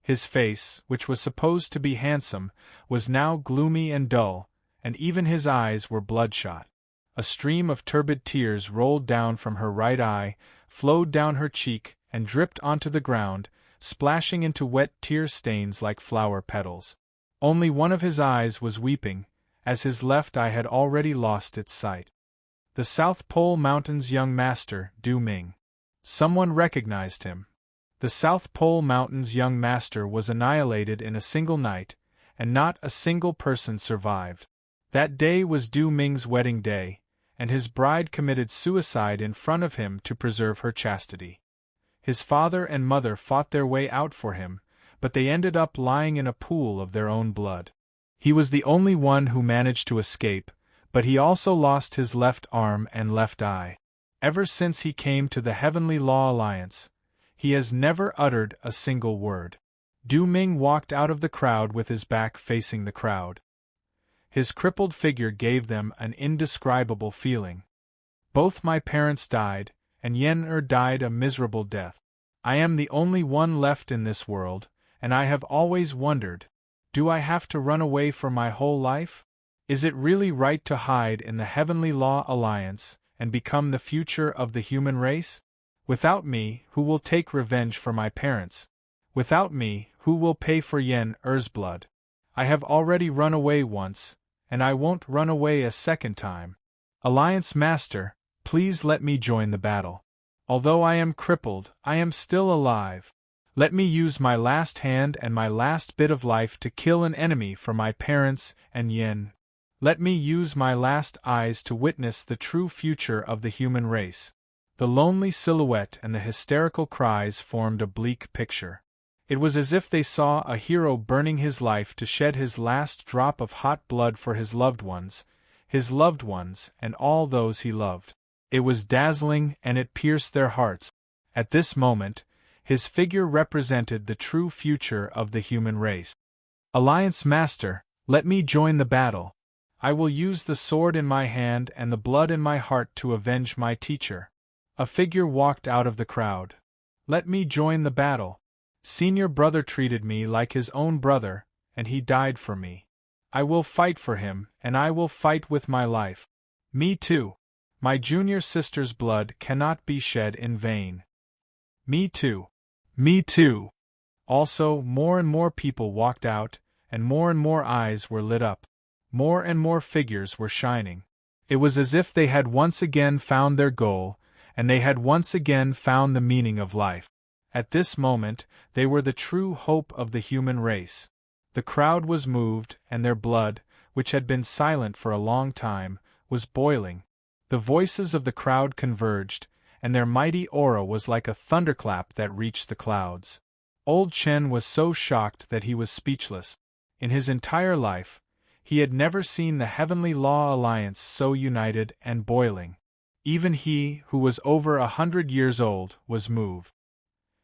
His face, which was supposed to be handsome, was now gloomy and dull, and even his eyes were bloodshot. A stream of turbid tears rolled down from her right eye, flowed down her cheek, and dripped onto the ground, splashing into wet tear stains like flower petals. Only one of his eyes was weeping, as his left eye had already lost its sight. The South Pole Mountain's young master, Du Ming. Someone recognized him. The South Pole Mountain's young master was annihilated in a single night, and not a single person survived. That day was Du Ming's wedding day, and his bride committed suicide in front of him to preserve her chastity. His father and mother fought their way out for him, but they ended up lying in a pool of their own blood. He was the only one who managed to escape, but he also lost his left arm and left eye. Ever since he came to the Heavenly Law Alliance, he has never uttered a single word. Du Ming walked out of the crowd with his back facing the crowd. His crippled figure gave them an indescribable feeling. "Both my parents died, and Yen died a miserable death. I am the only one left in this world, and I have always wondered, do I have to run away for my whole life? Is it really right to hide in the Heavenly Law Alliance and become the future of the human race? Without me, who will take revenge for my parents? Without me, who will pay for Yen Er's blood? I have already run away once, and I won't run away a second time. Alliance Master, please let me join the battle. Although I am crippled, I am still alive. Let me use my last hand and my last bit of life to kill an enemy for my parents and Yen. Let me use my last eyes to witness the true future of the human race. The lonely silhouette and the hysterical cries formed a bleak picture. It was as if they saw a hero burning his life to shed his last drop of hot blood for his loved ones, and all those he loved. It was dazzling and it pierced their hearts. At this moment, his figure represented the true future of the human race. Alliance Master, let me join the battle. I will use the sword in my hand and the blood in my heart to avenge my teacher. A figure walked out of the crowd. Let me join the battle. Senior brother treated me like his own brother, and he died for me. I will fight for him, and I will fight with my life. Me too. My junior sister's blood cannot be shed in vain. Me too. Me too. Also, more and more people walked out, and more eyes were lit up. More and more figures were shining. It was as if they had once again found their goal, and they had once again found the meaning of life. At this moment, they were the true hope of the human race. The crowd was moved, and their blood, which had been silent for a long time, was boiling. The voices of the crowd converged, and their mighty aura was like a thunderclap that reached the clouds. Old Chen was so shocked that he was speechless. In his entire life, he had never seen the Heavenly Law Alliance so united and boiling. Even he, who was over 100 years old, was moved.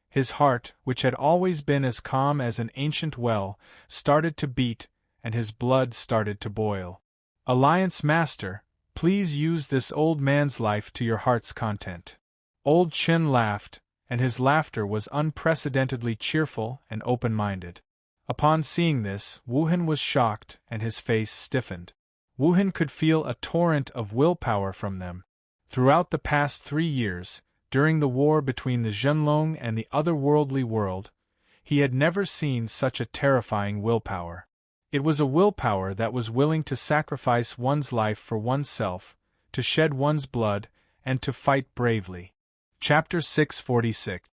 His heart, which had always been as calm as an ancient well, started to beat, and his blood started to boil. Alliance Master, please use this old man's life to your heart's content. Old Chen laughed, and his laughter was unprecedentedly cheerful and open-minded. Upon seeing this, Wuhan was shocked and his face stiffened. Wuhan could feel a torrent of willpower from them. Throughout the past 3 years, during the war between the Zhenlong and the otherworldly world, he had never seen such a terrifying willpower. It was a willpower that was willing to sacrifice one's life for oneself, to shed one's blood, and to fight bravely. Chapter 646.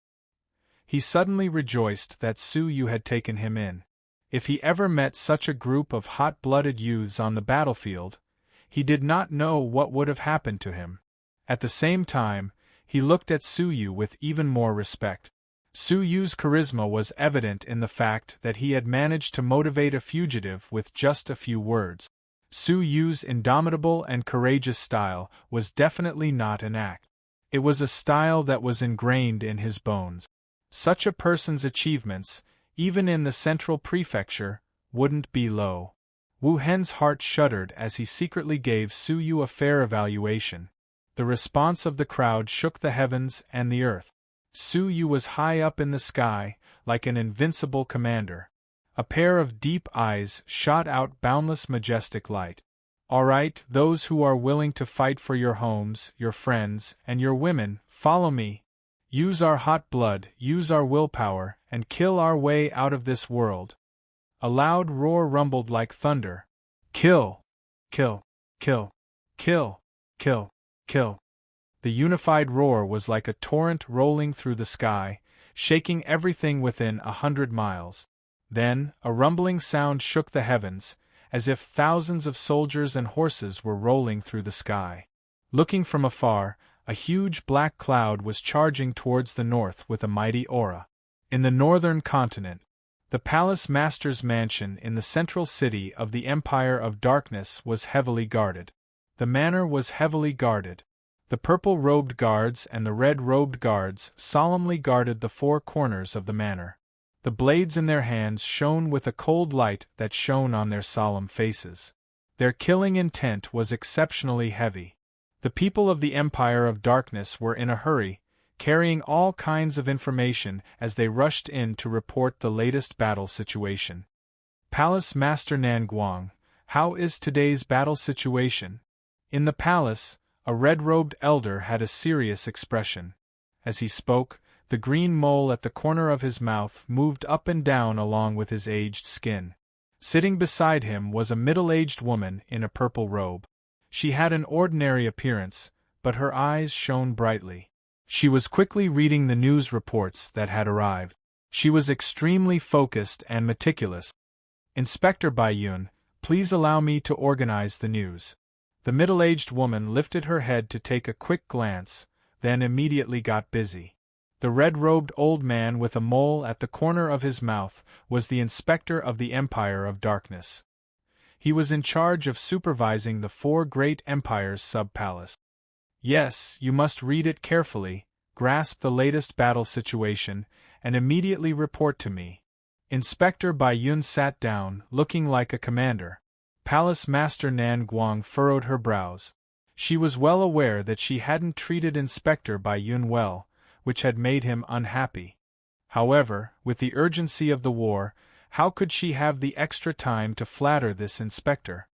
He suddenly rejoiced that Su Yu had taken him in. If he ever met such a group of hot-blooded youths on the battlefield, he did not know what would have happened to him. At the same time, he looked at Su Yu with even more respect. Su Yu's charisma was evident in the fact that he had managed to motivate a fugitive with just a few words. Su Yu's indomitable and courageous style was definitely not an act. It was a style that was ingrained in his bones. Such a person's achievements, even in the central prefecture, wouldn't be low. Wu Hen's heart shuddered as he secretly gave Su Yu a fair evaluation. The response of the crowd shook the heavens and the earth. Su Yu was high up in the sky, like an invincible commander. A pair of deep eyes shot out boundless majestic light. All right, those who are willing to fight for your homes, your friends, and your women, follow me. Use our hot blood, use our willpower, and kill our way out of this world. A loud roar rumbled like thunder. Kill! Kill! Kill! Kill! Kill! Kill! The unified roar was like a torrent rolling through the sky, shaking everything within 100 miles. Then, a rumbling sound shook the heavens, as if thousands of soldiers and horses were rolling through the sky. Looking from afar, a huge black cloud was charging towards the north with a mighty aura. In the northern continent, the Palace Master's mansion in the central city of the Empire of Darkness was heavily guarded. The manor was heavily guarded. The purple-robed guards and the red-robed guards solemnly guarded the 4 corners of the manor. The blades in their hands shone with a cold light that shone on their solemn faces. Their killing intent was exceptionally heavy. The people of the Empire of Darkness were in a hurry, carrying all kinds of information as they rushed in to report the latest battle situation. Palace Master Nanguang, How is today's battle situation? In the palace, a red-robed elder had a serious expression. As he spoke, the green mole at the corner of his mouth moved up and down along with his aged skin. Sitting beside him was a middle-aged woman in a purple robe. She had an ordinary appearance, but her eyes shone brightly. She was quickly reading the news reports that had arrived. She was extremely focused and meticulous. "Inspector Baiyun, please allow me to organize the news." The middle-aged woman lifted her head to take a quick glance, then immediately got busy. The red-robed old man with a mole at the corner of his mouth was the inspector of the Empire of Darkness. He was in charge of supervising the 4 great empires' sub-palace. "Yes, you must read it carefully, grasp the latest battle situation, and immediately report to me." Inspector Baiyun sat down, looking like a commander. Palace Master Nan Guang furrowed her brows. She was well aware that she hadn't treated Inspector Baiyun well, which had made him unhappy. However, with the urgency of the war, how could she have the extra time to flatter this inspector?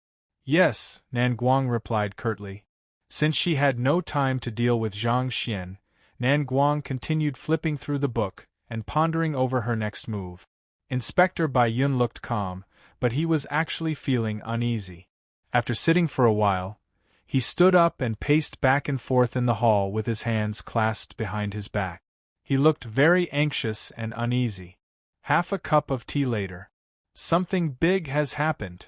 "Yes," Nan Guang replied curtly. Since she had no time to deal with Zhang Xian, Nan Guang continued flipping through the book and pondering over her next move. Inspector Baiyun looked calm, but he was actually feeling uneasy. After sitting for a while, he stood up and paced back and forth in the hall with his hands clasped behind his back. He looked very anxious and uneasy. Half a cup of tea later. "Something big has happened."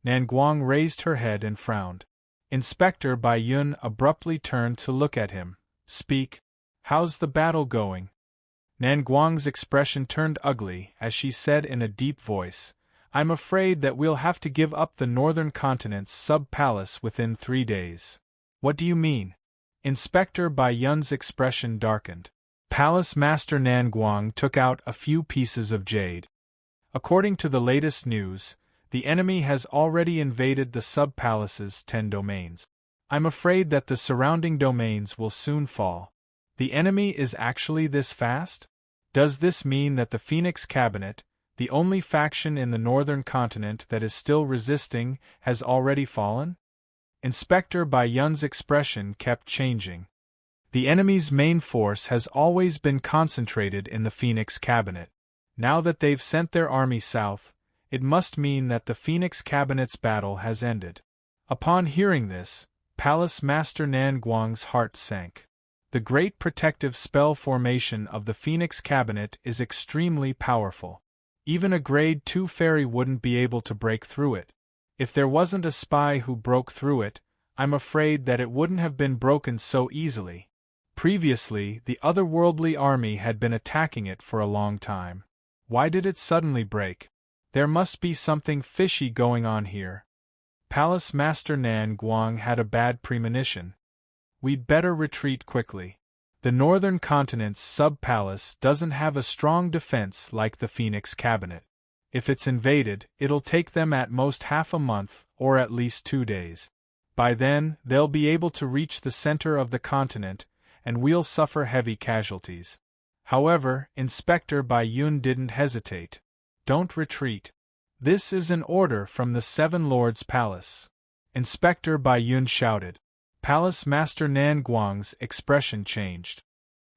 Nan Guang raised her head and frowned. Inspector Baiyun abruptly turned to look at him. "Speak. How's the battle going?" Nan Guang's expression turned ugly as she said in a deep voice, "I'm afraid that we'll have to give up the northern continent's sub-palace within 3 days." "What do you mean?" Inspector Baiyun's expression darkened. Palace Master Nan Guang took out a few pieces of jade. "According to the latest news, the enemy has already invaded the sub-palace's 10 domains. I'm afraid that the surrounding domains will soon fall." "The enemy is actually this fast? Does this mean that the Phoenix Cabinet, the only faction in the northern continent that is still resisting, has already fallen?" Inspector Baiyun's expression kept changing. "The enemy's main force has always been concentrated in the Phoenix Cabinet. Now that they've sent their army south, it must mean that the Phoenix Cabinet's battle has ended." Upon hearing this, Palace Master Nan Guang's heart sank. The great protective spell formation of the Phoenix Cabinet is extremely powerful. Even a Grade 2 fairy wouldn't be able to break through it. If there wasn't a spy who broke through it, I'm afraid that it wouldn't have been broken so easily. Previously, the otherworldly army had been attacking it for a long time. Why did it suddenly break? There must be something fishy going on here. Palace Master Nan Guang had a bad premonition. "We'd better retreat quickly. The northern continent's sub-palace doesn't have a strong defense like the Phoenix Cabinet. If it's invaded, it'll take them at most half a month, or at least 2 days. By then, they'll be able to reach the center of the continent, and we'll suffer heavy casualties." However, Inspector Baiyun didn't hesitate. "Don't retreat. This is an order from the 7 Lords' Palace." Inspector Baiyun shouted. Palace Master Nan Guang's expression changed.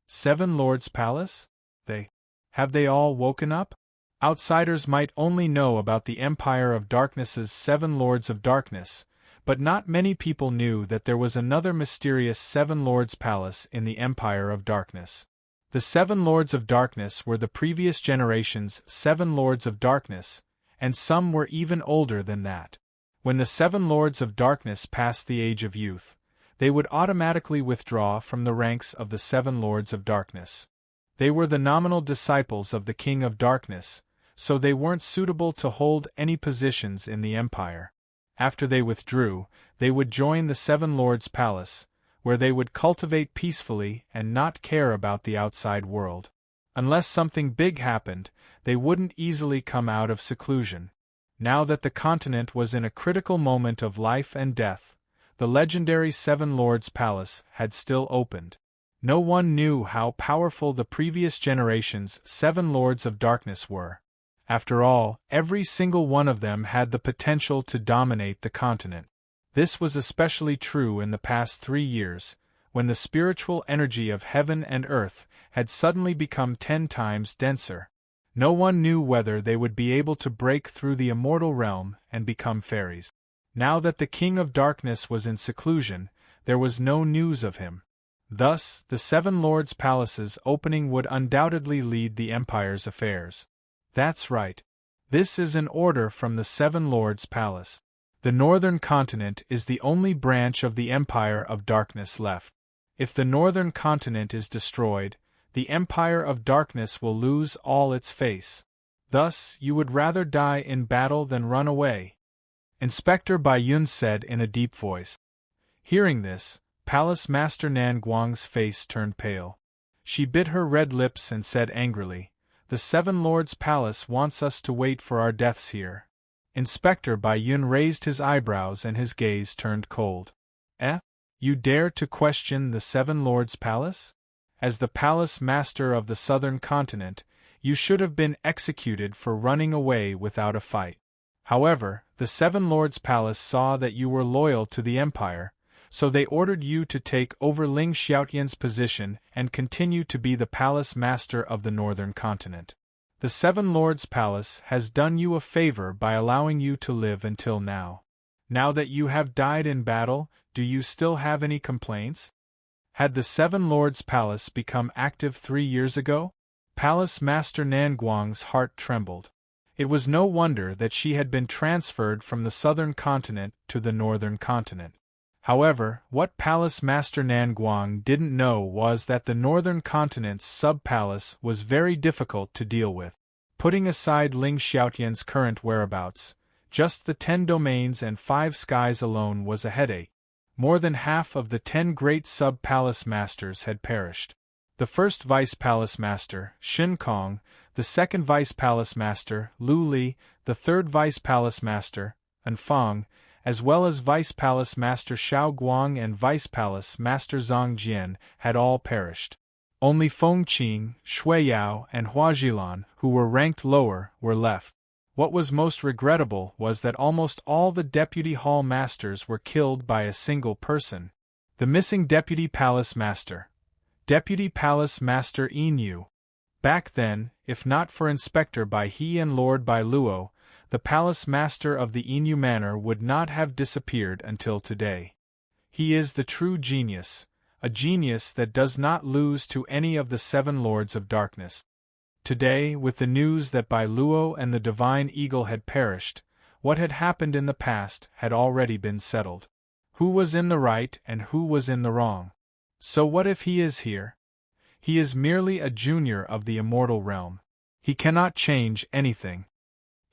7 Lords' Palace? Have they all woken up? Outsiders might only know about the Empire of Darkness's 7 Lords of Darkness, but not many people knew that there was another mysterious 7 Lords' Palace in the Empire of Darkness. The 7 Lords of Darkness were the previous generation's 7 Lords of Darkness, and some were even older than that. When the 7 Lords of Darkness passed the age of youth, they would automatically withdraw from the ranks of the 7 Lords of Darkness. They were the nominal disciples of the King of Darkness, so they weren't suitable to hold any positions in the Empire. After they withdrew, they would join the 7 Lords' Palace, where they would cultivate peacefully and not care about the outside world. Unless something big happened, they wouldn't easily come out of seclusion. Now that the continent was in a critical moment of life and death, the legendary 7 Lords' Palace had still opened. No one knew how powerful the previous generation's 7 Lords of Darkness were. After all, every single one of them had the potential to dominate the continent. This was especially true in the past 3 years, when the spiritual energy of heaven and earth had suddenly become 10 times denser. No one knew whether they would be able to break through the immortal realm and become fairies. Now that the King of Darkness was in seclusion, there was no news of him. Thus, the Seven Lords' Palace's opening would undoubtedly lead the Empire's affairs. That's right. This is an order from the Seven Lords' Palace. The Northern Continent is the only branch of the Empire of Darkness left. If the Northern Continent is destroyed, the Empire of Darkness will lose all its face. Thus, you would rather die in battle than run away. Inspector Bai Yun said in a deep voice. Hearing this, Palace Master Nan Guang's face turned pale. She bit her red lips and said angrily, "The Seven Lords' Palace wants us to wait for our deaths here." Inspector Bai Yun raised his eyebrows and his gaze turned cold. You dare to question the Seven Lords' Palace? As the Palace Master of the Southern Continent, you should have been executed for running away without a fight. However, the Seven Lords' Palace saw that you were loyal to the Empire, so they ordered you to take over Ling Xiaotian's position and continue to be the Palace Master of the Northern Continent. The Seven Lords' Palace has done you a favor by allowing you to live until now. Now that you have died in battle, do you still have any complaints? Had the Seven Lords' Palace become active 3 years ago? Palace Master Nan Guang's heart trembled. It was no wonder that she had been transferred from the Southern Continent to the Northern Continent. However, what Palace Master Nan Guang didn't know was that the Northern Continent's sub-palace was very difficult to deal with. Putting aside Ling Xiaotian's current whereabouts, just the 10 domains and 5 skies alone was a headache. More than half of the 10 great sub-palace masters had perished. The first vice-palace master, Shin Kong, the second vice-palace master, Lu Li, the third vice-palace master, An Fang, as well as vice-palace master Xiao Guang and vice-palace master Zhang Jian, had all perished. Only Feng Qing, Shui Yao, and Hua Zhilan, who were ranked lower, were left. What was most regrettable was that almost all the deputy hall masters were killed by a single person. The missing deputy palace master. Deputy Palace Master Yin Yu. Back then, if not for Inspector Bai He and Lord Bai Luo, the Palace Master of the Yin Yu Manor would not have disappeared until today. He is the true genius, a genius that does not lose to any of the 7 Lords of Darkness. Today, with the news that Bai Luo and the Divine Eagle had perished, what had happened in the past had already been settled. Who was in the right and who was in the wrong? So what if he is here? He is merely a junior of the immortal realm. He cannot change anything.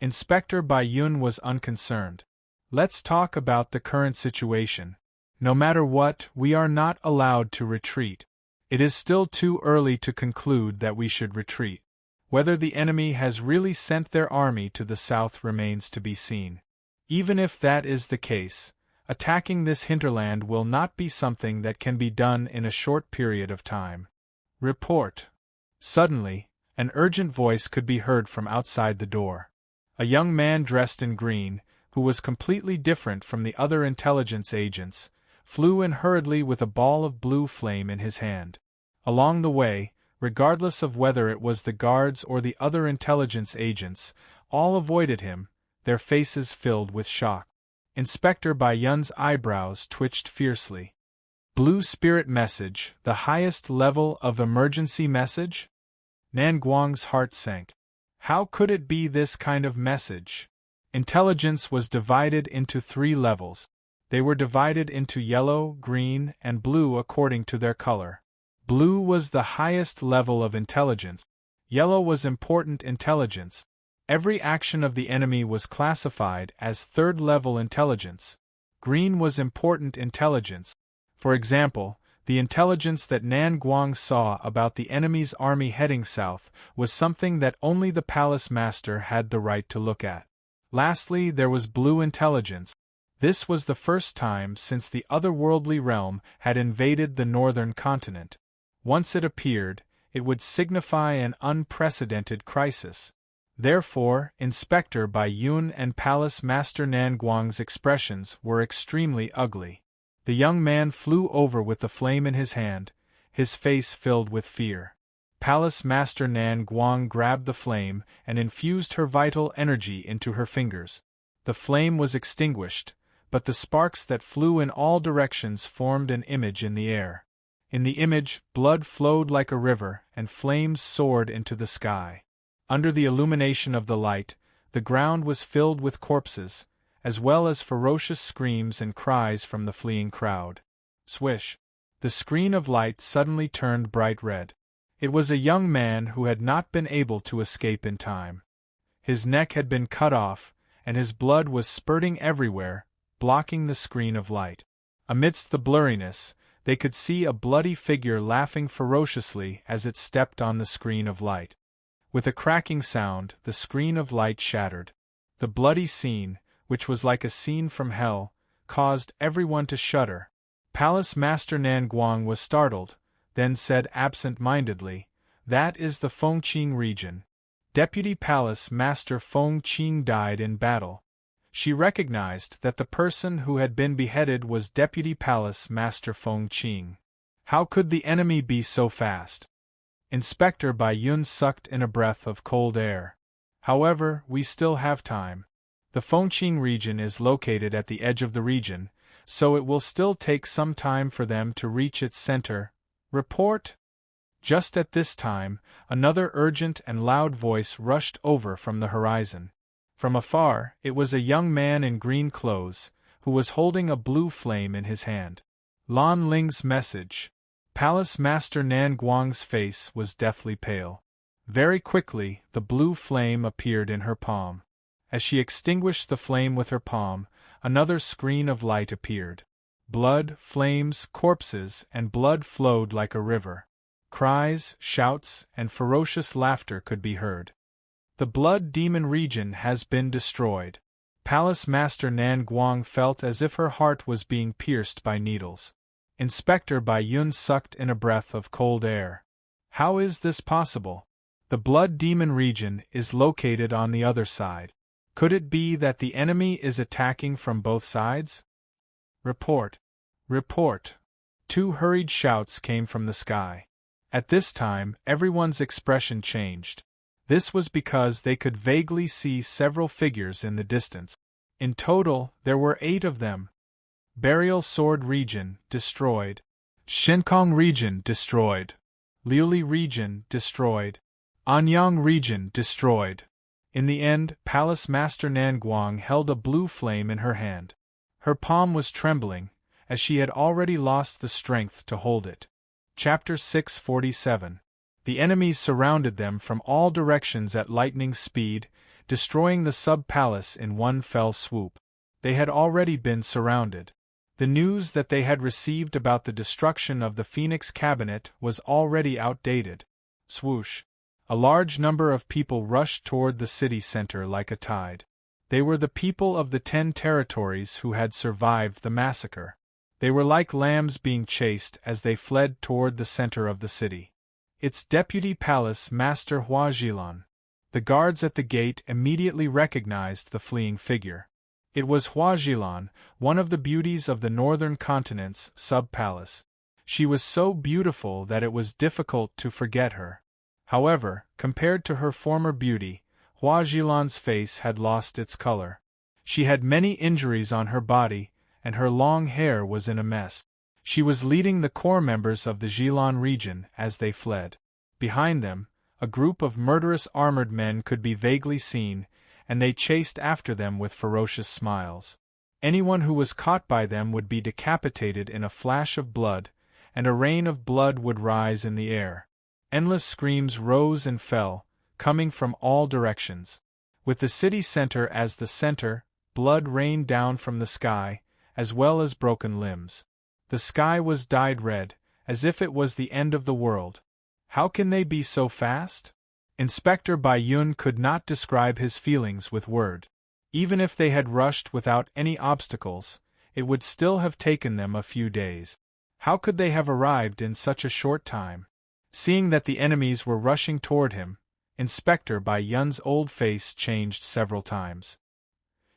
Inspector Bai Yun was unconcerned. Let's talk about the current situation. No matter what, we are not allowed to retreat. It is still too early to conclude that we should retreat. Whether the enemy has really sent their army to the south remains to be seen. Even if that is the case, attacking this hinterland will not be something that can be done in a short period of time. Report. Suddenly, an urgent voice could be heard from outside the door. A young man dressed in green, who was completely different from the other intelligence agents, flew in hurriedly with a ball of blue flame in his hand. Along the way, regardless of whether it was the guards or the other intelligence agents, all avoided him, their faces filled with shock. Inspector Bai Yun's eyebrows twitched fiercely. Blue Spirit Message, the highest level of emergency message? Nan Guang's heart sank. How could it be this kind of message? Intelligence was divided into 3 levels. They were divided into yellow, green, and blue according to their color. Blue was the highest level of intelligence. Yellow was important intelligence. Every action of the enemy was classified as 3rd-level intelligence. Green was important intelligence. For example, the intelligence that Nan Guang saw about the enemy's army heading south was something that only the Palace Master had the right to look at. Lastly, there was blue intelligence. This was the first time since the otherworldly realm had invaded the northern continent. Once it appeared, it would signify an unprecedented crisis. Therefore, Inspector Bai Yun and Palace Master Nan Guang's expressions were extremely ugly. The young man flew over with the flame in his hand, his face filled with fear. Palace Master Nan Guang grabbed the flame and infused her vital energy into her fingers. The flame was extinguished, but the sparks that flew in all directions formed an image in the air. In the image, blood flowed like a river and flames soared into the sky. Under the illumination of the light, the ground was filled with corpses, as well as ferocious screams and cries from the fleeing crowd. Swish! The screen of light suddenly turned bright red. It was a young man who had not been able to escape in time. His neck had been cut off, and his blood was spurting everywhere, blocking the screen of light. Amidst the blurriness, they could see a bloody figure laughing ferociously as it stepped on the screen of light. With a cracking sound, the screen of light shattered. The bloody scene, which was like a scene from hell, caused everyone to shudder. Palace Master Nan Guang was startled, then said absent-mindedly, "That is the Fengqing region. Deputy Palace Master Fengqing died in battle." She recognized that the person who had been beheaded was Deputy Palace Master Fengqing. How could the enemy be so fast? Inspector Bai Yun sucked in a breath of cold air. However, we still have time. The Fengqing region is located at the edge of the region, so it will still take some time for them to reach its center. Report? Just at this time, another urgent and loud voice rushed over from the horizon. From afar, it was a young man in green clothes, who was holding a blue flame in his hand. Lan Ling's message. Palace Master Nan Guang's face was deathly pale. Very quickly, the blue flame appeared in her palm. As she extinguished the flame with her palm, another screen of light appeared. Blood, flames, corpses, and blood flowed like a river. Cries, shouts, and ferocious laughter could be heard. The Blood Demon region has been destroyed. Palace Master Nan Guang felt as if her heart was being pierced by needles. Inspector Bai Yun sucked in a breath of cold air. How is this possible? The Blood Demon region is located on the other side. Could it be that the enemy is attacking from both sides? Report! Report! 2 hurried shouts came from the sky. At this time, everyone's expression changed. This was because they could vaguely see several figures in the distance. In total, there were 8 of them. Burial Sword region, destroyed. Shinkong region, destroyed. Liuli region, destroyed. Anyang region, destroyed. In the end, Palace Master Nan Guang held a blue flame in her hand. Her palm was trembling, as she had already lost the strength to hold it. Chapter 647. The enemies surrounded them from all directions at lightning speed, destroying the sub-palace in one fell swoop. They had already been surrounded. The news that they had received about the destruction of the Phoenix Cabinet was already outdated. Swoosh! A large number of people rushed toward the city center like a tide. They were the people of the 10 territories who had survived the massacre. They were like lambs being chased as they fled toward the center of the city. Its Deputy Palace Master Hua Zhilan. The guards at the gate immediately recognized the fleeing figure. It was Hua Zhilan, one of the beauties of the northern continent's sub-palace. She was so beautiful that it was difficult to forget her. However, compared to her former beauty, Hua Zhilan's face had lost its color. She had many injuries on her body, and her long hair was in a mess. She was leading the core members of the Zhilan region as they fled. Behind them, a group of murderous armored men could be vaguely seen, and they chased after them with ferocious smiles. Anyone who was caught by them would be decapitated in a flash of blood, and a rain of blood would rise in the air. Endless screams rose and fell, coming from all directions. With the city center as the center, blood rained down from the sky, as well as broken limbs. The sky was dyed red, as if it was the end of the world. How can they be so fast? Inspector Bai Yun could not describe his feelings with word. Even if they had rushed without any obstacles, it would still have taken them a few days. How could they have arrived in such a short time? Seeing that the enemies were rushing toward him, Inspector Bai Yun's old face changed several times.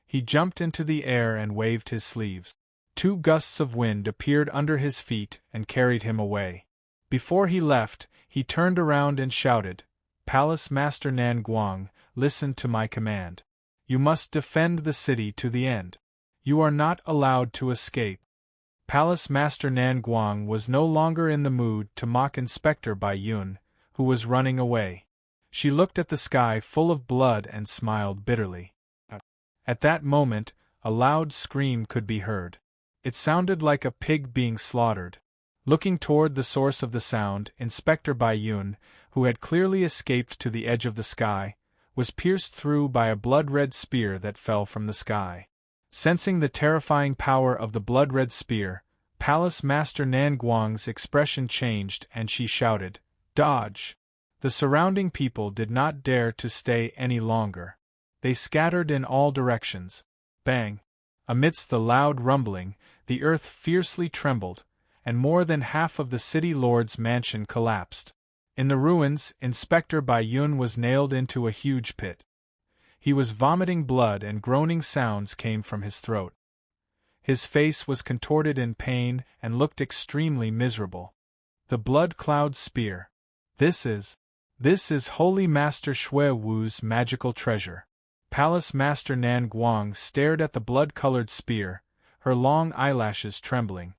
He jumped into the air and waved his sleeves. 2 gusts of wind appeared under his feet and carried him away. Before he left, he turned around and shouted, "Palace Master Nan Guang, listen to my command. You must defend the city to the end. You are not allowed to escape." Palace Master Nan Guang was no longer in the mood to mock Inspector Bai Yun, who was running away. She looked at the sky full of blood and smiled bitterly. At that moment, a loud scream could be heard. It sounded like a pig being slaughtered. Looking toward the source of the sound, Inspector Bai Yun, who had clearly escaped to the edge of the sky, was pierced through by a blood-red spear that fell from the sky. Sensing the terrifying power of the blood-red spear, Palace Master Nan Guang's expression changed and she shouted, "Dodge!" The surrounding people did not dare to stay any longer. They scattered in all directions. Bang! Amidst the loud rumbling, the earth fiercely trembled, and more than half of the city lord's mansion collapsed. In the ruins, Inspector Bai Yun was nailed into a huge pit. He was vomiting blood and groaning sounds came from his throat. His face was contorted in pain and looked extremely miserable. The blood cloud spear. This is Holy Master Xue Wu's magical treasure. Palace Master Nan Guang stared at the blood-colored spear, her long eyelashes trembling.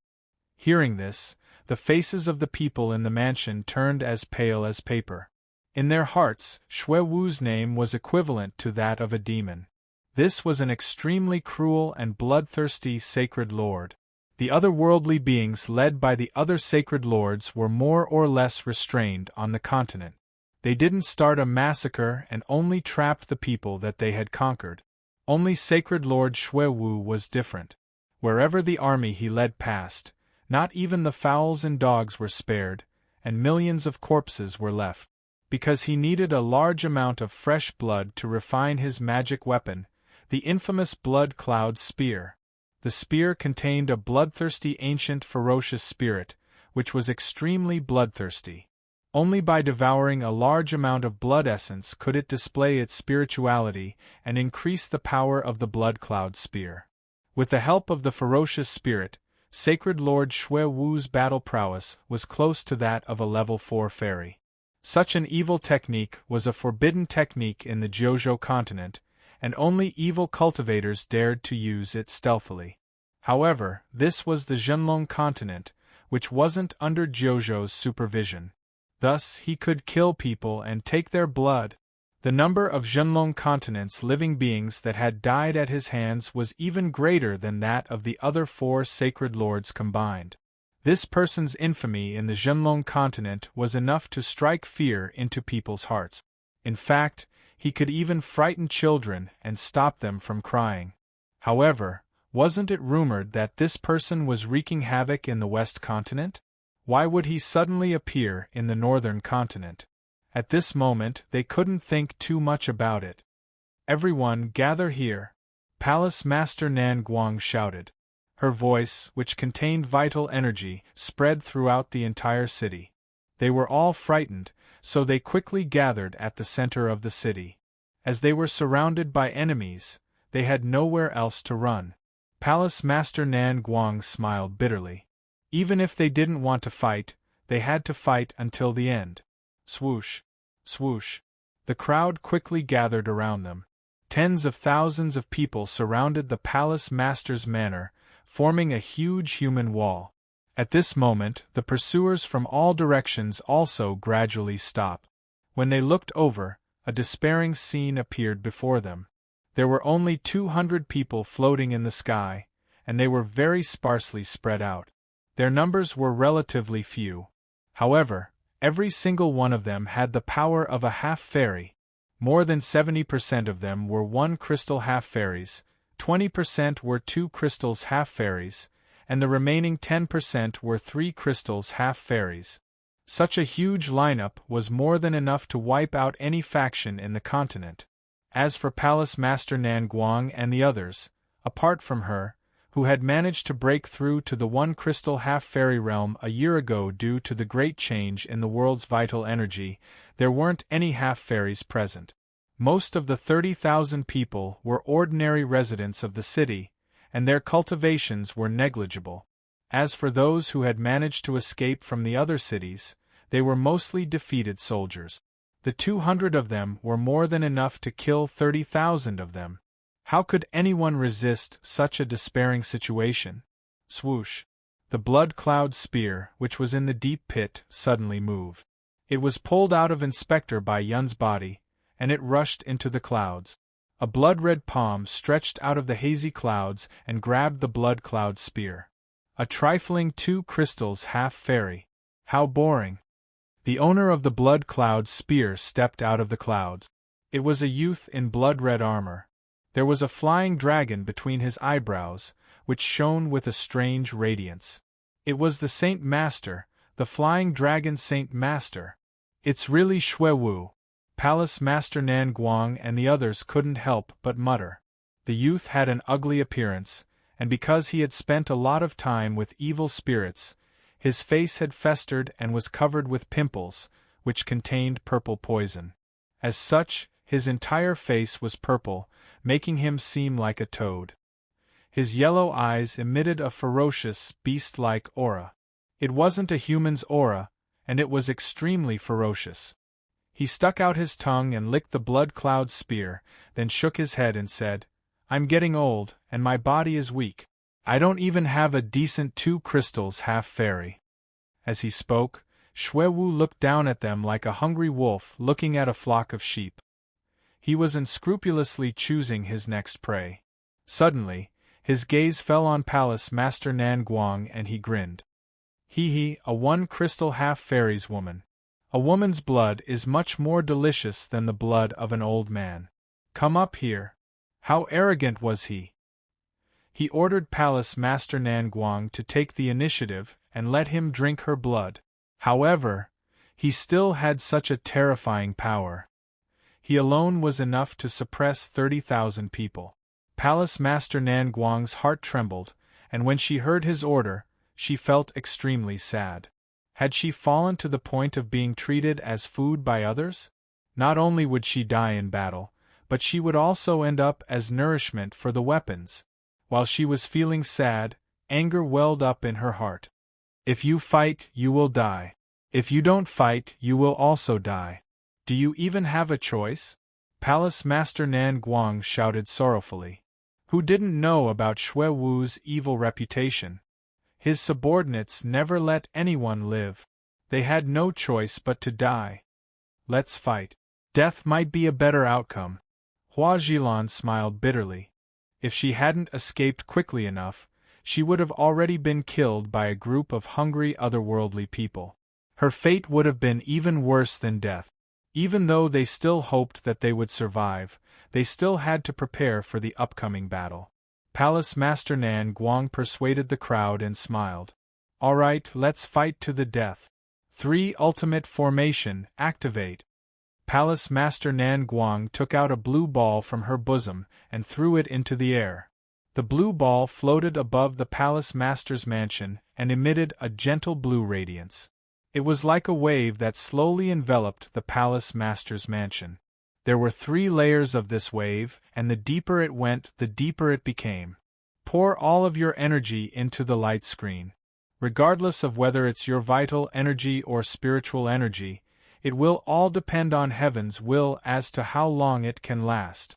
Hearing this, the faces of the people in the mansion turned as pale as paper. In their hearts, Xue Wu's name was equivalent to that of a demon. This was an extremely cruel and bloodthirsty sacred lord. The other worldly beings led by the other sacred lords were more or less restrained on the continent. They didn't start a massacre and only trapped the people that they had conquered. Only Sacred Lord Xue Wu was different. Wherever the army he led passed, not even the fowls and dogs were spared, and millions of corpses were left. Because he needed a large amount of fresh blood to refine his magic weapon, the infamous blood cloud spear. The spear contained a bloodthirsty ancient ferocious spirit, which was extremely bloodthirsty. Only by devouring a large amount of blood essence could it display its spirituality and increase the power of the blood cloud spear. With the help of the ferocious spirit, Sacred Lord Xue Wu's battle prowess was close to that of a level 4 fairy. Such an evil technique was a forbidden technique in the Jiuzhou continent, and only evil cultivators dared to use it stealthily. However, this was the Zhenlong continent, which wasn't under Jiuzhou's supervision. Thus, he could kill people and take their blood. The number of Zhenlong continent's living beings that had died at his hands was even greater than that of the other 4 sacred lords combined. This person's infamy in the Zhenlong continent was enough to strike fear into people's hearts. In fact, he could even frighten children and stop them from crying. However, wasn't it rumored that this person was wreaking havoc in the West continent? Why would he suddenly appear in the Northern continent? At this moment they couldn't think too much about it. "Everyone gather here," Palace Master Nan Guang shouted. Her voice, which contained vital energy, spread throughout the entire city. They were all frightened, so they quickly gathered at the center of the city. As they were surrounded by enemies, they had nowhere else to run. Palace Master Nan Guang smiled bitterly. Even if they didn't want to fight, they had to fight until the end. Swoosh! Swoosh! The crowd quickly gathered around them. Tens of thousands of people surrounded the palace master's manor, forming a huge human wall. At this moment, the pursuers from all directions also gradually stopped. When they looked over, a despairing scene appeared before them. There were only 200 people floating in the sky, and they were very sparsely spread out. Their numbers were relatively few. However, every single one of them had the power of a half-fairy. More than 70% of them were 1 crystal half-fairies, 20% were 2 crystals half-fairies, and the remaining 10% were 3 crystals half-fairies. Such a huge lineup was more than enough to wipe out any faction in the continent. As for Palace Master Nan Guang and the others, apart from her, who had managed to break through to the one crystal half-fairy realm a year ago due to the great change in the world's vital energy, there weren't any half-fairies present. Most of the 30,000 people were ordinary residents of the city, and their cultivations were negligible. As for those who had managed to escape from the other cities, they were mostly defeated soldiers. The 200 of them were more than enough to kill 30,000 of them. How could anyone resist such a despairing situation? Swoosh! The blood cloud spear, which was in the deep pit, suddenly moved. It was pulled out of Inspector Bai Yun's body, and it rushed into the clouds. A blood-red palm stretched out of the hazy clouds and grabbed the blood cloud spear. A trifling 2 crystals half-fairy. How boring! The owner of the blood cloud spear stepped out of the clouds. It was a youth in blood-red armor. There was a flying dragon between his eyebrows, which shone with a strange radiance. It was the Saint Master, the flying dragon Saint Master. It's really Xue Wu. Palace Master Nan Guang and the others couldn't help but mutter. The youth had an ugly appearance, and because he had spent a lot of time with evil spirits, his face had festered and was covered with pimples, which contained purple poison. As such, his entire face was purple, making him seem like a toad. His yellow eyes emitted a ferocious, beast-like aura. It wasn't a human's aura, and it was extremely ferocious. He stuck out his tongue and licked the blood cloud spear, then shook his head and said, "I'm getting old, and my body is weak. I don't even have a decent 2 crystals half-fairy." As he spoke, Xue Wu looked down at them like a hungry wolf looking at a flock of sheep. He was unscrupulously choosing his next prey. Suddenly, his gaze fell on Palace Master Nan Guang and he grinned. "Hee, a 1 crystal half-fairies woman. A woman's blood is much more delicious than the blood of an old man. Come up here." How arrogant was he! He ordered Palace Master Nan Guang to take the initiative and let him drink her blood. However, he still had such a terrifying power. He alone was enough to suppress 30,000 people. Palace Master Nan Guang's heart trembled, and when she heard his order, she felt extremely sad. Had she fallen to the point of being treated as food by others? Not only would she die in battle, but she would also end up as nourishment for the weapons. While she was feeling sad, anger welled up in her heart. "If you fight, you will die. If you don't fight, you will also die. Do you even have a choice?" Palace Master Nan Guang shouted sorrowfully. Who didn't know about Xue Wu's evil reputation? His subordinates never let anyone live. They had no choice but to die. "Let's fight. Death might be a better outcome." Hua Zhilan smiled bitterly. If she hadn't escaped quickly enough, she would have already been killed by a group of hungry otherworldly people. Her fate would have been even worse than death. Even though they still hoped that they would survive, they still had to prepare for the upcoming battle. Palace Master Nan Guang persuaded the crowd and smiled. "All right, let's fight to the death. 3 Ultimate Formation, activate." Palace Master Nan Guang took out a blue ball from her bosom and threw it into the air. The blue ball floated above the Palace Master's mansion and emitted a gentle blue radiance. It was like a wave that slowly enveloped the Palace Master's mansion. There were 3 layers of this wave, and the deeper it went, the deeper it became. Pour all of your energy into the light screen. Regardless of whether it's your vital energy or spiritual energy, it will all depend on Heaven's will as to how long it can last.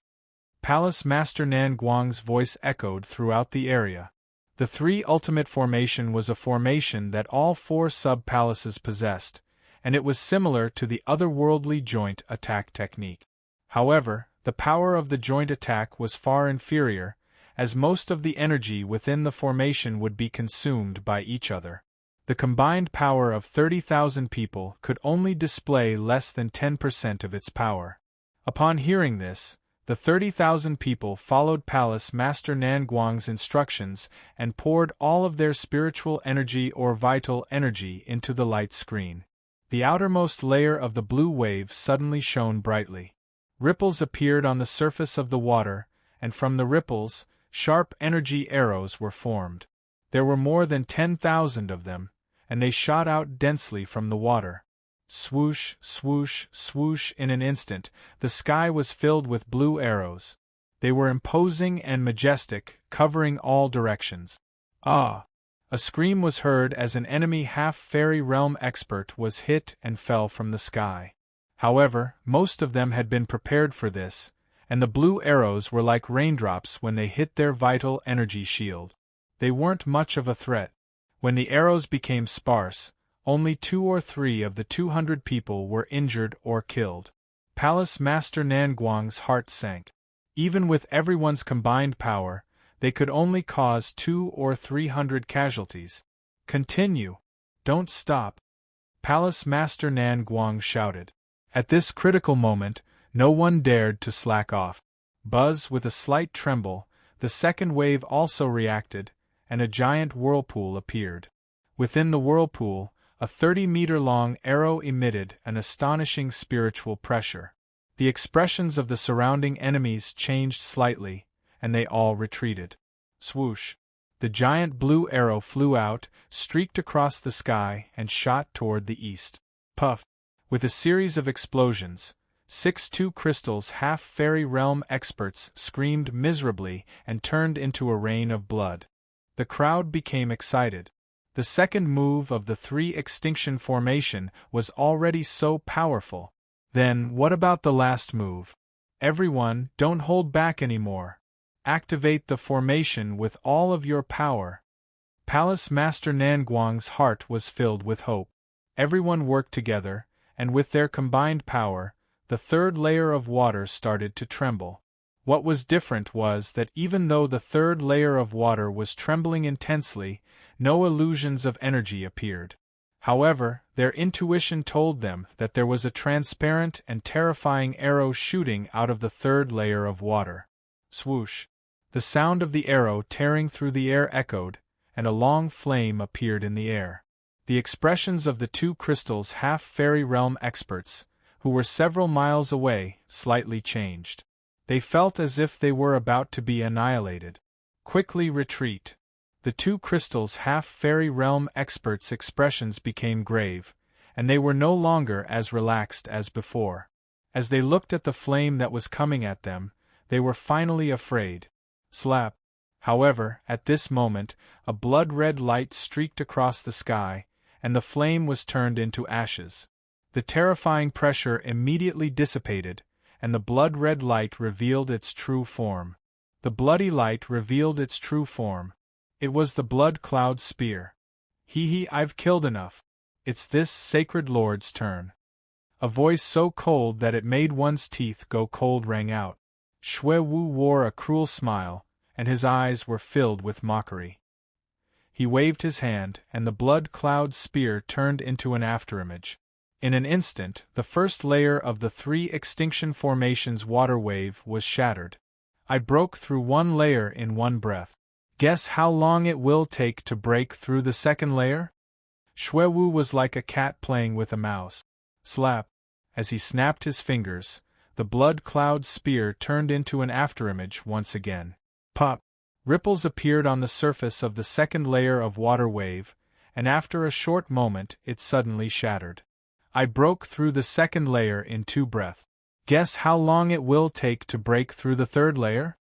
Palace Master Nan Guang's voice echoed throughout the area. The 3 Ultimate Formation was a formation that all 4 sub-palaces possessed, and it was similar to the otherworldly joint attack technique. However, the power of the joint attack was far inferior, as most of the energy within the formation would be consumed by each other. The combined power of 30,000 people could only display less than 10% of its power. Upon hearing this, the 30,000 people followed Palace Master Nan Guang's instructions and poured all of their spiritual energy or vital energy into the light screen. The outermost layer of the blue wave suddenly shone brightly. Ripples appeared on the surface of the water, and from the ripples, Sharp energy arrows were formed. There were more than 10,000 of them, and they shot out densely from the water. Swoosh, swoosh, swoosh. In an instant, the sky was filled with blue arrows. They were imposing and majestic, covering all directions. Ah! A scream was heard as an enemy half-fairy realm expert was hit and fell from the sky. However, most of them had been prepared for this, and the blue arrows were like raindrops when they hit their vital energy shield. They weren't much of a threat. When the arrows became sparse, only 2 or 3 of the 200 people were injured or killed. Palace Master Nanguang's heart sank. Even with everyone's combined power, they could only cause 200 or 300 casualties. Continue. Don't stop. Palace Master Nanguang shouted. At this critical moment, no one dared to slack off. Buzz, with a slight tremble, the second wave also reacted, and a giant whirlpool appeared. Within the whirlpool, a 30-meter-long arrow emitted an astonishing spiritual pressure. The expressions of the surrounding enemies changed slightly, and they all retreated. Swoosh! The giant blue arrow flew out, streaked across the sky, and shot toward the east. Puff! With a series of explosions, 6 crystals half-fairy realm experts screamed miserably and turned into a rain of blood. The crowd became excited. The second move of the 3 extinction formation was already so powerful. Then, what about the last move? Everyone, don't hold back anymore. Activate the formation with all of your power. Palace Master Nanguang's heart was filled with hope. Everyone worked together, and with their combined power, the third layer of water started to tremble. What was different was that even though the third layer of water was trembling intensely, no illusions of energy appeared. However, their intuition told them that there was a transparent and terrifying arrow shooting out of the third layer of water. Swoosh! The sound of the arrow tearing through the air echoed, and a long flame appeared in the air. The expressions of the 2 crystals half-fairy realm experts, who were several miles away, slightly changed. They felt as if they were about to be annihilated. Quickly retreat. The 2 crystals half-fairy realm experts' expressions became grave, and they were no longer as relaxed as before. As they looked at the flame that was coming at them, they were finally afraid. Slap! However, at this moment, a blood-red light streaked across the sky, and the flame was turned into ashes. The terrifying pressure immediately dissipated, and the blood-red light revealed its true form. The bloody light revealed its true form. It was the blood cloud spear. Hee, I've killed enough. It's this sacred lord's turn. A voice so cold that it made one's teeth go cold rang out. Xue Wu wore a cruel smile, and his eyes were filled with mockery. He waved his hand, and the blood cloud spear turned into an afterimage. In an instant, the first layer of the 3 extinction formations water wave was shattered. I broke through one layer in one breath. Guess how long it will take to break through the second layer? Xue Wu was like a cat playing with a mouse. Slap! As he snapped his fingers, the blood cloud spear turned into an afterimage once again. Pop! Ripples appeared on the surface of the second layer of water wave, and after a short moment it suddenly shattered. I broke through the second layer in 2 breaths. Guess how long it will take to break through the third layer?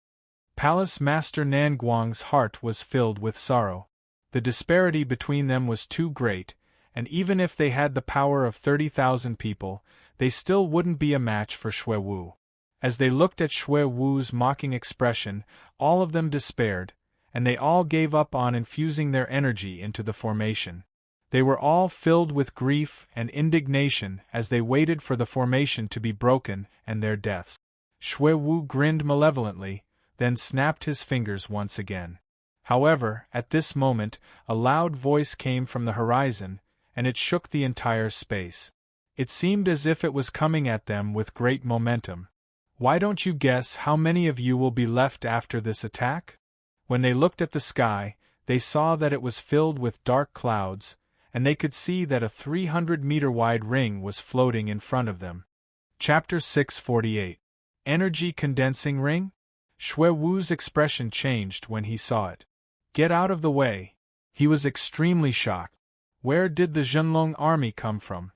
Palace Master Nanguang's heart was filled with sorrow. The disparity between them was too great, and even if they had the power of 30,000 people, they still wouldn't be a match for Xue Wu. As they looked at Xue Wu's mocking expression, all of them despaired, and they all gave up on infusing their energy into the formation. They were all filled with grief and indignation as they waited for the formation to be broken and their deaths. Xue Wu grinned malevolently, then snapped his fingers once again. However, at this moment, a loud voice came from the horizon, and it shook the entire space. It seemed as if it was coming at them with great momentum. Why don't you guess how many of you will be left after this attack? When they looked at the sky, they saw that it was filled with dark clouds, and they could see that a 300-meter-wide ring was floating in front of them. Chapter 648. Energy Condensing Ring? Shui Wu's expression changed when he saw it. Get out of the way! He was extremely shocked. Where did the Zhenlong army come from?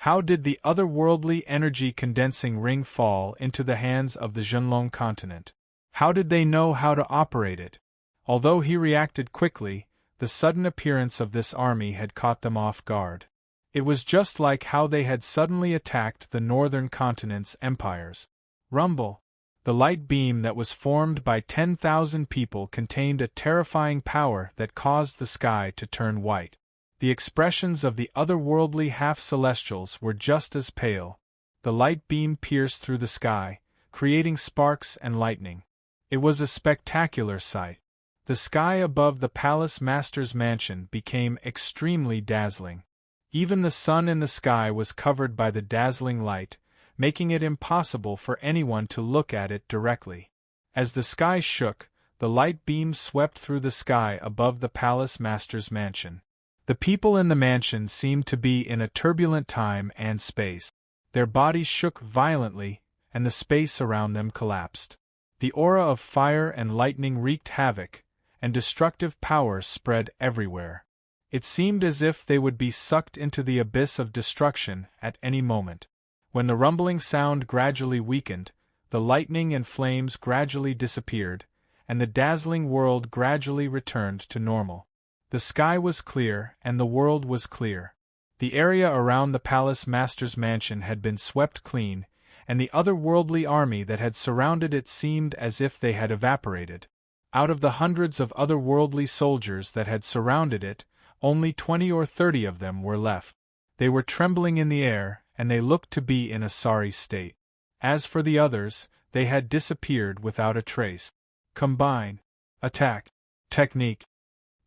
How did the otherworldly energy condensing ring fall into the hands of the Zhenlong continent? How did they know how to operate it? Although he reacted quickly, the sudden appearance of this army had caught them off guard. It was just like how they had suddenly attacked the northern continent's empires. Rumble! The light beam that was formed by 10,000 people contained a terrifying power that caused the sky to turn white. The expressions of the otherworldly half-celestials were just as pale. The light beam pierced through the sky, creating sparks and lightning. It was a spectacular sight. The sky above the palace master's mansion became extremely dazzling. Even the sun in the sky was covered by the dazzling light, making it impossible for anyone to look at it directly. As the sky shook, the light beam swept through the sky above the palace master's mansion. The people in the mansion seemed to be in a turbulent time and space. Their bodies shook violently, and the space around them collapsed. The aura of fire and lightning wreaked havoc, and destructive power spread everywhere. It seemed as if they would be sucked into the abyss of destruction at any moment. When the rumbling sound gradually weakened, the lightning and flames gradually disappeared, and the dazzling world gradually returned to normal. The sky was clear, and the world was clear. The area around the palace master's mansion had been swept clean, and the otherworldly army that had surrounded it seemed as if they had evaporated. Out of the hundreds of otherworldly soldiers that had surrounded it, only 20 or 30 of them were left. They were trembling in the air, and they looked to be in a sorry state. As for the others, they had disappeared without a trace. Combine. Attack. Technique.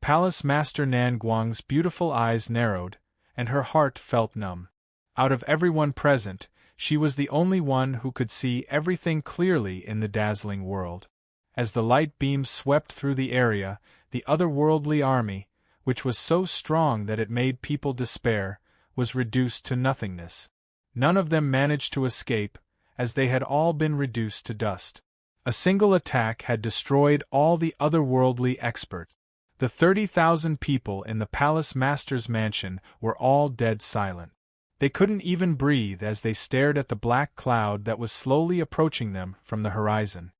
Palace Master Nan Guang's beautiful eyes narrowed, and her heart felt numb. Out of everyone present, she was the only one who could see everything clearly in the dazzling world. As the light beam swept through the area, the otherworldly army, which was so strong that it made people despair, was reduced to nothingness. None of them managed to escape, as they had all been reduced to dust. A single attack had destroyed all the otherworldly experts. The 30,000 people in the palace master's mansion were all dead silent. They couldn't even breathe as they stared at the black cloud that was slowly approaching them from the horizon.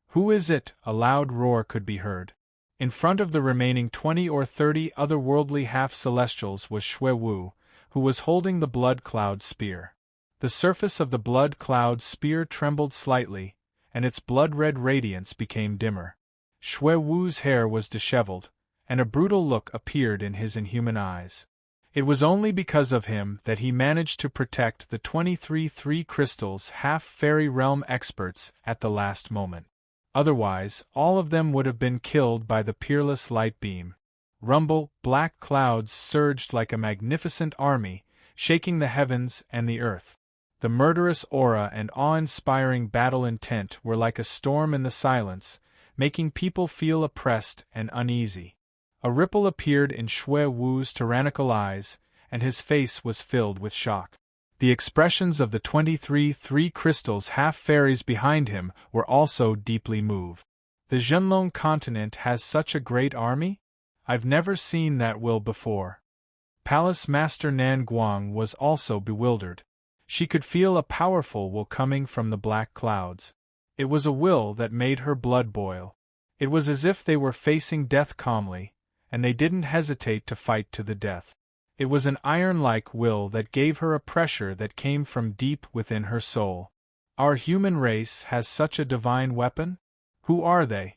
"Who is it?" a loud roar could be heard. In front of the remaining 20 or 30 otherworldly half-celestials was Shui Wu, who was holding the blood cloud spear. The surface of the blood cloud spear trembled slightly, and its blood-red radiance became dimmer. Shui Wu's hair was disheveled, and a brutal look appeared in his inhuman eyes. It was only because of him that he managed to protect the 23 crystals half-fairy realm experts at the last moment. Otherwise, all of them would have been killed by the peerless light beam. Rumble, black clouds surged like a magnificent army, shaking the heavens and the earth. The murderous aura and awe-inspiring battle intent were like a storm in the silence, making people feel oppressed and uneasy. A ripple appeared in Shui Wu's tyrannical eyes, and his face was filled with shock. The expressions of the 23 crystals half-fairies behind him were also deeply moved. The Zhenlong continent has such a great army? I've never seen that will before. Palace Master Nan Guang was also bewildered. She could feel a powerful will coming from the black clouds. It was a will that made her blood boil. It was as if they were facing death calmly, and they didn't hesitate to fight to the death. It was an iron-like will that gave her a pressure that came from deep within her soul. Our human race has such a divine weapon? Who are they?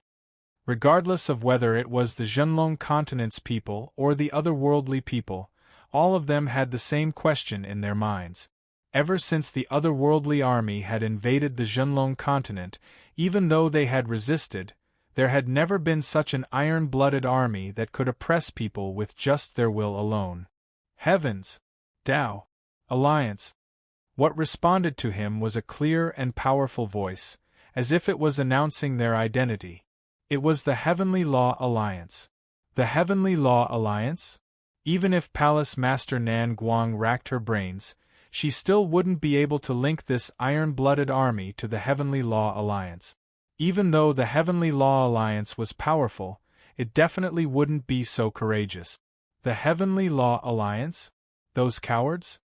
Regardless of whether it was the Zhenlong continent's people or the otherworldly people, all of them had the same question in their minds. Ever since the otherworldly army had invaded the Zhenlong continent, even though they had resisted, there had never been such an iron-blooded army that could oppress people with just their will alone. Heavens! Tao! Alliance! What responded to him was a clear and powerful voice, as if it was announcing their identity. It was the Heavenly Law Alliance. The Heavenly Law Alliance? Even if Palace Master Nan Guang racked her brains, she still wouldn't be able to link this iron-blooded army to the Heavenly Law Alliance. Even though the Heavenly Law Alliance was powerful, it definitely wouldn't be so courageous. The Heavenly Law Alliance? Those cowards?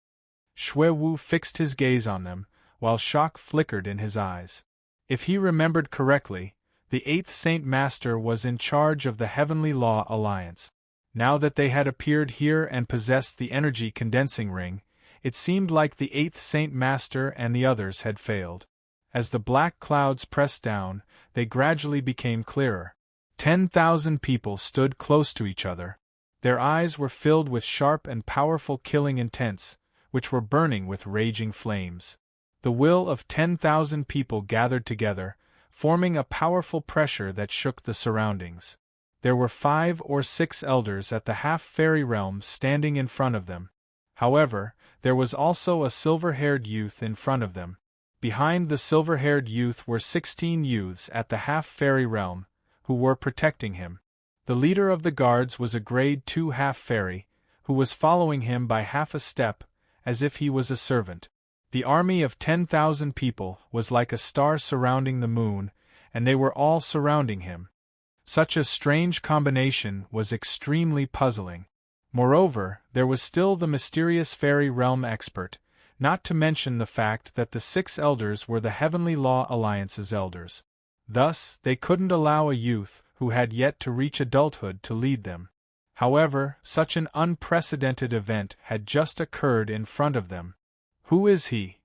Shui Wu fixed his gaze on them, while shock flickered in his eyes. If he remembered correctly, the 8th Saint Master was in charge of the Heavenly Law Alliance. Now that they had appeared here and possessed the energy condensing ring, it seemed like the 8th Saint Master and the others had failed. As the black clouds pressed down, they gradually became clearer. 10,000 people stood close to each other. Their eyes were filled with sharp and powerful killing intents, which were burning with raging flames. The will of 10,000 people gathered together, forming a powerful pressure that shook the surroundings. There were 5 or 6 elders at the half-fairy realm standing in front of them. However, there was also a silver-haired youth in front of them. Behind the silver-haired youth were 16 youths at the half-fairy realm, who were protecting him. The leader of the guards was a grade 2 half-fairy, who was following him by half a step, as if he was a servant. The army of 10,000 people was like a star surrounding the moon, and they were all surrounding him. Such a strange combination was extremely puzzling. Moreover, there was still the mysterious fairy realm expert, not to mention the fact that the 6 elders were the Heavenly Law Alliance's elders. Thus, they couldn't allow a youth who had yet to reach adulthood to lead them. However, such an unprecedented event had just occurred in front of them. Who is he?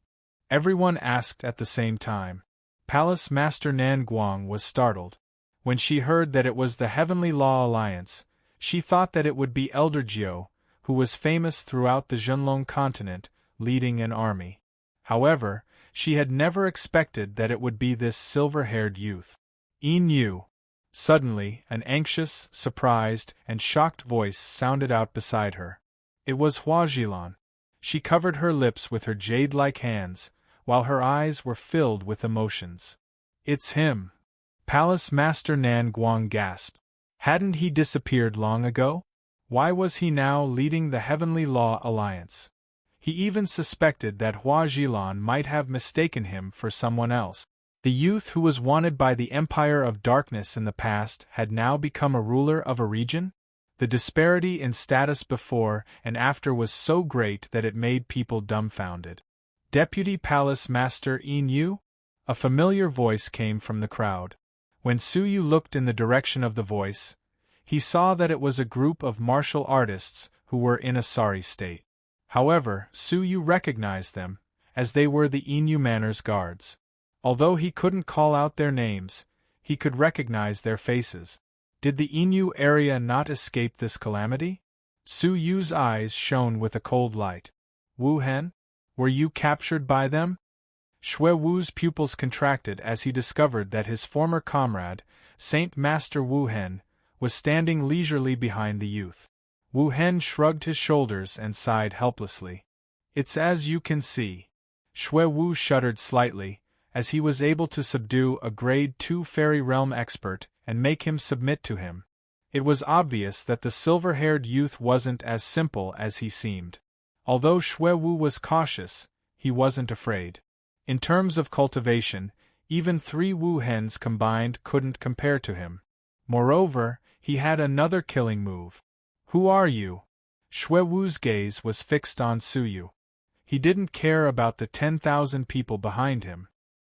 Everyone asked at the same time. Palace Master Nan Guang was startled. When she heard that it was the Heavenly Law Alliance, she thought that it would be Elder Jiao, who was famous throughout the Zhenlong continent, leading an army. However, she had never expected that it would be this silver-haired youth. Yin Yu. Suddenly, an anxious, surprised, and shocked voice sounded out beside her. It was Hua Zhilan. She covered her lips with her jade-like hands, while her eyes were filled with emotions. It's him! Palace Master Nan Guang gasped. Hadn't he disappeared long ago? Why was he now leading the Heavenly Law Alliance? He even suspected that Hua Zhilan might have mistaken him for someone else. The youth who was wanted by the Empire of Darkness in the past had now become a ruler of a region? The disparity in status before and after was so great that it made people dumbfounded. Deputy Palace Master Yin Yu? A familiar voice came from the crowd. When Su Yu looked in the direction of the voice, he saw that it was a group of martial artists who were in a sorry state. However, Su Yu recognized them, as they were the Yin Yu Manor's guards. Although he couldn't call out their names, he could recognize their faces. Did the Yin Yu area not escape this calamity? Su Yu's eyes shone with a cold light. Wu Hen? Were you captured by them? Shui Wu's pupils contracted as he discovered that his former comrade, Saint Master Wu Hen, was standing leisurely behind the youth. Wu Hen shrugged his shoulders and sighed helplessly. It's as you can see. Shui Wu shuddered slightly, as he was able to subdue a grade 2 fairy realm expert and make him submit to him. It was obvious that the silver-haired youth wasn't as simple as he seemed. Although Shui Wu was cautious, he wasn't afraid. In terms of cultivation, even 3 Wu Hens combined couldn't compare to him. Moreover, he had another killing move. Who are you? Shui Wu's gaze was fixed on Su Yu. He didn't care about the 10,000 people behind him.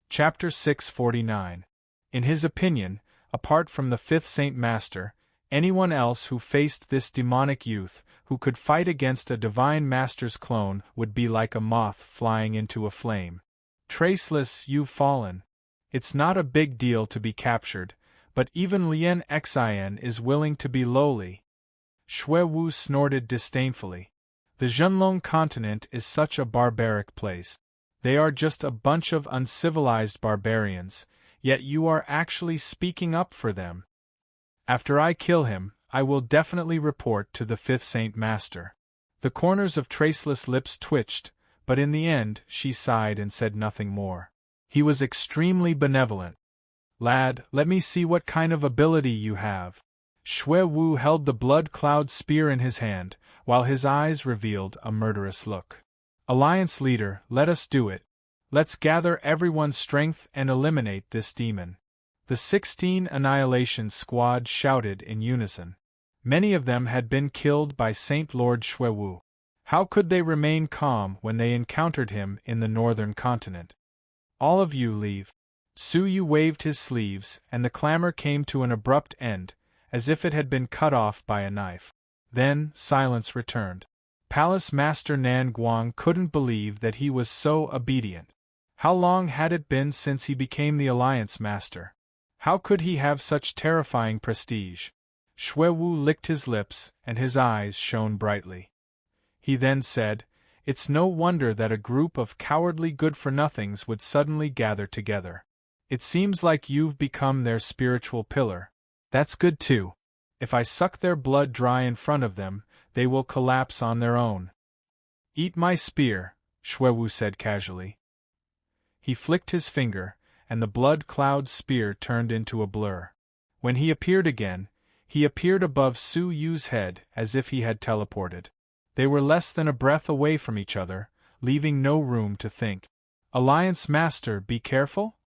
Chapter 649. In his opinion, apart from the 5th Saint Master, anyone else who faced this demonic youth, who could fight against a Divine Master's clone, would be like a moth flying into a flame. Traceless, you've fallen. It's not a big deal to be captured, but even Lien Xin is willing to be lowly. Shui Wu snorted disdainfully. The Zhenlong continent is such a barbaric place. They are just a bunch of uncivilized barbarians, yet you are actually speaking up for them. After I kill him, I will definitely report to the 5th Saint Master. The corners of Traceless' lips twitched, but in the end she sighed and said nothing more. He was extremely benevolent. Lad, let me see what kind of ability you have. Shui Wu held the blood cloud spear in his hand, while his eyes revealed a murderous look. Alliance leader, let us do it. Let's gather everyone's strength and eliminate this demon. The 16 Annihilation Squad shouted in unison. Many of them had been killed by Saint Lord Xuewu. How could they remain calm when they encountered him in the northern continent? All of you leave. Su Yu waved his sleeves, and the clamor came to an abrupt end, as if it had been cut off by a knife. Then, silence returned. Palace Master Nan Guang couldn't believe that he was so obedient. How long had it been since he became the Alliance Master? How could he have such terrifying prestige? Xuewu licked his lips, and his eyes shone brightly. He then said, "It's no wonder that a group of cowardly good-for-nothings would suddenly gather together. It seems like you've become their spiritual pillar. That's good too. If I suck their blood dry in front of them, they will collapse on their own." "Eat my spear," Xuewu said casually. He flicked his finger, and the blood cloud spear turned into a blur. When he appeared again, he appeared above Su Yu's head as if he had teleported. They were less than a breath away from each other, leaving no room to think. "Alliance Master, be careful?"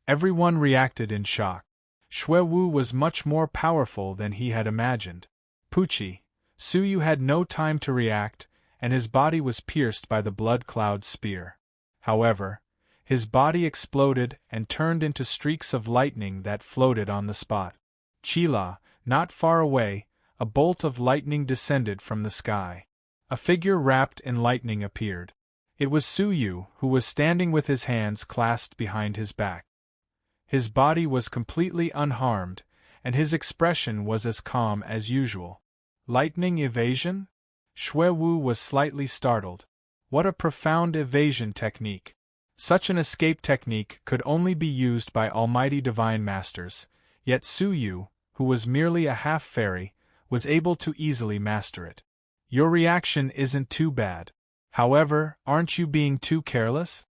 Everyone reacted in shock. Xuewu was much more powerful than he had imagined. Pucci, Su Yu had no time to react, and his body was pierced by the blood cloud spear. However, his body exploded and turned into streaks of lightning that floated on the spot. Chila, not far away, a bolt of lightning descended from the sky. A figure wrapped in lightning appeared. It was Su Yu, who was standing with his hands clasped behind his back. His body was completely unharmed, and his expression was as calm as usual. Lightning evasion? Xuewu was slightly startled. What a profound evasion technique! Such an escape technique could only be used by almighty divine masters, yet Su Yu, who was merely a half-fairy, was able to easily master it. Your reaction isn't too bad. However, aren't you being too careless?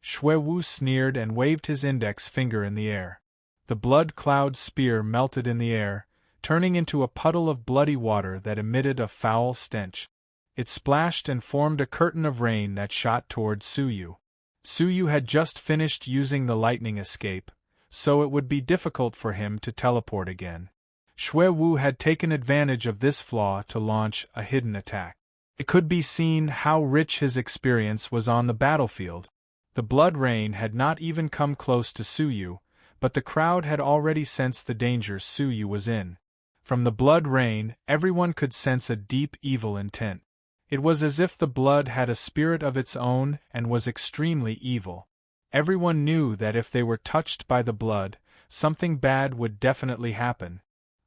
Xuewu sneered and waved his index finger in the air. The blood cloud spear melted in the air, turning into a puddle of bloody water that emitted a foul stench. It splashed and formed a curtain of rain that shot toward Su Yu. Su Yu had just finished using the lightning escape, so it would be difficult for him to teleport again. Xuewu had taken advantage of this flaw to launch a hidden attack. It could be seen how rich his experience was on the battlefield. The blood rain had not even come close to Su Yu, but the crowd had already sensed the danger Su Yu was in. From the blood rain, everyone could sense a deep evil intent. It was as if the blood had a spirit of its own and was extremely evil. Everyone knew that if they were touched by the blood, something bad would definitely happen.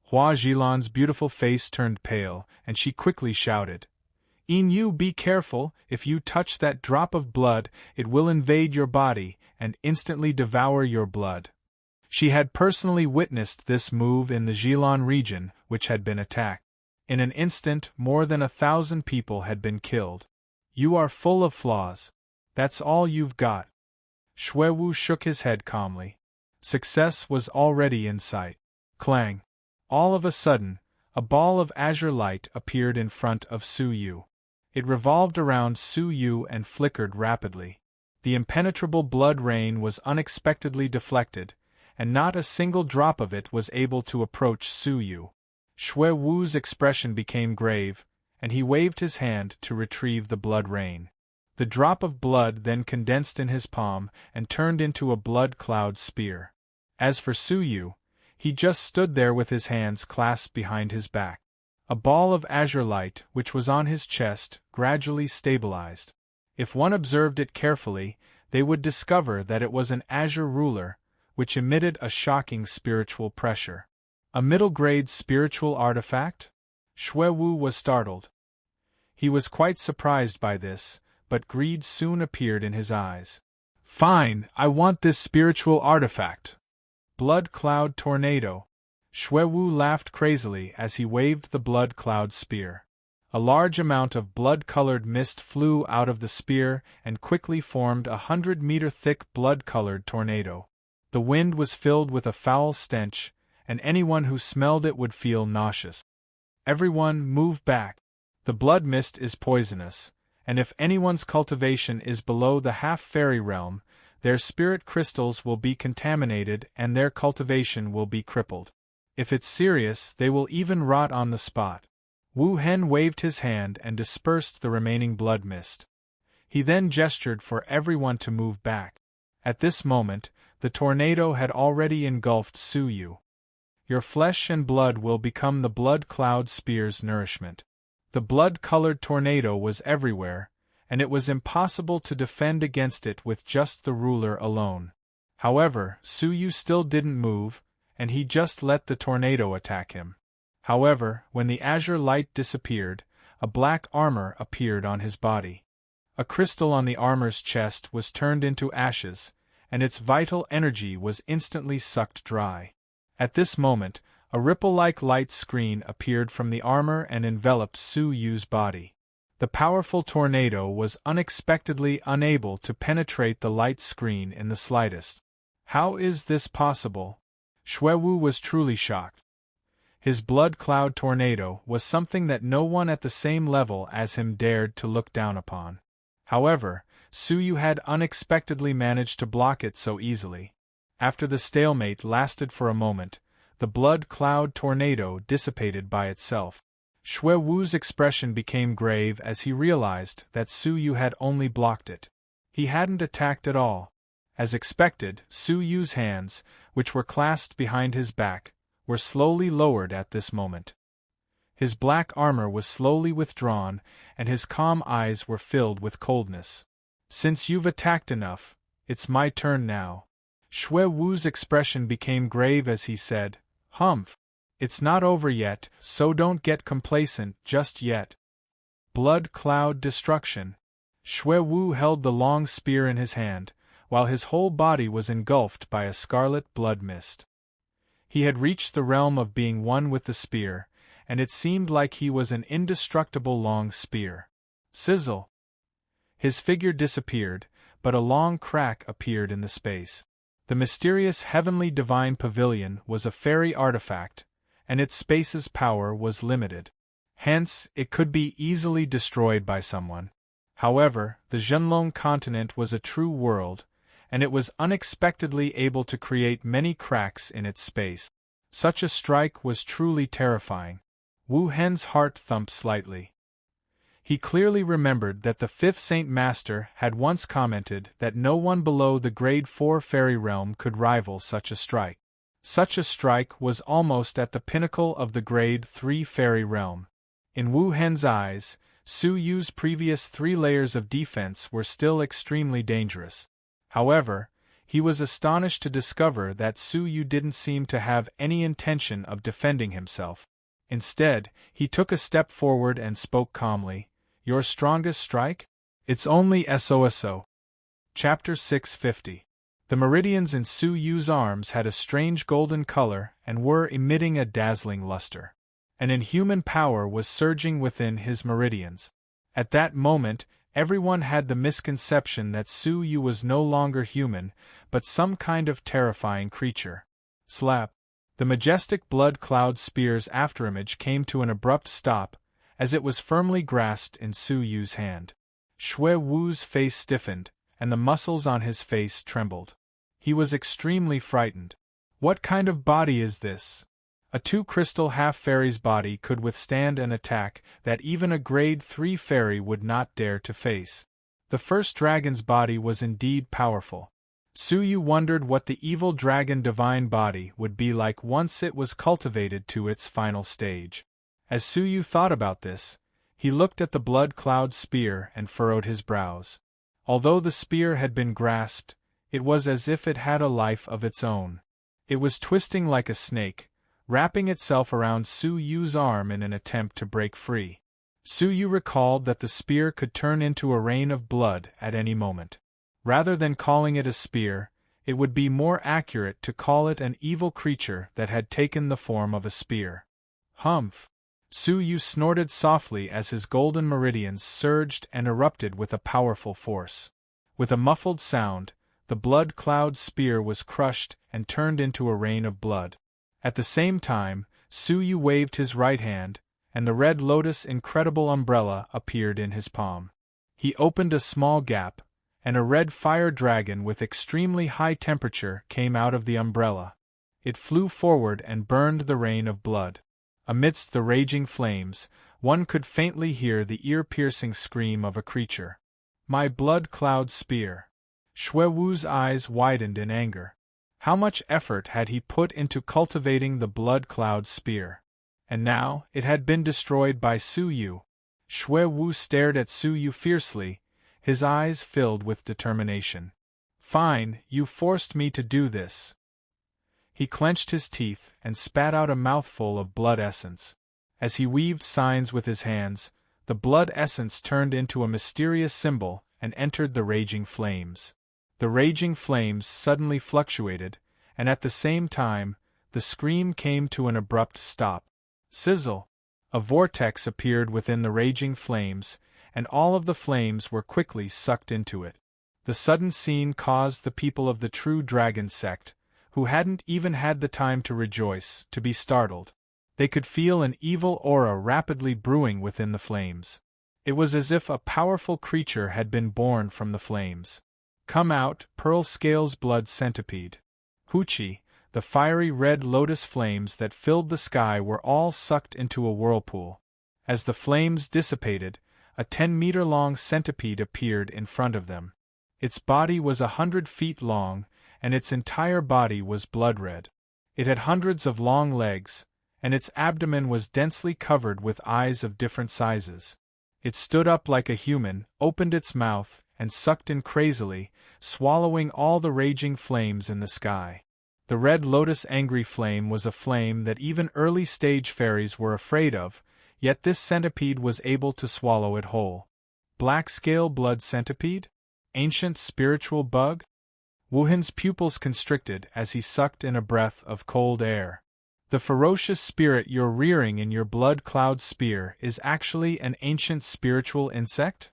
Hua Jilan's beautiful face turned pale, and she quickly shouted, "Yin, be careful, if you touch that drop of blood, it will invade your body and instantly devour your blood." She had personally witnessed this move in the Jilan region, which had been attacked. In an instant, more than 1,000 people had been killed. "You are full of flaws. That's all you've got." Xuewu shook his head calmly. Success was already in sight. Clang! All of a sudden, a ball of azure light appeared in front of Su Yu. It revolved around Su Yu and flickered rapidly. The impenetrable blood rain was unexpectedly deflected, and not a single drop of it was able to approach Su Yu. Xuewu's expression became grave, and he waved his hand to retrieve the blood rain. The drop of blood then condensed in his palm and turned into a blood cloud spear. As for Su Yu, he just stood there with his hands clasped behind his back. A ball of azure light, which was on his chest, gradually stabilized. If one observed it carefully, they would discover that it was an azure ruler, which emitted a shocking spiritual pressure. A middle-grade spiritual artifact? Xuewu was startled. He was quite surprised by this, but greed soon appeared in his eyes. "Fine, I want this spiritual artifact." Blood cloud tornado. Xuewu laughed crazily as he waved the blood cloud spear. A large amount of blood-colored mist flew out of the spear and quickly formed a 100-meter-thick blood-colored tornado. The wind was filled with a foul stench, and anyone who smelled it would feel nauseous. "Everyone, move back. The blood mist is poisonous, and if anyone's cultivation is below the half-fairy realm, their spirit crystals will be contaminated and their cultivation will be crippled. If it's serious, they will even rot on the spot. Wu Hen waved his hand and dispersed the remaining blood mist. He then gestured for everyone to move back. At this moment, the tornado had already engulfed Su Yu. Your flesh and blood will become the blood cloud spear's nourishment. The blood-colored tornado was everywhere, and it was impossible to defend against it with just the ruler alone. However, Su Yu still didn't move, and he just let the tornado attack him. However, when the azure light disappeared, a black armor appeared on his body. A crystal on the armor's chest was turned into ashes, and its vital energy was instantly sucked dry. At this moment, a ripple-like light screen appeared from the armor and enveloped Su Yu's body. The powerful tornado was unexpectedly unable to penetrate the light screen in the slightest. How is this possible? Xuewu was truly shocked. His blood cloud tornado was something that no one at the same level as him dared to look down upon. However, Su Yu had unexpectedly managed to block it so easily. After the stalemate lasted for a moment, the blood cloud tornado dissipated by itself. Xuewu's expression became grave as he realized that Su Yu had only blocked it. He hadn't attacked at all. As expected, Su Yu's hands, which were clasped behind his back, were slowly lowered at this moment. His black armor was slowly withdrawn, and his calm eyes were filled with coldness. Since you've attacked enough, it's my turn now. Xuewu's expression became grave as he said, "Humph. It's not over yet, so don't get complacent just yet." Blood cloud destruction. Xuewu held the long spear in his hand, while his whole body was engulfed by a scarlet blood mist. He had reached the realm of being one with the spear, and it seemed like he was an indestructible long spear. Sizzle! His figure disappeared, but a long crack appeared in the space. The mysterious heavenly divine pavilion was a fairy artifact, and its space's power was limited. Hence, it could be easily destroyed by someone. However, the Zhenlong continent was a true world, and it was unexpectedly able to create many cracks in its space. Such a strike was truly terrifying. Wu Hen's heart thumped slightly. He clearly remembered that the fifth Saint Master had once commented that no one below the Grade 4 fairy realm could rival such a strike. Such a strike was almost at the pinnacle of the Grade 3 fairy realm. In Wu Hen's eyes, Su Yu's previous 3 layers of defense were still extremely dangerous. However, he was astonished to discover that Su Yu didn't seem to have any intention of defending himself. Instead, he took a step forward and spoke calmly. "Your strongest strike? It's only SOSO." Chapter 650. The meridians in Su Yu's arms had a strange golden color and were emitting a dazzling luster. An inhuman power was surging within his meridians. At that moment, everyone had the misconception that Su Yu was no longer human, but some kind of terrifying creature. Slap! The majestic blood cloud spear's afterimage came to an abrupt stop, as it was firmly grasped in Su Yu's hand. Xuewu's face stiffened, and the muscles on his face trembled. He was extremely frightened. What kind of body is this? A 2-crystal half-fairy's body could withstand an attack that even a Grade 3 fairy would not dare to face. The first dragon's body was indeed powerful. Su Yu wondered what the evil dragon divine body would be like once it was cultivated to its final stage. As Su Yu thought about this, he looked at the blood cloud spear and furrowed his brows. Although the spear had been grasped, it was as if it had a life of its own. It was twisting like a snake, wrapping itself around Su Yu's arm in an attempt to break free. Su Yu recalled that the spear could turn into a rain of blood at any moment. Rather than calling it a spear, it would be more accurate to call it an evil creature that had taken the form of a spear. Humph! Su Yu snorted softly as his golden meridians surged and erupted with a powerful force. With a muffled sound, the blood cloud spear was crushed and turned into a rain of blood. At the same time, Su Yu waved his right hand, and the red lotus incredible umbrella appeared in his palm. He opened a small gap, and a red fire dragon with extremely high temperature came out of the umbrella. It flew forward and burned the rain of blood. Amidst the raging flames, one could faintly hear the ear-piercing scream of a creature. My blood cloud spear! Shui Wu's eyes widened in anger. How much effort had he put into cultivating the blood cloud spear? And now, it had been destroyed by Su Yu. Shui Wu stared at Su Yu fiercely, his eyes filled with determination. Fine, you forced me to do this. He clenched his teeth and spat out a mouthful of blood essence. As he weaved signs with his hands, the blood essence turned into a mysterious symbol and entered the raging flames. The raging flames suddenly fluctuated, and at the same time, the scream came to an abrupt stop. Sizzle! A vortex appeared within the raging flames, and all of the flames were quickly sucked into it. The sudden scene caused the people of the True Dragon sect, who hadn't even had the time to rejoice, to be startled. They could feel an evil aura rapidly brewing within the flames. It was as if a powerful creature had been born from the flames. Come out, Pearl Scales Blood Centipede. Hoochie! The fiery red lotus flames that filled the sky were all sucked into a whirlpool. As the flames dissipated, a 10-meter-long centipede appeared in front of them. Its body was 100 feet long, and its entire body was blood-red. It had hundreds of long legs, and its abdomen was densely covered with eyes of different sizes. It stood up like a human, opened its mouth, and sucked in crazily, swallowing all the raging flames in the sky. The red lotus angry flame was a flame that even early-stage fairies were afraid of, yet this centipede was able to swallow it whole. Black Scale Blood Centipede? Ancient spiritual bug? Wuhan's pupils constricted as he sucked in a breath of cold air. The ferocious spirit you're rearing in your blood cloud spear is actually an ancient spiritual insect?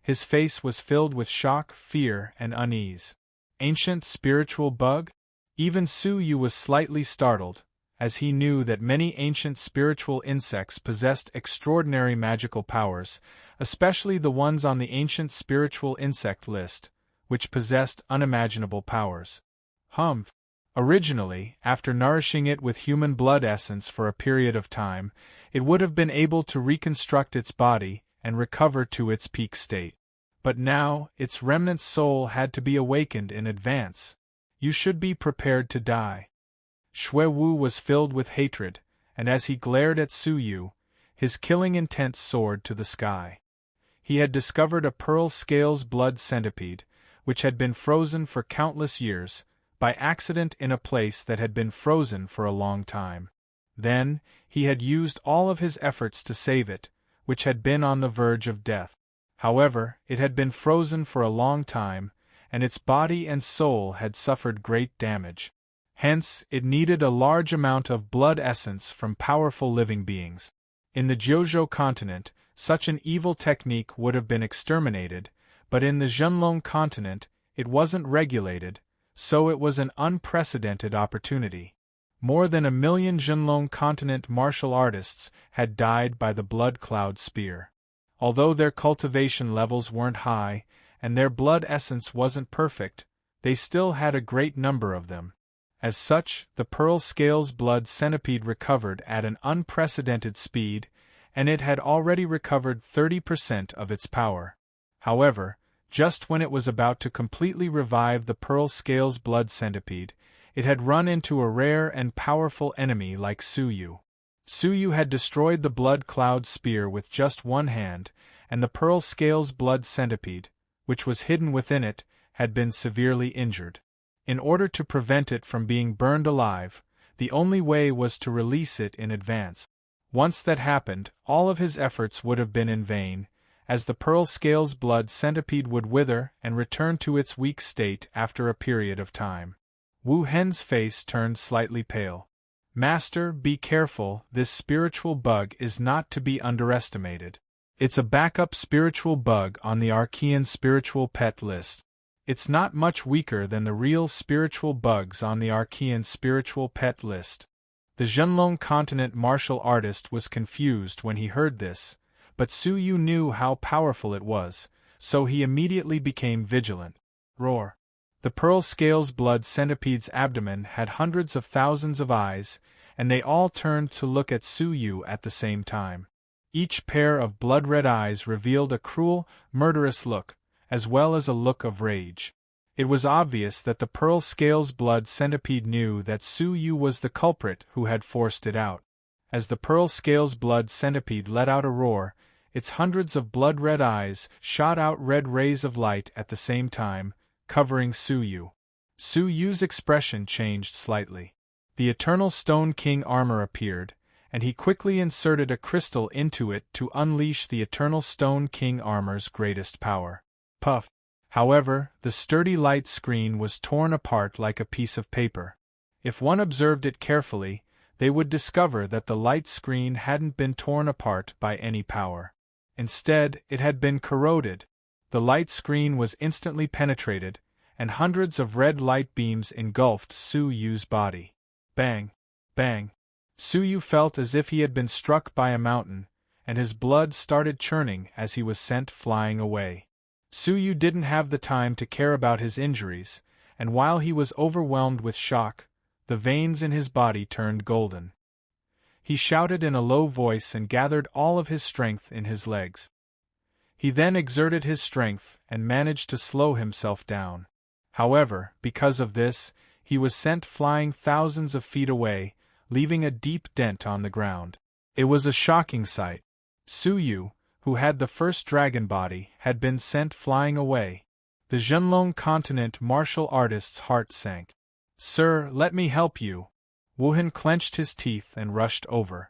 His face was filled with shock, fear, and unease. Ancient spiritual bug? Even Su Yu was slightly startled, as he knew that many ancient spiritual insects possessed extraordinary magical powers, especially the ones on the ancient spiritual insect list, which possessed unimaginable powers. Humph! Originally, after nourishing it with human blood essence for a period of time, it would have been able to reconstruct its body and recover to its peak state. But now, its remnant soul had to be awakened in advance. You should be prepared to die. Shui Wu was filled with hatred, and as he glared at Su Yu, his killing intent soared to the sky. He had discovered a pearl scales blood centipede, which had been frozen for countless years, by accident in a place that had been frozen for a long time. Then, he had used all of his efforts to save it, which had been on the verge of death. However, it had been frozen for a long time, and its body and soul had suffered great damage. Hence, it needed a large amount of blood essence from powerful living beings. In the Jiuzhou continent, such an evil technique would have been exterminated, but in the Zhenlong continent, it wasn't regulated, so it was an unprecedented opportunity. More than 1 million Zhenlong continent martial artists had died by the blood cloud spear. Although their cultivation levels weren't high, and their blood essence wasn't perfect, they still had a great number of them. As such, the pearl scales blood centipede recovered at an unprecedented speed, and it had already recovered 30% of its power. However, just when it was about to completely revive the pearl scales blood centipede, it had run into a rare and powerful enemy like Su Yu. Su Yu had destroyed the blood cloud spear with just one hand, and the pearl scales blood centipede, which was hidden within it, had been severely injured. In order to prevent it from being burned alive, the only way was to release it in advance. Once that happened, all of his efforts would have been in vain, as the pearl scales blood centipede would wither and return to its weak state after a period of time. Wu Hen's face turned slightly pale. Master, be careful, this spiritual bug is not to be underestimated. It's a backup spiritual bug on the Archean spiritual pet list. It's not much weaker than the real spiritual bugs on the Archean spiritual pet list. The Zhenlong continent martial artist was confused when he heard this, but Su Yu knew how powerful it was, so he immediately became vigilant. Roar! The pearl scales blood centipede's abdomen had hundreds of thousands of eyes, and they all turned to look at Su Yu at the same time. Each pair of blood-red eyes revealed a cruel, murderous look, as well as a look of rage. It was obvious that the pearl scales blood centipede knew that Su Yu was the culprit who had forced it out. As the pearl scales blood centipede let out a roar, its hundreds of blood-red eyes shot out red rays of light at the same time, covering Su Yu. Su Yu's expression changed slightly. The Eternal Stone King armor appeared, and he quickly inserted a crystal into it to unleash the Eternal Stone King armor's greatest power. Puff! However, the sturdy light screen was torn apart like a piece of paper. If one observed it carefully, they would discover that the light screen hadn't been torn apart by any power. Instead, it had been corroded. The light screen was instantly penetrated, and hundreds of red light beams engulfed Su Yu's body. Bang! Bang! Su Yu felt as if he had been struck by a mountain, and his blood started churning as he was sent flying away. Su Yu didn't have the time to care about his injuries, and while he was overwhelmed with shock, the veins in his body turned golden. He shouted in a low voice and gathered all of his strength in his legs. He then exerted his strength and managed to slow himself down. However, because of this, he was sent flying thousands of feet away, leaving a deep dent on the ground. It was a shocking sight. Su Yu, who had the first dragon body, had been sent flying away. The Zhenlong continent martial artist's heart sank. "Sir, let me help you." Wuhan clenched his teeth and rushed over.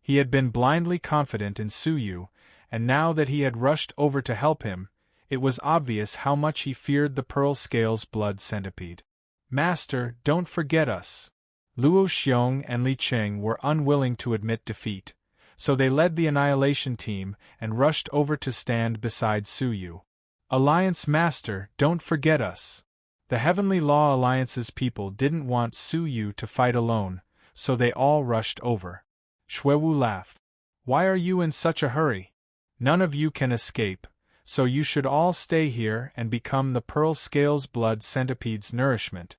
He had been blindly confident in Su Yu, and now that he had rushed over to help him, it was obvious how much he feared the pearl scales blood centipede. "Master, don't forget us." Luo Xiong and Li Cheng were unwilling to admit defeat, so they led the Annihilation team and rushed over to stand beside Su Yu. "Alliance Master, don't forget us." The Heavenly Law Alliance's people didn't want Su Yu to fight alone, so they all rushed over. Xuewu laughed. "Why are you in such a hurry? None of you can escape, so you should all stay here and become the pearl scales blood centipede's nourishment.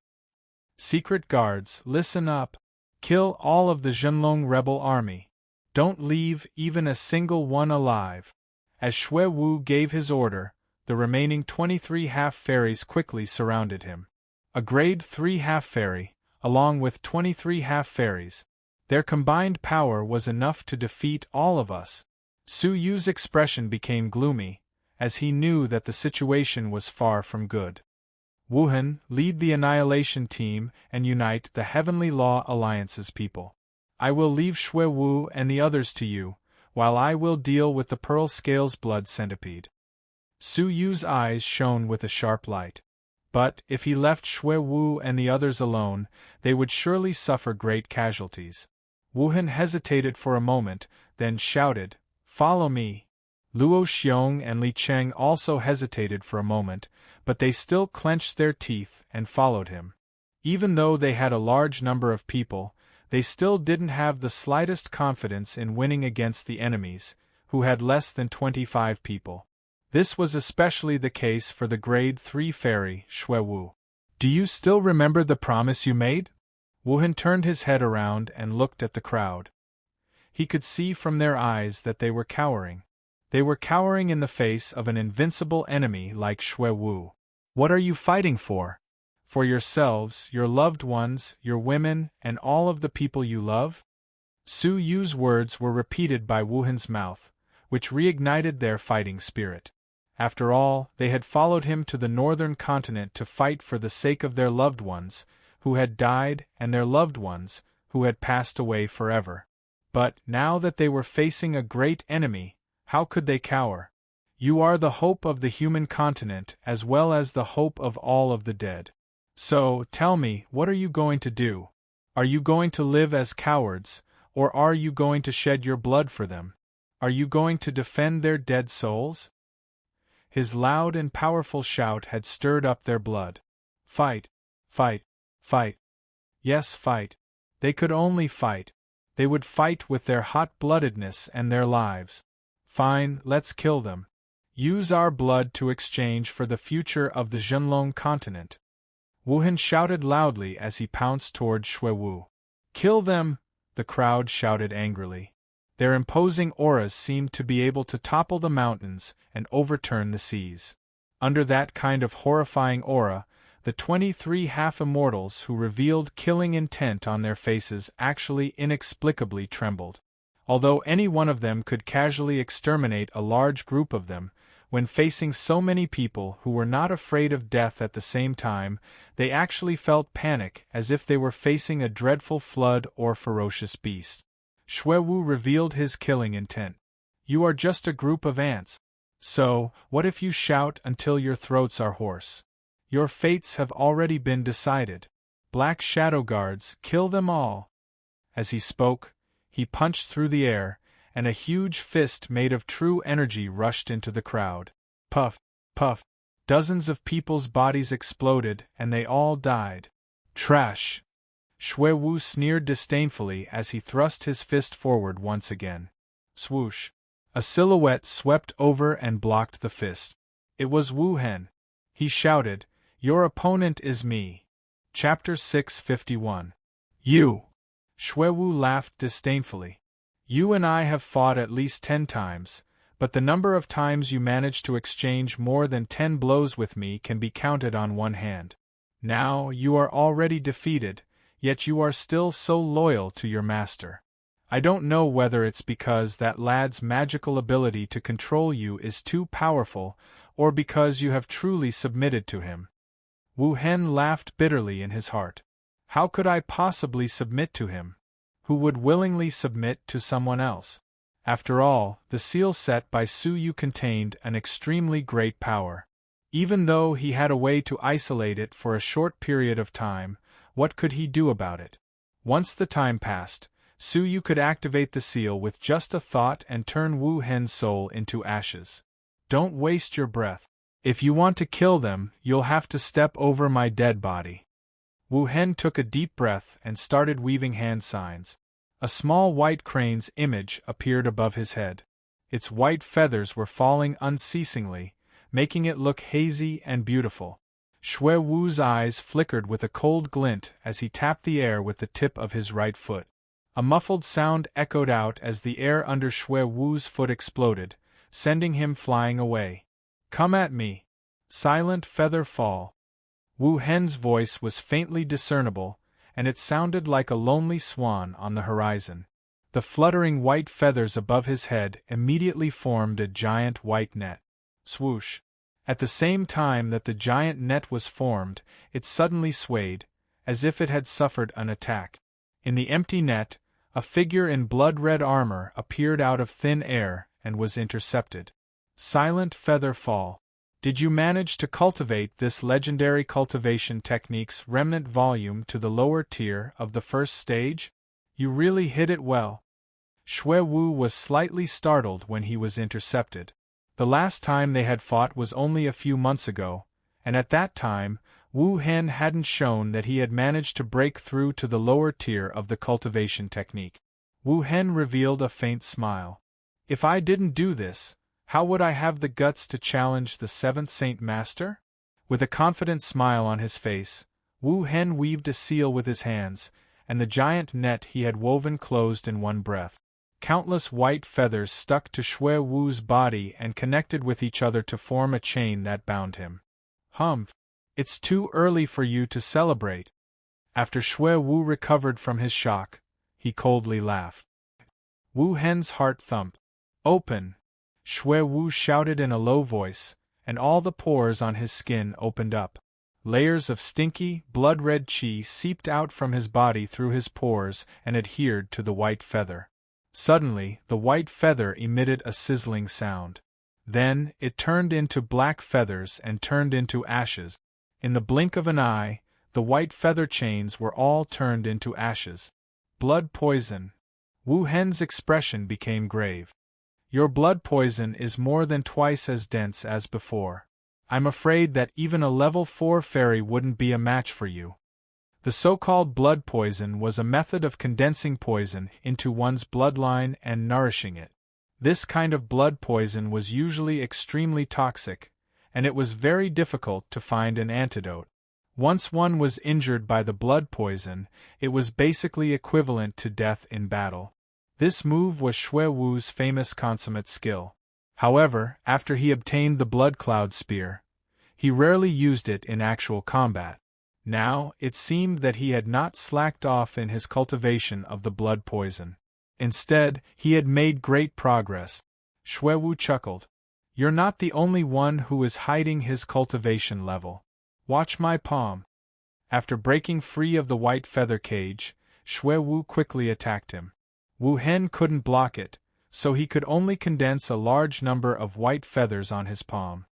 Secret guards, listen up. Kill all of the Zhenlong rebel army. Don't leave even a single one alive." As Xuewu gave his order, the remaining 23 half-fairies quickly surrounded him. A Grade 3 half-fairy, along with 23 half-fairies. Their combined power was enough to defeat all of us. Su Yu's expression became gloomy, as he knew that the situation was far from good. "Wuhan, lead the Annihilation team and unite the Heavenly Law Alliance's people. I will leave Xuewu and the others to you, while I will deal with the pearl scales blood centipede." Su Yu's eyes shone with a sharp light. But if he left Xuewu and the others alone, they would surely suffer great casualties. Wuhan hesitated for a moment, then shouted, "Follow me." Luo Xiong and Li Cheng also hesitated for a moment, but they still clenched their teeth and followed him. Even though they had a large number of people, they still didn't have the slightest confidence in winning against the enemies, who had less than 25 people. This was especially the case for the Grade 3 fairy, Xuewu. "Do you still remember the promise you made?" Wuhan turned his head around and looked at the crowd. He could see from their eyes that they were cowering. They were cowering in the face of an invincible enemy like Xuewu. "What are you fighting for? For yourselves, your loved ones, your women, and all of the people you love?" Su Yu's words were repeated by Wuhan's mouth, which reignited their fighting spirit. After all, they had followed him to the northern continent to fight for the sake of their loved ones, who had died, and their loved ones, who had passed away forever. But, now that they were facing a great enemy, how could they cower? "You are the hope of the human continent as well as the hope of all of the dead. So, tell me, what are you going to do? Are you going to live as cowards, or are you going to shed your blood for them? Are you going to defend their dead souls?" His loud and powerful shout had stirred up their blood. Fight! Fight! Fight! Yes, fight! They could only fight. They would fight with their hot-bloodedness and their lives. "Fine, let's kill them. Use our blood to exchange for the future of the Zhenlong continent. Wu Hen shouted loudly as he pounced toward Shui Wu. Kill them! The crowd shouted angrily. Their imposing auras seemed to be able to topple the mountains and overturn the seas. Under that kind of horrifying aura, the 23 half-immortals who revealed killing intent on their faces actually inexplicably trembled. Although any one of them could casually exterminate a large group of them, when facing so many people who were not afraid of death at the same time, they actually felt panic as if they were facing a dreadful flood or ferocious beast. Shui Wu revealed his killing intent. You are just a group of ants. So, what if you shout until your throats are hoarse? Your fates have already been decided. Black Shadow Guards, kill them all! As he spoke, he punched through the air, and a huge fist made of true energy rushed into the crowd. Puff, puff, dozens of people's bodies exploded and they all died. Trash! Shui Wu sneered disdainfully as he thrust his fist forward once again. Swoosh! A silhouette swept over and blocked the fist. It was Wu Hen. He shouted, "Your opponent is me." Chapter 651. You! Shui Wu laughed disdainfully. You and I have fought at least 10 times, but the number of times you managed to exchange more than 10 blows with me can be counted on one hand. Now you are already defeated, yet you are still so loyal to your master. I don't know whether it's because that lad's magical ability to control you is too powerful, or because you have truly submitted to him. Wu Hen laughed bitterly in his heart. How could I possibly submit to him? Who would willingly submit to someone else? After all, the seal set by Su Yu contained an extremely great power. Even though he had a way to isolate it for a short period of time, what could he do about it? Once the time passed, Su Yu could activate the seal with just a thought and turn Wu Hen's soul into ashes. Don't waste your breath. If you want to kill them, you'll have to step over my dead body. Wu Hen took a deep breath and started weaving hand signs. A small white crane's image appeared above his head. Its white feathers were falling unceasingly, making it look hazy and beautiful. Shui Wu's eyes flickered with a cold glint as he tapped the air with the tip of his right foot. A muffled sound echoed out as the air under Shui Wu's foot exploded, sending him flying away. Come at me! Silent feather fall. Wu Hen's voice was faintly discernible, and it sounded like a lonely swan on the horizon. The fluttering white feathers above his head immediately formed a giant white net. Swoosh! At the same time that the giant net was formed, it suddenly swayed, as if it had suffered an attack. In the empty net, a figure in blood-red armor appeared out of thin air and was intercepted. Silent feather fall. Did you manage to cultivate this legendary cultivation technique's remnant volume to the lower tier of the first stage? You really hit it well. Shui Wu was slightly startled when he was intercepted. The last time they had fought was only a few months ago, and at that time, Wu Hen hadn't shown that he had managed to break through to the lower tier of the cultivation technique. Wu Hen revealed a faint smile. If I didn't do this, how would I have the guts to challenge the 7th Saint Master? With a confident smile on his face, Wu Hen weaved a seal with his hands, and the giant net he had woven closed in one breath. Countless white feathers stuck to Shui Wu's body and connected with each other to form a chain that bound him. Humph! It's too early for you to celebrate. After Shui Wu recovered from his shock, he coldly laughed. Wu Hen's heart thumped. Open! Shui Wu shouted in a low voice, and all the pores on his skin opened up. Layers of stinky, blood-red qi seeped out from his body through his pores and adhered to the white feather. Suddenly, the white feather emitted a sizzling sound. Then, it turned into black feathers and turned into ashes. In the blink of an eye, the white feather chains were all turned into ashes. Blood poison. Wu Hen's expression became grave. Your blood poison is more than twice as dense as before. I'm afraid that even a level 4 fairy wouldn't be a match for you. The so-called blood poison was a method of condensing poison into one's bloodline and nourishing it. This kind of blood poison was usually extremely toxic, and it was very difficult to find an antidote. Once one was injured by the blood poison, it was basically equivalent to death in battle. This move was Xue Wu's famous consummate skill. However, after he obtained the Blood Cloud Spear, he rarely used it in actual combat. Now, it seemed that he had not slacked off in his cultivation of the blood poison. Instead, he had made great progress. Xue Wu chuckled. "You're not the only one who is hiding his cultivation level. Watch my palm." After breaking free of the white feather cage, Xue Wu quickly attacked him. Wu Hen couldn't block it, so he could only condense a large number of white feathers on his palm.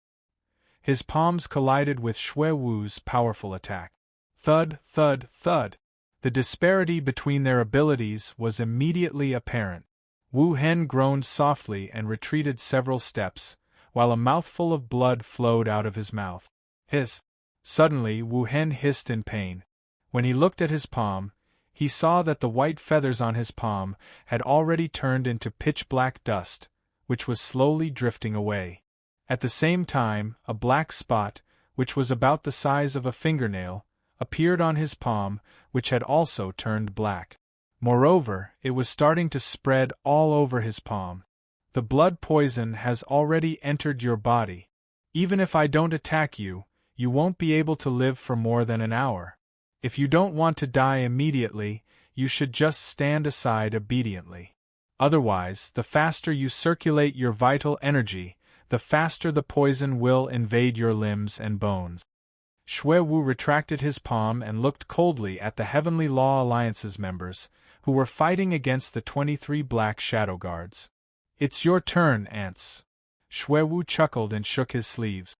His palms collided with Xue Wu's powerful attack. Thud, thud, thud. The disparity between their abilities was immediately apparent. Wu Hen groaned softly and retreated several steps, while a mouthful of blood flowed out of his mouth. Hiss! Suddenly Wu Hen hissed in pain. When he looked at his palm, he saw that the white feathers on his palm had already turned into pitch-black dust, which was slowly drifting away. At the same time, a black spot, which was about the size of a fingernail, appeared on his palm, which had also turned black. Moreover, it was starting to spread all over his palm. "The blood poison has already entered your body. Even if I don't attack you, you won't be able to live for more than an hour. If you don't want to die immediately, you should just stand aside obediently. Otherwise, the faster you circulate your vital energy, the faster the poison will invade your limbs and bones." Xue Wu retracted his palm and looked coldly at the Heavenly Law Alliance's members, who were fighting against the 23 Black Shadow Guards. "It's your turn, ants." Xue Wu chuckled and shook his sleeves.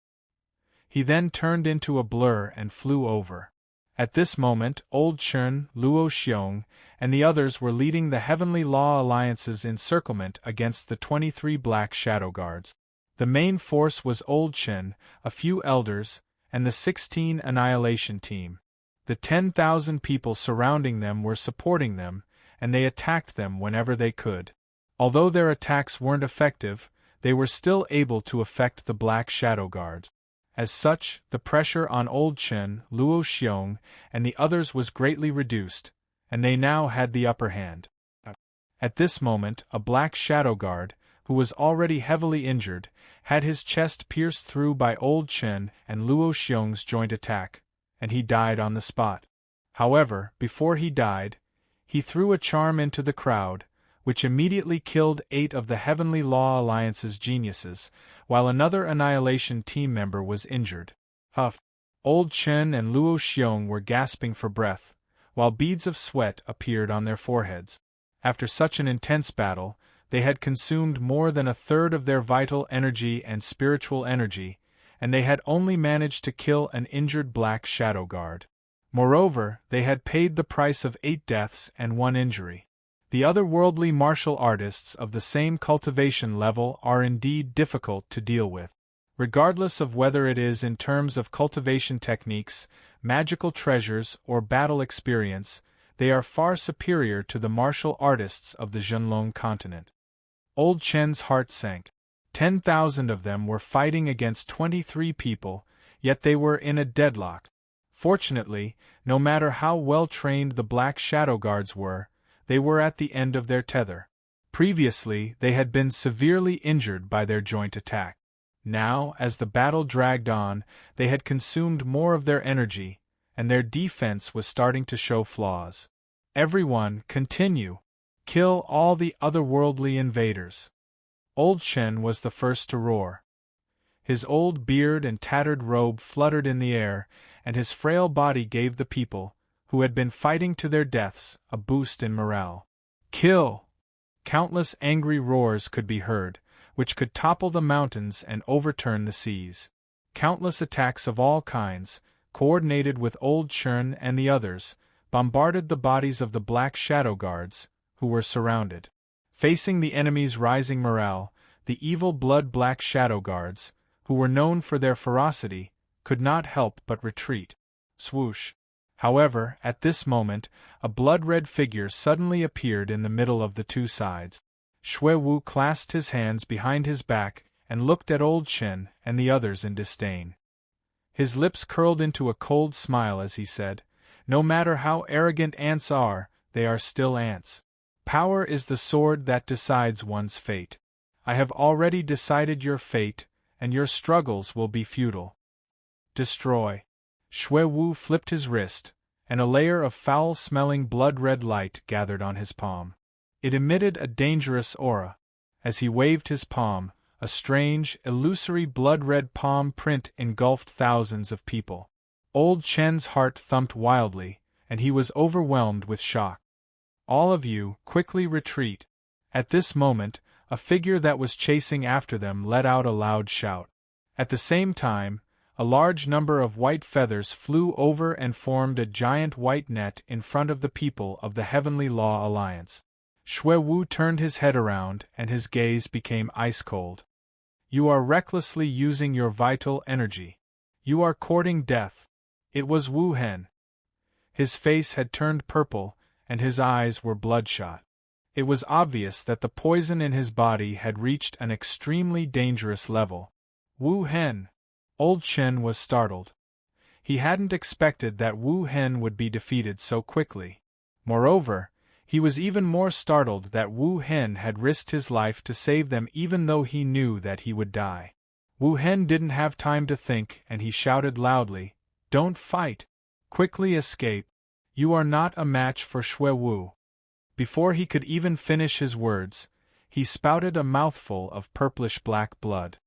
He then turned into a blur and flew over. At this moment, Old Chen, Luo Xiong, and the others were leading the Heavenly Law Alliance's encirclement against the 23 Black Shadow Guards. The main force was Old Chen, a few elders, and the 16 Annihilation Team. The 10,000 people surrounding them were supporting them, and they attacked them whenever they could. Although their attacks weren't effective, they were still able to affect the Black Shadow Guards. As such, the pressure on Old Chen, Luo Xiong, and the others was greatly reduced, and they now had the upper hand. At this moment, a Black Shadow Guard, who was already heavily injured, had his chest pierced through by Old Chen and Luo Xiong's joint attack, and he died on the spot. However, before he died, he threw a charm into the crowd, which immediately killed 8 of the Heavenly Law Alliance's geniuses, while another Annihilation Team member was injured. Huff! Old Chen and Luo Xiong were gasping for breath, while beads of sweat appeared on their foreheads. After such an intense battle, they had consumed more than a third of their vital energy and spiritual energy, and they had only managed to kill an injured Black Shadow Guard. Moreover, they had paid the price of 8 deaths and 1 injury. The otherworldly martial artists of the same cultivation level are indeed difficult to deal with. Regardless of whether it is in terms of cultivation techniques, magical treasures, or battle experience, they are far superior to the martial artists of the Zhenlong continent. Old Chen's heart sank. 10,000 of them were fighting against 23 people, yet they were in a deadlock. Fortunately, no matter how well trained the Black Shadow Guards were, they were at the end of their tether. Previously, they had been severely injured by their joint attack. Now, as the battle dragged on, they had consumed more of their energy, and their defense was starting to show flaws. "Everyone, continue! Kill all the otherworldly invaders!" Old Chen was the first to roar. His old beard and tattered robe fluttered in the air, and his frail body gave the people, who had been fighting to their deaths, a boost in morale. "Kill!" Countless angry roars could be heard, which could topple the mountains and overturn the seas. Countless attacks of all kinds, coordinated with Old Chen and the others, bombarded the bodies of the Black Shadow Guards, who were surrounded. Facing the enemy's rising morale, the evil Black Shadow Guards, who were known for their ferocity, could not help but retreat. Swoosh! However, at this moment, a blood-red figure suddenly appeared in the middle of the two sides. Shui Wu clasped his hands behind his back and looked at Old Chen and the others in disdain. His lips curled into a cold smile as he said, "No matter how arrogant ants are, they are still ants. Power is the sword that decides one's fate. I have already decided your fate, and your struggles will be futile. Destroy." Shui Wu flipped his wrist, and a layer of foul-smelling blood-red light gathered on his palm. It emitted a dangerous aura. As he waved his palm, a strange, illusory blood-red palm print engulfed thousands of people. Old Chen's heart thumped wildly, and he was overwhelmed with shock. "All of you, quickly retreat." At this moment, a figure that was chasing after them let out a loud shout. At the same time, a large number of white feathers flew over and formed a giant white net in front of the people of the Heavenly Law Alliance. Shui Wu turned his head around and his gaze became ice-cold. "You are recklessly using your vital energy. You are courting death." It was Wu Hen. His face had turned purple, and his eyes were bloodshot. It was obvious that the poison in his body had reached an extremely dangerous level. "Wu Hen!" Old Chen was startled. He hadn't expected that Wu Hen would be defeated so quickly. Moreover, he was even more startled that Wu Hen had risked his life to save them even though he knew that he would die. Wu Hen didn't have time to think and he shouted loudly, "Don't fight! Quickly escape! You are not a match for Shui Wu." Before he could even finish his words, he spouted a mouthful of purplish-black blood.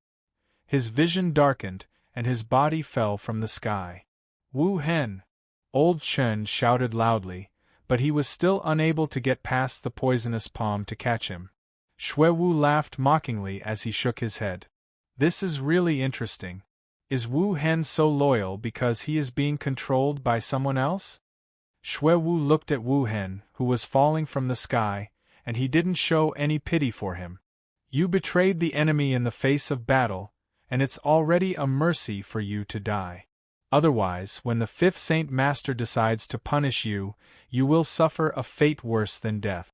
His vision darkened, and his body fell from the sky. "Wu Hen!" Old Chen shouted loudly, but he was still unable to get past the poisonous palm to catch him. Shui Wu laughed mockingly as he shook his head. "This is really interesting. Is Wu Hen so loyal because he is being controlled by someone else?" Shui Wu looked at Wu Hen, who was falling from the sky, and he didn't show any pity for him. "You betrayed the enemy in the face of battle, and it's already a mercy for you to die. Otherwise, when the fifth Saint Master decides to punish you, you will suffer a fate worse than death."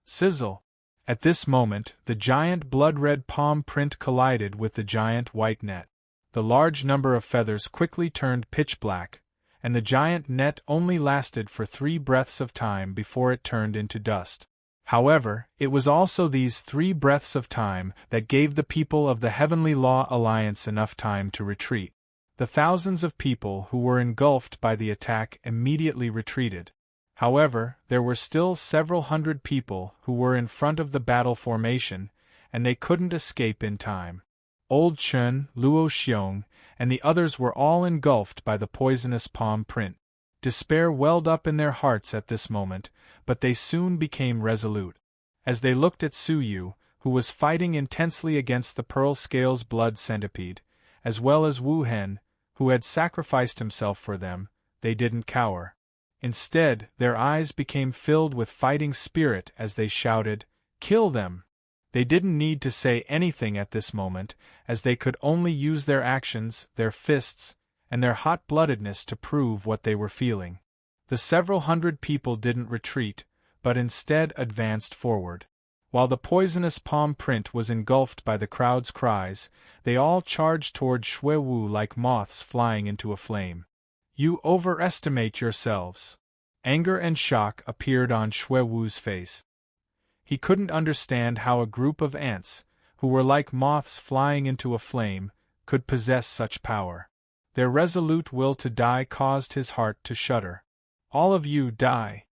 Sizzle! At this moment, the giant blood-red palm print collided with the giant white net. The large number of feathers quickly turned pitch black, and the giant net only lasted for 3 breaths of time before it turned into dust. However, it was also these 3 breaths of time that gave the people of the Heavenly Law Alliance enough time to retreat. The thousands of people who were engulfed by the attack immediately retreated. However, there were still several hundred people who were in front of the battle formation, and they couldn't escape in time. Old Chen, Luo Xiong, and the others were all engulfed by the poisonous palm print. Despair welled up in their hearts at this moment, but they soon became resolute. As they looked at Su Yu, who was fighting intensely against the Pearl Scales blood centipede, as well as Wu Hen, who had sacrificed himself for them, they didn't cower. Instead, their eyes became filled with fighting spirit as they shouted, "Kill them!" They didn't need to say anything at this moment, as they could only use their actions, their fists, and their hot-bloodedness to prove what they were feeling. The several hundred people didn't retreat, but instead advanced forward. While the poisonous palm print was engulfed by the crowd's cries, they all charged toward Shui Wu like moths flying into a flame. "You overestimate yourselves." Anger and shock appeared on Shui Wu's face. He couldn't understand how a group of ants, who were like moths flying into a flame, could possess such power. Their resolute will to die caused his heart to shudder. "All of you die!"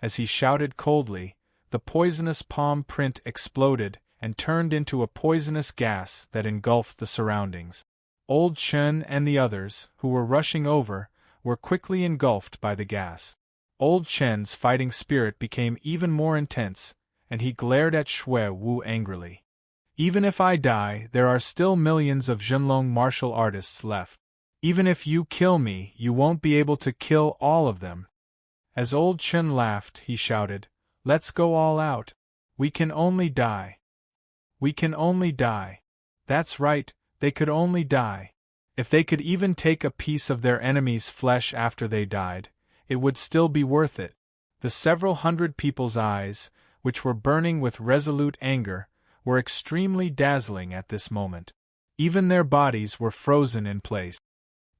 As he shouted coldly, the poisonous palm print exploded and turned into a poisonous gas that engulfed the surroundings. Old Chen and the others, who were rushing over, were quickly engulfed by the gas. Old Chen's fighting spirit became even more intense, and he glared at Shui Wu angrily. "Even if I die, there are still millions of Zhenlong martial artists left. Even if you kill me, you won't be able to kill all of them." As Old Chen laughed, he shouted, "Let's go all out. We can only die. We can only die. That's right, they could only die. If they could even take a piece of their enemy's flesh after they died, it would still be worth it." The several hundred people's eyes, which were burning with resolute anger, were extremely dazzling at this moment. Even their bodies were frozen in place.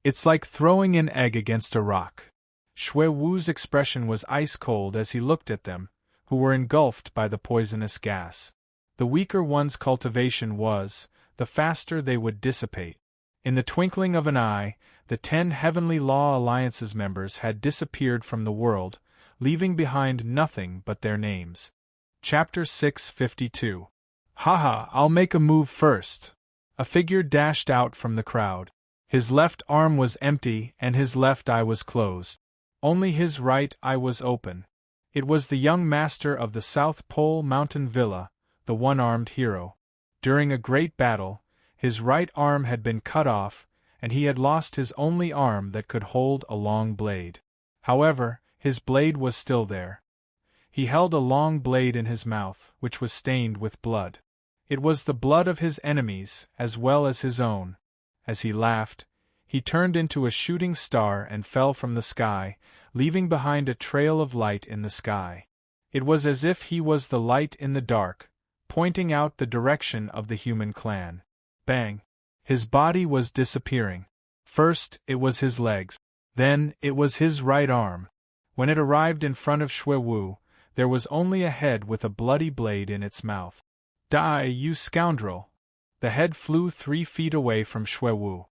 "It's like throwing an egg against a rock." Shui Wu's expression was ice-cold as he looked at them, who were engulfed by the poisonous gas. The weaker one's cultivation was, the faster they would dissipate. In the twinkling of an eye, the 10 Heavenly Law Alliance's members had disappeared from the world, leaving behind nothing but their names. Chapter 652. "Haha, I'll make a move first." A figure dashed out from the crowd. His left arm was empty and his left eye was closed. Only his right eye was open. It was the young master of the South Pole Mountain Villa, the one-armed hero. During a great battle, his right arm had been cut off, and he had lost his only arm that could hold a long blade. However, his blade was still there. He held a long blade in his mouth, which was stained with blood. It was the blood of his enemies, as well as his own. As he laughed, he turned into a shooting star and fell from the sky, leaving behind a trail of light in the sky. It was as if he was the light in the dark, pointing out the direction of the human clan. Bang! His body was disappearing. First, it was his legs. Then, it was his right arm. When it arrived in front of Shui Wu, there was only a head with a bloody blade in its mouth. "Die, you scoundrel!" The head flew 3 feet away from Shui Wu.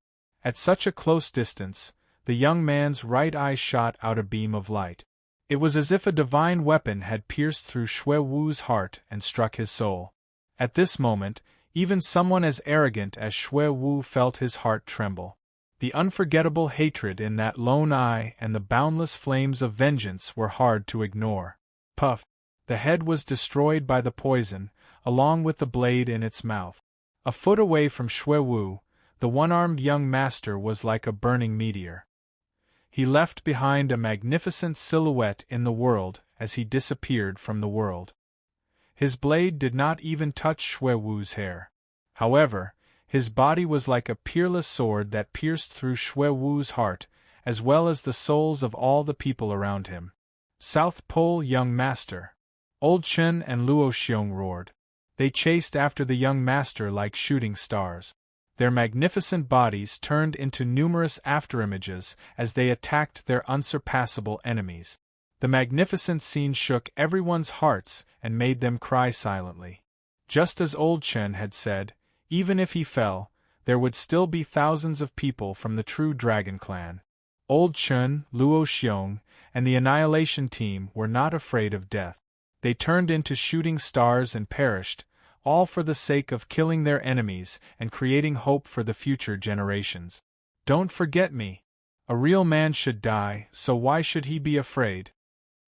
At such a close distance, the young man's right eye shot out a beam of light. It was as if a divine weapon had pierced through Shui Wu's heart and struck his soul. At this moment, even someone as arrogant as Shui Wu felt his heart tremble. The unforgettable hatred in that lone eye and the boundless flames of vengeance were hard to ignore. Puff! The head was destroyed by the poison, along with the blade in its mouth. A foot away from Shui Wu, the one-armed young master was like a burning meteor. He left behind a magnificent silhouette in the world as he disappeared from the world. His blade did not even touch Shui Wu's hair. However, his body was like a peerless sword that pierced through Shui Wu's heart, as well as the souls of all the people around him. "South Pole young master!" Old Chen and Luo Xiong roared. They chased after the young master like shooting stars. Their magnificent bodies turned into numerous afterimages as they attacked their unsurpassable enemies. The magnificent scene shook everyone's hearts and made them cry silently. Just as Old Chen had said, even if he fell, there would still be thousands of people from the true Dragon Clan. Old Chen, Luo Xiong, and the Annihilation Team were not afraid of death. They turned into shooting stars and perished, all for the sake of killing their enemies and creating hope for the future generations. "Don't forget me. A real man should die, so why should he be afraid?"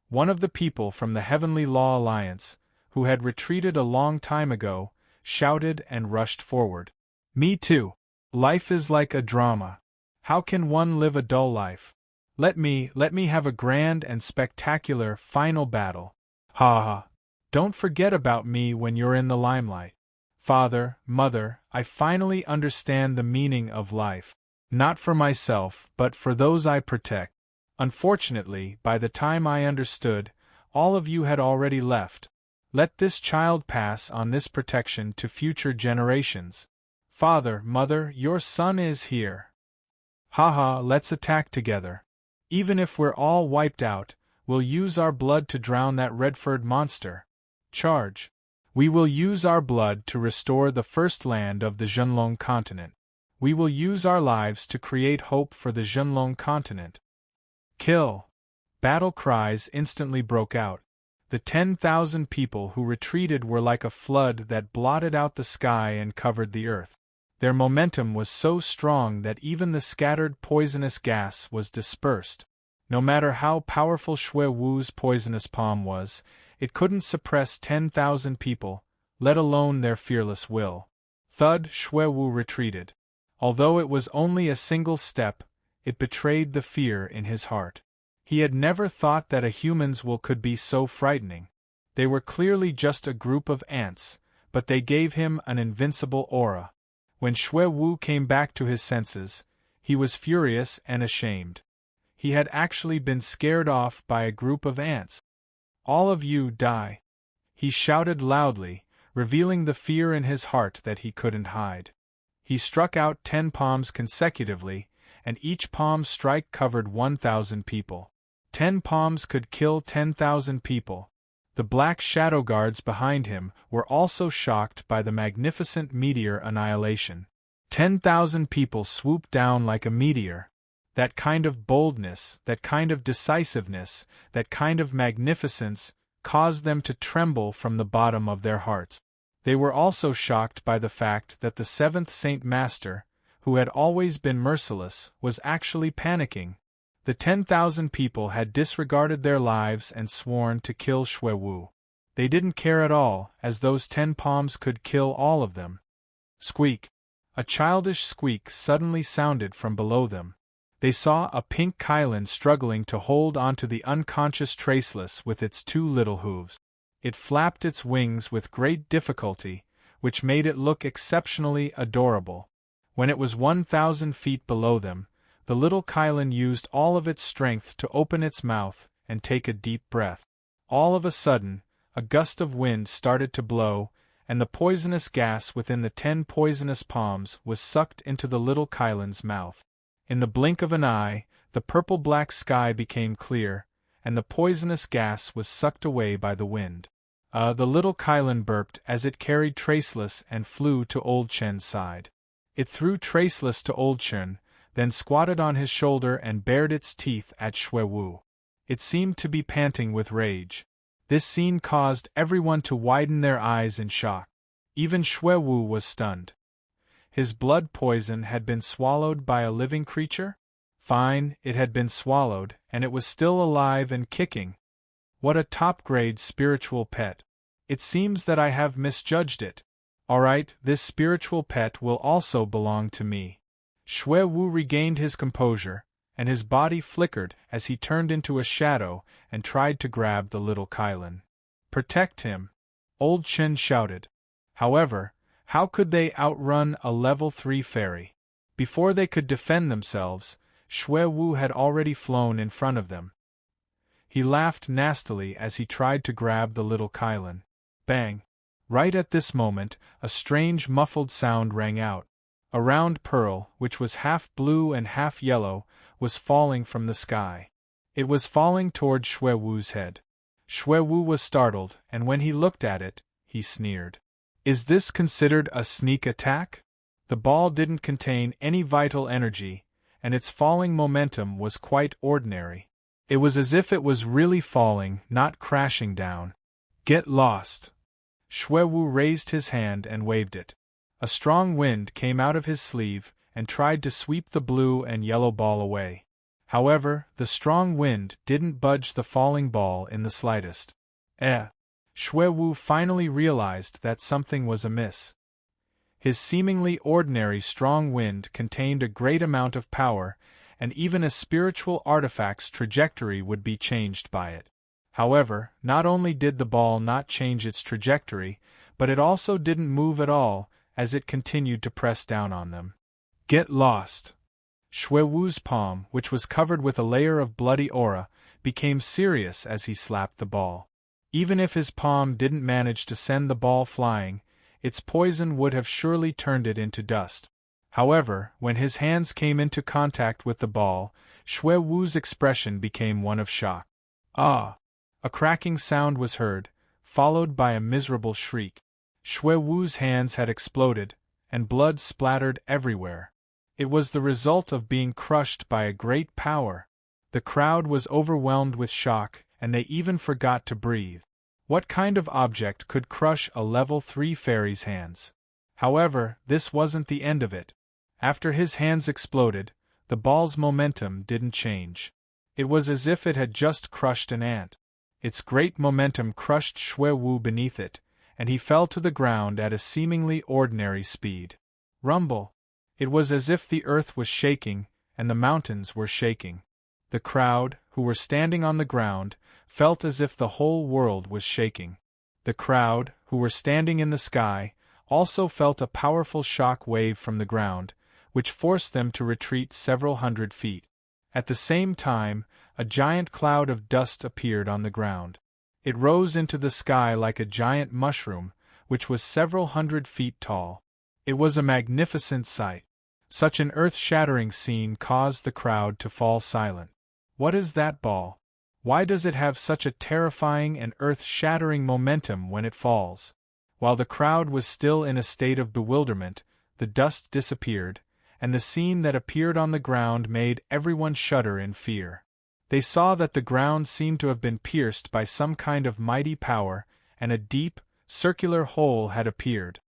One of the people from the Heavenly Law Alliance, who had retreated a long time ago, shouted and rushed forward. "Me too. Life is like a drama. How can one live a dull life? Let me have a grand and spectacular final battle. Ha ha. Don't forget about me when you're in the limelight. Father, Mother, I finally understand the meaning of life. Not for myself, but for those I protect. Unfortunately, by the time I understood, all of you had already left. Let this child pass on this protection to future generations. Father, Mother, your son is here. Haha, let's attack together. Even if we're all wiped out, we'll use our blood to drown that red-furred monster. Charge. We will use our blood to restore the first land of the Zhenlong continent. We will use our lives to create hope for the Zhenlong continent. Kill! Battle cries instantly broke out. The 10,000 people who retreated were like a flood that blotted out the sky and covered the earth. Their momentum was so strong that even the scattered poisonous gas was dispersed. No matter how powerful Shui Wu's poisonous palm was, it couldn't suppress 10,000 people, let alone their fearless will. Thud, Shui Wu retreated. Although it was only a single step, it betrayed the fear in his heart. He had never thought that a human's will could be so frightening. They were clearly just a group of ants, but they gave him an invincible aura. When Shui Wu came back to his senses, he was furious and ashamed. He had actually been scared off by a group of ants. All of you die. He shouted loudly, revealing the fear in his heart that he couldn't hide. He struck out 10 palms consecutively, and each palm strike covered 1,000 people. 10 palms could kill 10,000 people. The black shadow guards behind him were also shocked by the magnificent meteor annihilation. 10,000 people swooped down like a meteor. That kind of boldness, that kind of decisiveness, that kind of magnificence caused them to tremble from the bottom of their hearts. They were also shocked by the fact that the 7th Saint Master, who had always been merciless, was actually panicking. The 10,000 people had disregarded their lives and sworn to kill Xue Wu. They didn't care at all, as those 10 palms could kill all of them. Squeak! A childish squeak suddenly sounded from below them. They saw a pink Kylan struggling to hold onto the unconscious Traceless with its 2 little hooves. It flapped its wings with great difficulty, which made it look exceptionally adorable. When it was 1,000 feet below them, the little Kylan used all of its strength to open its mouth and take a deep breath. All of a sudden, a gust of wind started to blow, and the poisonous gas within the 10 poisonous palms was sucked into the little Kylan's mouth. In the blink of an eye, the purple-black sky became clear, and the poisonous gas was sucked away by the wind. The little Kylan burped as it carried Traceless and flew to Old Chen's side. It threw Traceless to Old Chen, then squatted on his shoulder and bared its teeth at Xue Wu. It seemed to be panting with rage. This scene caused everyone to widen their eyes in shock. Even Xue Wu was stunned. His blood poison had been swallowed by a living creature? Fine, it had been swallowed, and it was still alive and kicking. What a top-grade spiritual pet. It seems that I have misjudged it. Alright, this spiritual pet will also belong to me. Xue Wu regained his composure, and his body flickered as he turned into a shadow and tried to grab the little Kylan. Protect him! Old Chen shouted. However, how could they outrun a level 3 fairy? Before they could defend themselves, Xue Wu had already flown in front of them. He laughed nastily as he tried to grab the little Kylan. Bang! Right at this moment, a strange muffled sound rang out. A round pearl, which was half blue and half yellow, was falling from the sky. It was falling toward Xue Wu's head. Xue Wu was startled, and when he looked at it, he sneered. Is this considered a sneak attack? The ball didn't contain any vital energy, and its falling momentum was quite ordinary. It was as if it was really falling, not crashing down. Get lost! Xue Wu raised his hand and waved it. A strong wind came out of his sleeve and tried to sweep the blue and yellow ball away. However, the strong wind didn't budge the falling ball in the slightest. Xue Wu finally realized that something was amiss. His seemingly ordinary strong wind contained a great amount of power, and even a spiritual artifact's trajectory would be changed by it. However, not only did the ball not change its trajectory, but it also didn't move at all, as it continued to press down on them. Get lost! Xue Wu's palm, which was covered with a layer of bloody aura, became serious as he slapped the ball. Even if his palm didn't manage to send the ball flying, its poison would have surely turned it into dust. However, when his hands came into contact with the ball, Xue Wu's expression became one of shock. Ah! A cracking sound was heard, followed by a miserable shriek. Xue Wu's hands had exploded, and blood splattered everywhere. It was the result of being crushed by a great power. The crowd was overwhelmed with shock, and they even forgot to breathe. What kind of object could crush a level 3 fairy's hands? However, this wasn't the end of it. After his hands exploded, the ball's momentum didn't change. It was as if it had just crushed an ant. Its great momentum crushed Xue Wu beneath it, and he fell to the ground at a seemingly ordinary speed. Rumble! It was as if the earth was shaking, and the mountains were shaking. The crowd, who were standing on the ground, felt as if the whole world was shaking. The crowd, who were standing in the sky, also felt a powerful shock wave from the ground, which forced them to retreat several hundred feet. At the same time, a giant cloud of dust appeared on the ground. It rose into the sky like a giant mushroom, which was several hundred feet tall. It was a magnificent sight. Such an earth-shattering scene caused the crowd to fall silent. What is that ball? Why does it have such a terrifying and earth-shattering momentum when it falls? While the crowd was still in a state of bewilderment, the dust disappeared, and the scene that appeared on the ground made everyone shudder in fear. They saw that the ground seemed to have been pierced by some kind of mighty power, and a deep, circular hole had appeared.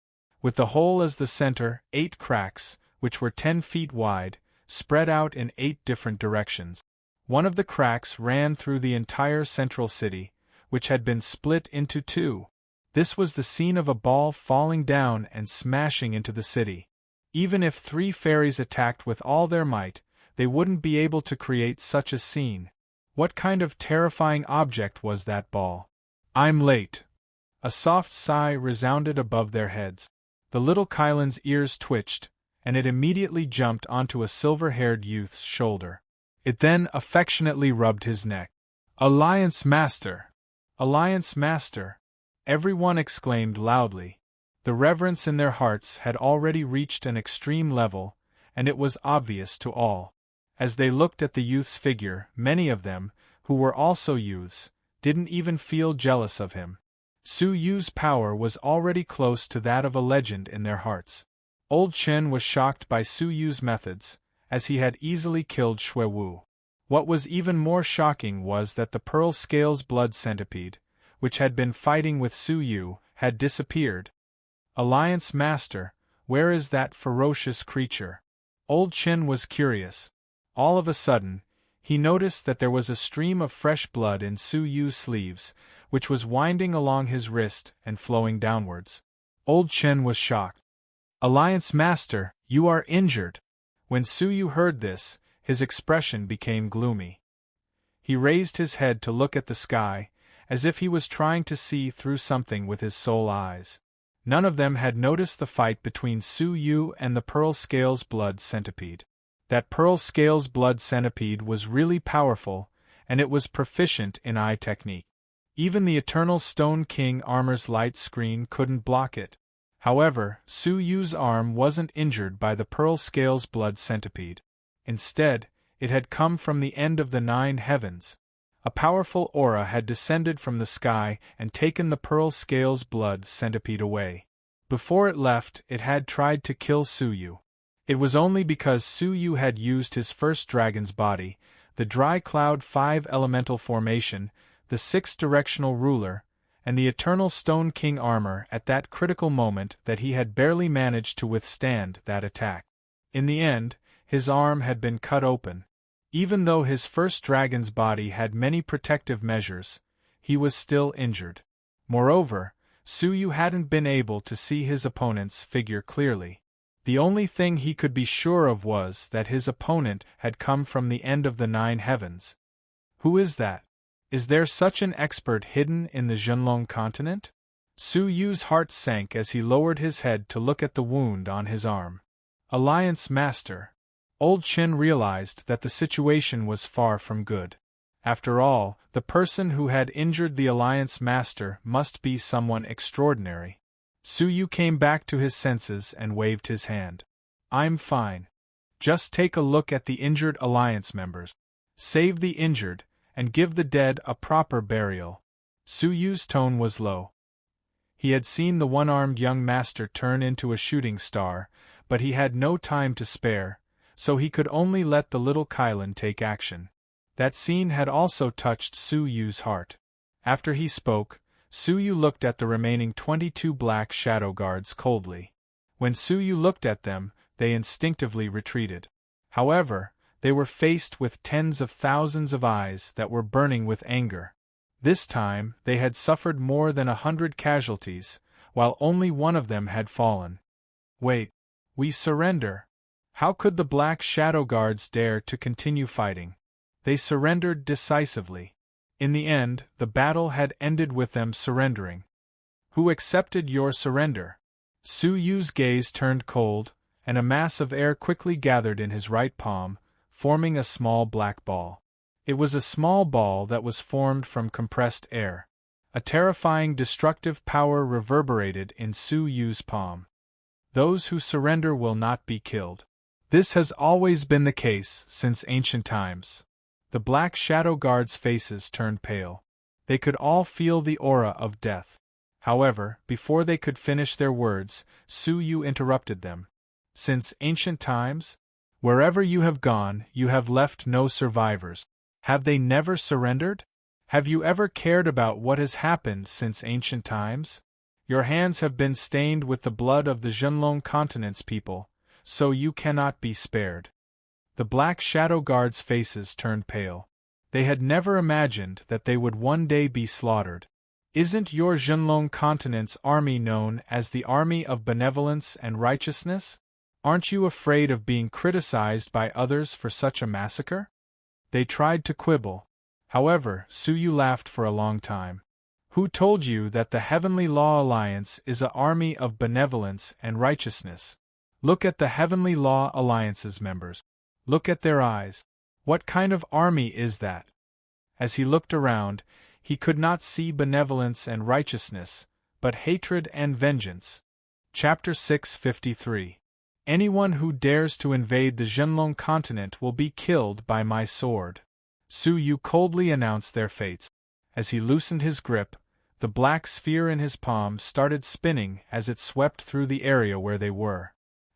With the hole as the center, 8 cracks, which were 10 feet wide, spread out in 8 different directions. One of the cracks ran through the entire central city, which had been split into 2. This was the scene of a ball falling down and smashing into the city. Even if 3 fairies attacked with all their might, they wouldn't be able to create such a scene. What kind of terrifying object was that ball? I'm late. A soft sigh resounded above their heads. The little Kylan's ears twitched, and it immediately jumped onto a silver-haired youth's shoulder. It then affectionately rubbed his neck. "Alliance Master! Alliance Master!" Everyone exclaimed loudly. The reverence in their hearts had already reached an extreme level, and it was obvious to all. As they looked at the youth's figure, many of them, who were also youths, didn't even feel jealous of him. Su Yu's power was already close to that of a legend in their hearts. Old Chen was shocked by Su Yu's methods, as he had easily killed Shui Wu. What was even more shocking was that the Pearl Scales Blood Centipede, which had been fighting with Su Yu, had disappeared. "Alliance Master, where is that ferocious creature?" Old Chen was curious. All of a sudden, he noticed that there was a stream of fresh blood in Su Yu's sleeves, which was winding along his wrist and flowing downwards. Old Chen was shocked. "Alliance Master, you are injured!" When Su Yu heard this, his expression became gloomy. He raised his head to look at the sky, as if he was trying to see through something with his soul eyes. None of them had noticed the fight between Su Yu and the Pearl Scales Blood Centipede. That Pearl Scales Blood Centipede was really powerful, and it was proficient in eye technique. Even the Eternal Stone King armor's light screen couldn't block it. However, Su Yu's arm wasn't injured by the Pearl Scales Blood Centipede. Instead, it had come from the end of the 9 heavens. A powerful aura had descended from the sky and taken the Pearl Scales Blood Centipede away. Before it left, it had tried to kill Su Yu. It was only because Su Yu had used his first dragon's body, the Dry Cloud 5 elemental formation, the 6-directional ruler, and the Eternal Stone King armor at that critical moment that he had barely managed to withstand that attack. In the end, his arm had been cut open. Even though his first dragon's body had many protective measures, he was still injured. Moreover, Su Yu hadn't been able to see his opponent's figure clearly. The only thing he could be sure of was that his opponent had come from the end of the 9 heavens. Who is that? Is there such an expert hidden in the Zhenlong continent? Su Yu's heart sank as he lowered his head to look at the wound on his arm. Alliance Master. Old Chen realized that the situation was far from good. After all, the person who had injured the Alliance Master must be someone extraordinary. Su Yu came back to his senses and waved his hand. "I'm fine. Just take a look at the injured Alliance members. Save the injured, and give the dead a proper burial." Su Yu's tone was low. He had seen the one-armed young master turn into a shooting star, but he had no time to spare, so he could only let the little Kylan take action. That scene had also touched Su Yu's heart. After he spoke, Su Yu looked at the remaining 22 black shadow guards coldly. When Su Yu looked at them, they instinctively retreated. However, they were faced with tens of thousands of eyes that were burning with anger. This time, they had suffered more than 100 casualties, while only one of them had fallen. "Wait. We surrender." How could the black shadow guards dare to continue fighting? They surrendered decisively. In the end, the battle had ended with them surrendering. "Who accepted your surrender?" Su Yu's gaze turned cold, and a mass of air quickly gathered in his right palm, forming a small black ball. It was a small ball that was formed from compressed air. A terrifying destructive power reverberated in Su Yu's palm. Those who surrender will not be killed. This has always been the case since ancient times. The black shadow guards' faces turned pale. They could all feel the aura of death. However, before they could finish their words, Su Yu interrupted them. Since ancient times? Wherever you have gone, you have left no survivors. Have they never surrendered? Have you ever cared about what has happened since ancient times? Your hands have been stained with the blood of the Zhenlong continent's people, so you cannot be spared. The black shadow guards' faces turned pale. They had never imagined that they would one day be slaughtered. Isn't your Zhenlong continent's army known as the Army of Benevolence and Righteousness? Aren't you afraid of being criticized by others for such a massacre? They tried to quibble. However, Su Yu laughed for a long time. Who told you that the Heavenly Law Alliance is an army of benevolence and righteousness? Look at the Heavenly Law Alliance's members. Look at their eyes. What kind of army is that? As he looked around, he could not see benevolence and righteousness, but hatred and vengeance. Chapter 653. Anyone who dares to invade the Zhenlong continent will be killed by my sword. Su Yu coldly announced their fates. As he loosened his grip, the black sphere in his palm started spinning as it swept through the area where they were.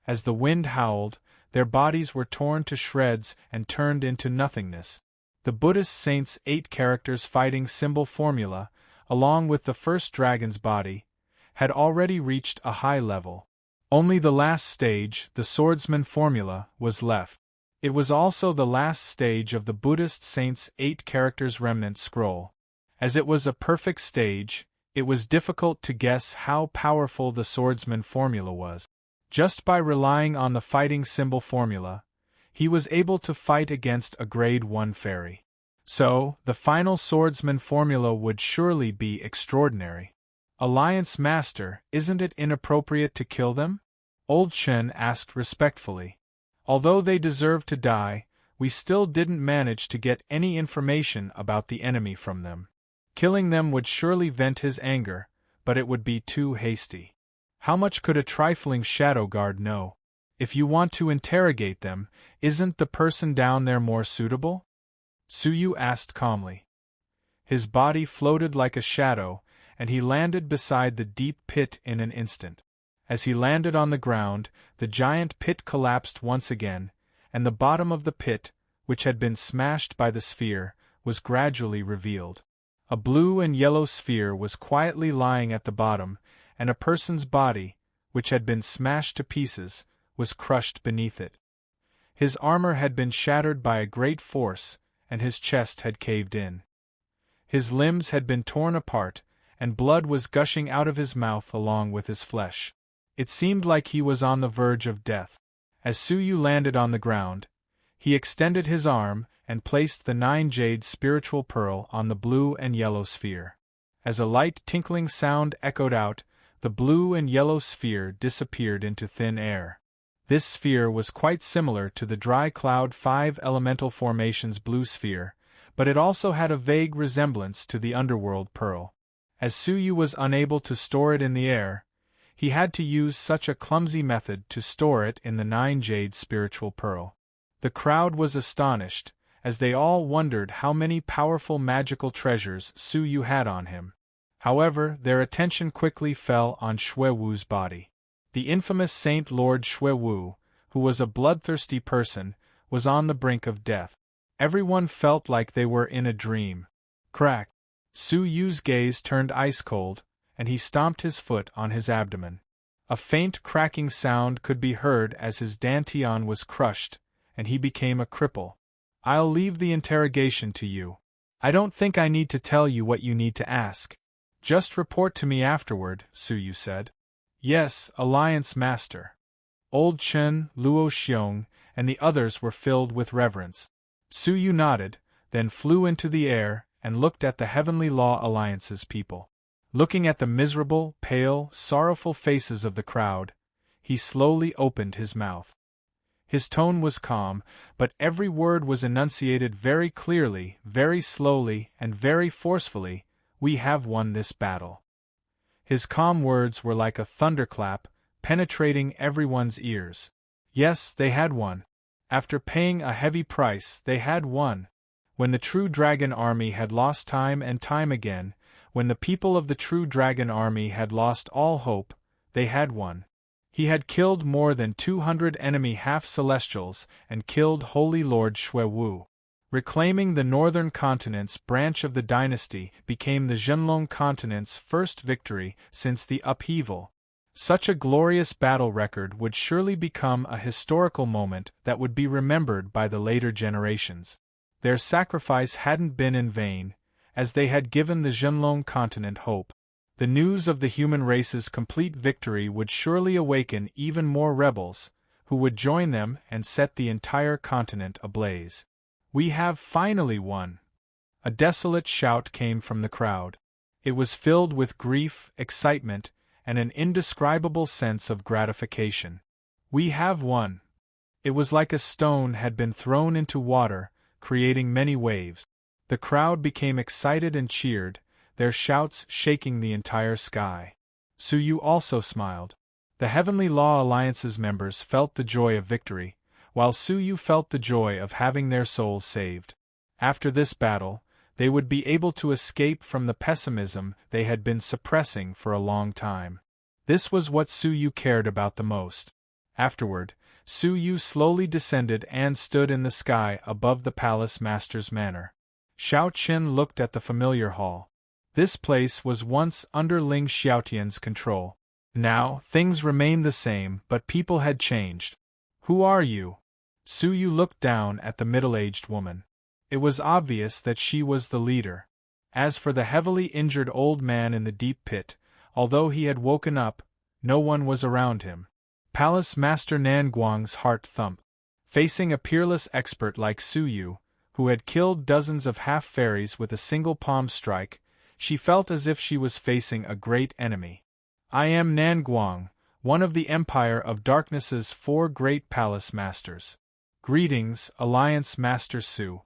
As the wind howled, their bodies were torn to shreds and turned into nothingness. The Buddhist saint's 8 characters fighting symbol formula, along with the first dragon's body, had already reached a high level. Only the last stage, the swordsman formula, was left. It was also the last stage of the Buddhist saint's 8 characters remnant scroll. As it was a perfect stage, it was difficult to guess how powerful the swordsman formula was. Just by relying on the fighting symbol formula, he was able to fight against a grade 1 fairy. So, the final swordsman formula would surely be extraordinary. Alliance Master, isn't it inappropriate to kill them? Old Chen asked respectfully. Although they deserved to die, we still didn't manage to get any information about the enemy from them. Killing them would surely vent his anger, but it would be too hasty. How much could a trifling shadow guard know? If you want to interrogate them, isn't the person down there more suitable? Su Yu asked calmly. His body floated like a shadow, and he landed beside the deep pit in an instant. As he landed on the ground, the giant pit collapsed once again, and the bottom of the pit, which had been smashed by the sphere, was gradually revealed. A blue and yellow sphere was quietly lying at the bottom, and a person's body, which had been smashed to pieces, was crushed beneath it. His armor had been shattered by a great force, and his chest had caved in. His limbs had been torn apart, and blood was gushing out of his mouth along with his flesh. It seemed like he was on the verge of death. As Su Yu landed on the ground, he extended his arm and placed the 9 jade spiritual pearl on the blue and yellow sphere. As a light tinkling sound echoed out, the blue and yellow sphere disappeared into thin air. This sphere was quite similar to the dry cloud 5 elemental formation's blue sphere, but it also had a vague resemblance to the underworld pearl. As Su Yu was unable to store it in the air, he had to use such a clumsy method to store it in the 9 jade spiritual pearl. The crowd was astonished, as they all wondered how many powerful magical treasures Su Yu had on him. However, their attention quickly fell on Xue Wu's body. The infamous Saint Lord Xue Wu, who was a bloodthirsty person, was on the brink of death. Everyone felt like they were in a dream. Crack! Su Yu's gaze turned ice-cold, and he stomped his foot on his abdomen. A faint cracking sound could be heard as his dantian was crushed, and he became a cripple. I'll leave the interrogation to you. I don't think I need to tell you what you need to ask. Just report to me afterward, Su Yu said. Yes, Alliance Master. Old Chen, Luo Xiong, and the others were filled with reverence. Su Yu nodded, then flew into the air and looked at the Heavenly Law Alliance's people. Looking at the miserable, pale, sorrowful faces of the crowd, he slowly opened his mouth. His tone was calm, but every word was enunciated very clearly, very slowly, and very forcefully, we have won this battle." His calm words were like a thunderclap, penetrating everyone's ears. Yes, they had won. After paying a heavy price, they had won. When the true dragon army had lost time and time again, when the people of the true dragon army had lost all hope, they had won. He had killed more than 200 enemy half-celestials and killed Holy Lord Xuewu. Reclaiming the northern continent's branch of the dynasty became the Zhenlong continent's first victory since the upheaval. Such a glorious battle record would surely become a historical moment that would be remembered by the later generations. Their sacrifice hadn't been in vain, as they had given the Zhenlong continent hope. The news of the human race's complete victory would surely awaken even more rebels, who would join them and set the entire continent ablaze. "We have finally won!" A desolate shout came from the crowd. It was filled with grief, excitement, and an indescribable sense of gratification. "We have won!" It was like a stone had been thrown into water, creating many waves. The crowd became excited and cheered, their shouts shaking the entire sky. Suyu also smiled. The Heavenly Law Alliance's members felt the joy of victory, while Suyu felt the joy of having their souls saved. After this battle, they would be able to escape from the pessimism they had been suppressing for a long time. This was what Suyu cared about the most. Afterward, Suyu slowly descended and stood in the sky above the palace master's manor. Xiao Qin looked at the familiar hall. This place was once under Ling Xiaotian's control. Now, things remained the same, but people had changed. "Who are you?" Suyu looked down at the middle-aged woman. It was obvious that she was the leader. As for the heavily injured old man in the deep pit, although he had woken up, no one was around him. Palace Master Nanguang's heart thumped. Facing a peerless expert like Suyu, who had killed dozens of half-fairies with a single palm strike, she felt as if she was facing a great enemy. "I am Nanguang, one of the Empire of Darkness's 4 great palace masters. Greetings, Alliance Master Su."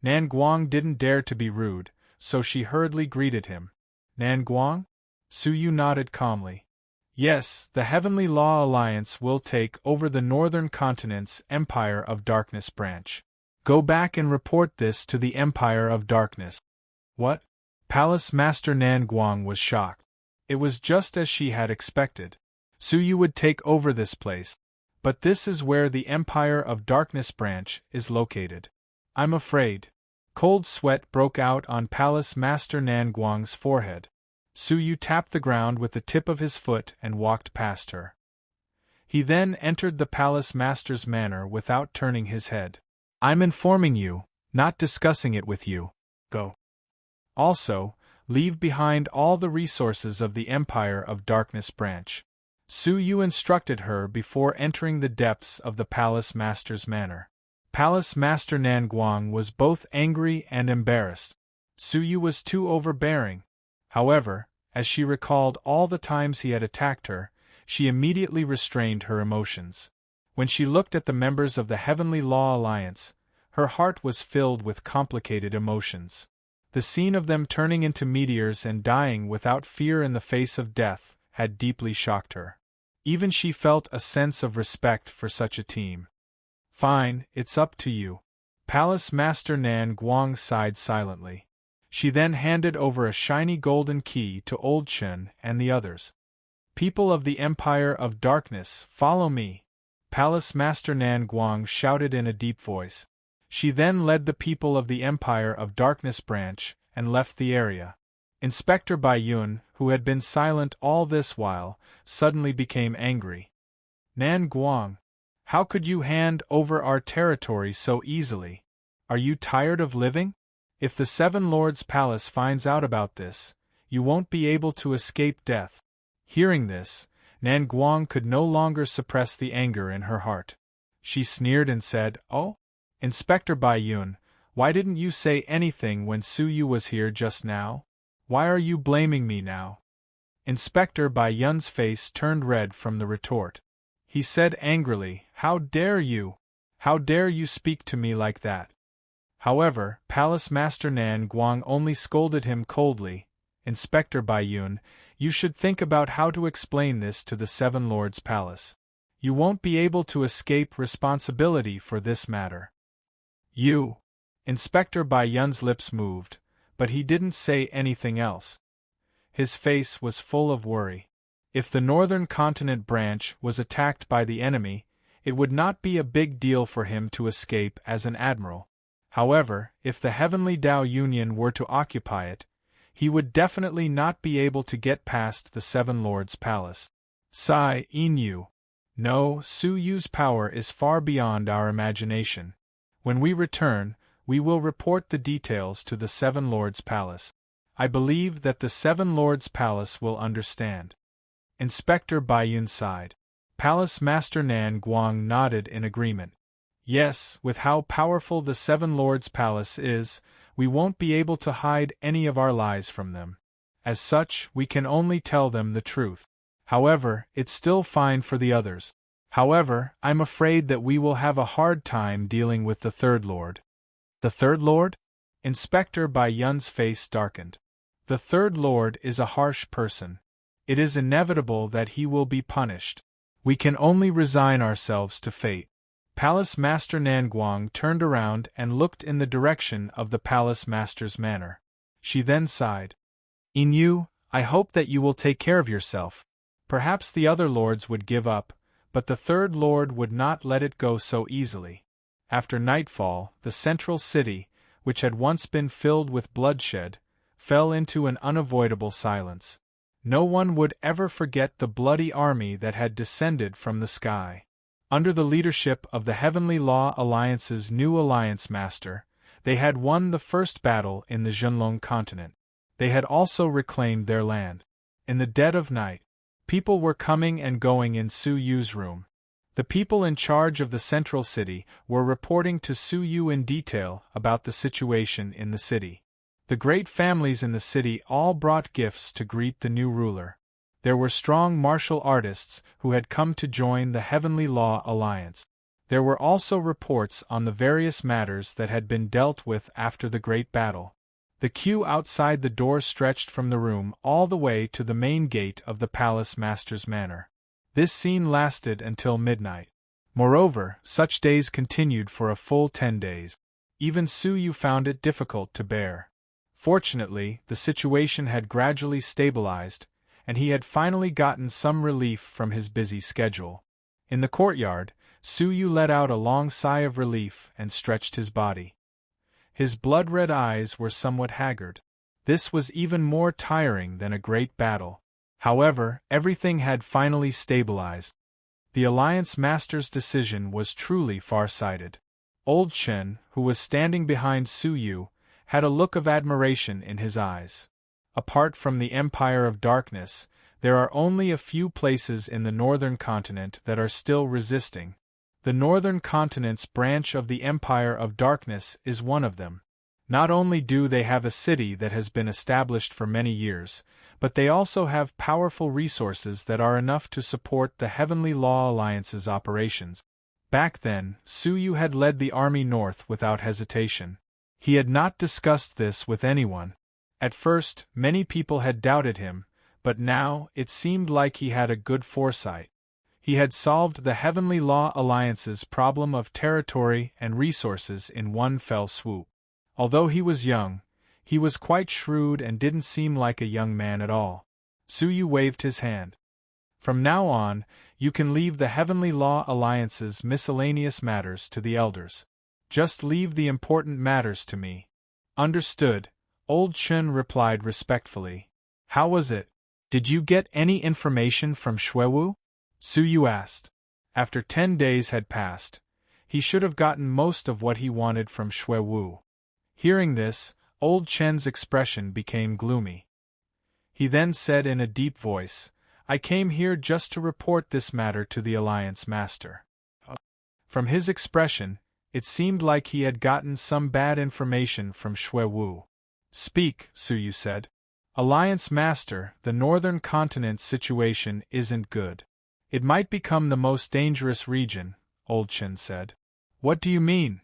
Nanguang didn't dare to be rude, so she hurriedly greeted him. "Nanguang?" Suyu nodded calmly. "Yes, the Heavenly Law Alliance will take over the northern continent's Empire of Darkness branch. Go back and report this to the Empire of Darkness." "What?" Palace Master Nanguang was shocked. It was just as she had expected. Suyu would take over this place. But this is where the Empire of Darkness branch is located. "I'm afraid." Cold sweat broke out on Palace Master Nanguang's forehead. Suyu tapped the ground with the tip of his foot and walked past her. He then entered the Palace Master's manor without turning his head. "I'm informing you, not discussing it with you. Go. Also, leave behind all the resources of the Empire of Darkness branch." Suyu instructed her before entering the depths of the Palace Master's manor. Palace Master Nanguang was both angry and embarrassed. Suyu was too overbearing. However, as she recalled all the times he had attacked her, she immediately restrained her emotions. When she looked at the members of the Heavenly Law Alliance, her heart was filled with complicated emotions. The scene of them turning into meteors and dying without fear in the face of death had deeply shocked her. Even she felt a sense of respect for such a team. "Fine, it's up to you." Palace Master Nanguang sighed silently. She then handed over a shiny golden key to Old Chen and the others. "People of the Empire of Darkness, follow me!" Palace Master Nanguang shouted in a deep voice. She then led the people of the Empire of Darkness branch and left the area. Inspector Bai Yun, who had been silent all this while, suddenly became angry. "Nanguang, how could you hand over our territory so easily? Are you tired of living? If the Seven Lords' Palace finds out about this, you won't be able to escape death." Hearing this, Nanguang could no longer suppress the anger in her heart. She sneered and said, "Oh? Inspector Bai Yun, why didn't you say anything when Suyu was here just now? Why are you blaming me now?" Inspector Bai Yun's face turned red from the retort. He said angrily, "How dare you? How dare you speak to me like that?" However, Palace Master Nanguang only scolded him coldly, Inspector Baiyun, you should think about how to explain this to the Seven Lords' palace. You won't be able to escape responsibility for this matter. You. Inspector Baiyun's lips moved, but he didn't say anything else. His face was full of worry. If the Northern Continent branch was attacked by the enemy, it would not be a big deal for him to escape as an admiral. However, if the Heavenly Tao Union were to occupy it, he would definitely not be able to get past the Seven Lords' palace. Sai Inu. No, Su Yu's power is far beyond our imagination. When we return, we will report the details to the Seven Lords' palace. I believe that the Seven Lords' palace will understand. Inspector Baiyun sighed. Palace Master Nan Guang nodded in agreement. Yes, with how powerful the Seven Lords' palace is, we won't be able to hide any of our lies from them. As such, we can only tell them the truth. However, it's still fine for the others. However, I'm afraid that we will have a hard time dealing with the Third Lord. The Third Lord? Inspector Baiyun's face darkened. The Third Lord is a harsh person. It is inevitable that he will be punished. We can only resign ourselves to fate. Palace Master Nanguang turned around and looked in the direction of the Palace Master's manor. She then sighed. Inu, I hope that you will take care of yourself. Perhaps the other lords would give up, but the Third Lord would not let it go so easily. After nightfall, the central city, which had once been filled with bloodshed, fell into an unavoidable silence. No one would ever forget the bloody army that had descended from the sky. Under the leadership of the Heavenly Law Alliance's new alliance master, they had won the first battle in the Zhenlong continent. They had also reclaimed their land. In the dead of night, people were coming and going in Su Yu's room. The people in charge of the central city were reporting to Su Yu in detail about the situation in the city. The great families in the city all brought gifts to greet the new ruler. There were strong martial artists who had come to join the Heavenly Law Alliance. There were also reports on the various matters that had been dealt with after the great battle. The queue outside the door stretched from the room all the way to the main gate of the Palace Master's manor. This scene lasted until midnight. Moreover, such days continued for a full 10 days. Even Su Yu found it difficult to bear. Fortunately, the situation had gradually stabilized, and he had finally gotten some relief from his busy schedule. In the courtyard, Su Yu let out a long sigh of relief and stretched his body. His blood-red eyes were somewhat haggard. This was even more tiring than a great battle. However, everything had finally stabilized. The Alliance Master's decision was truly far-sighted. Old Shen, who was standing behind Su Yu, had a look of admiration in his eyes. Apart from the Empire of Darkness, there are only a few places in the Northern Continent that are still resisting. The Northern Continent's branch of the Empire of Darkness is one of them. Not only do they have a city that has been established for many years, but they also have powerful resources that are enough to support the Heavenly Law Alliance's operations. Back then, Su Yu had led the army north without hesitation. He had not discussed this with anyone. At first, many people had doubted him, but now it seemed like he had a good foresight. He had solved the Heavenly Law Alliance's problem of territory and resources in one fell swoop. Although he was young, he was quite shrewd and didn't seem like a young man at all. Su Yu waved his hand. From now on, you can leave the Heavenly Law Alliance's miscellaneous matters to the elders. Just leave the important matters to me. Understood, Old Chun replied respectfully. How was it? Did you get any information from Xuewu? Su Yu asked. After 10 days had passed, he should have gotten most of what he wanted from Xuewu. Hearing this, Old Chen's expression became gloomy. He then said in a deep voice, I came here just to report this matter to the Alliance Master. From his expression, it seemed like he had gotten some bad information from Xuewu. Speak, Su Yu said. Alliance Master, the Northern Continent's situation isn't good. It might become the most dangerous region, Old Chen said. What do you mean?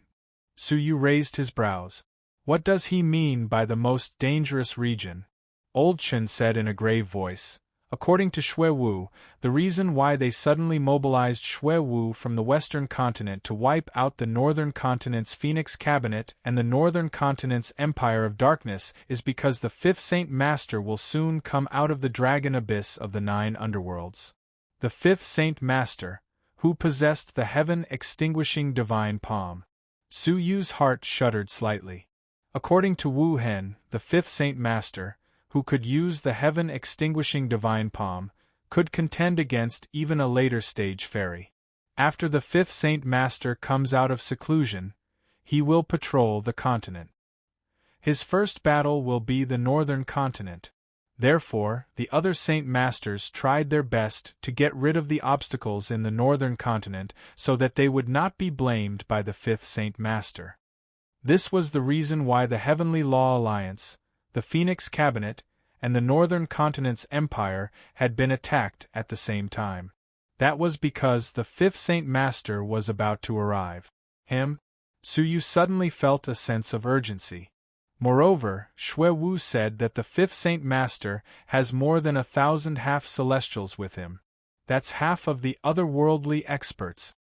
Su Yu raised his brows. What does he mean by the most dangerous region? Old Chen said in a grave voice. According to Xue Wu, the reason why they suddenly mobilized Xue Wu from the western continent to wipe out the northern continent's Phoenix Cabinet and the northern continent's Empire of Darkness is because the fifth Saint Master will soon come out of the dragon abyss of the 9 underworlds. The fifth Saint Master, who possessed the heaven-extinguishing divine palm. Su Yu's heart shuddered slightly. According to Wu Hen, the fifth Saint Master, who could use the heaven-extinguishing divine palm, could contend against even a later-stage fairy. After the fifth Saint Master comes out of seclusion, he will patrol the continent. His first battle will be the northern continent. Therefore, the other Saint Masters tried their best to get rid of the obstacles in the northern continent so that they would not be blamed by the fifth Saint Master. This was the reason why the Heavenly Law Alliance, the Phoenix Cabinet, and the Northern Continent's Empire had been attacked at the same time. That was because the fifth Saint Master was about to arrive. Su Yu suddenly felt a sense of urgency. Moreover, Xue Wu said that the fifth Saint Master has more than 1,000 half-celestials with him. That's half of the otherworldly experts.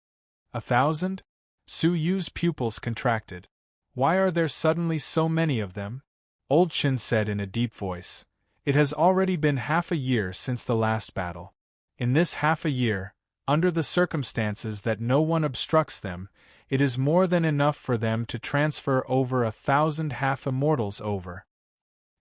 1,000? Su Yu's pupils contracted. Why are there suddenly so many of them? Old Chen said in a deep voice. It has already been half a year since the last battle. In this half a year, under the circumstances that no one obstructs them, it is more than enough for them to transfer over 1,000 half-immortals over.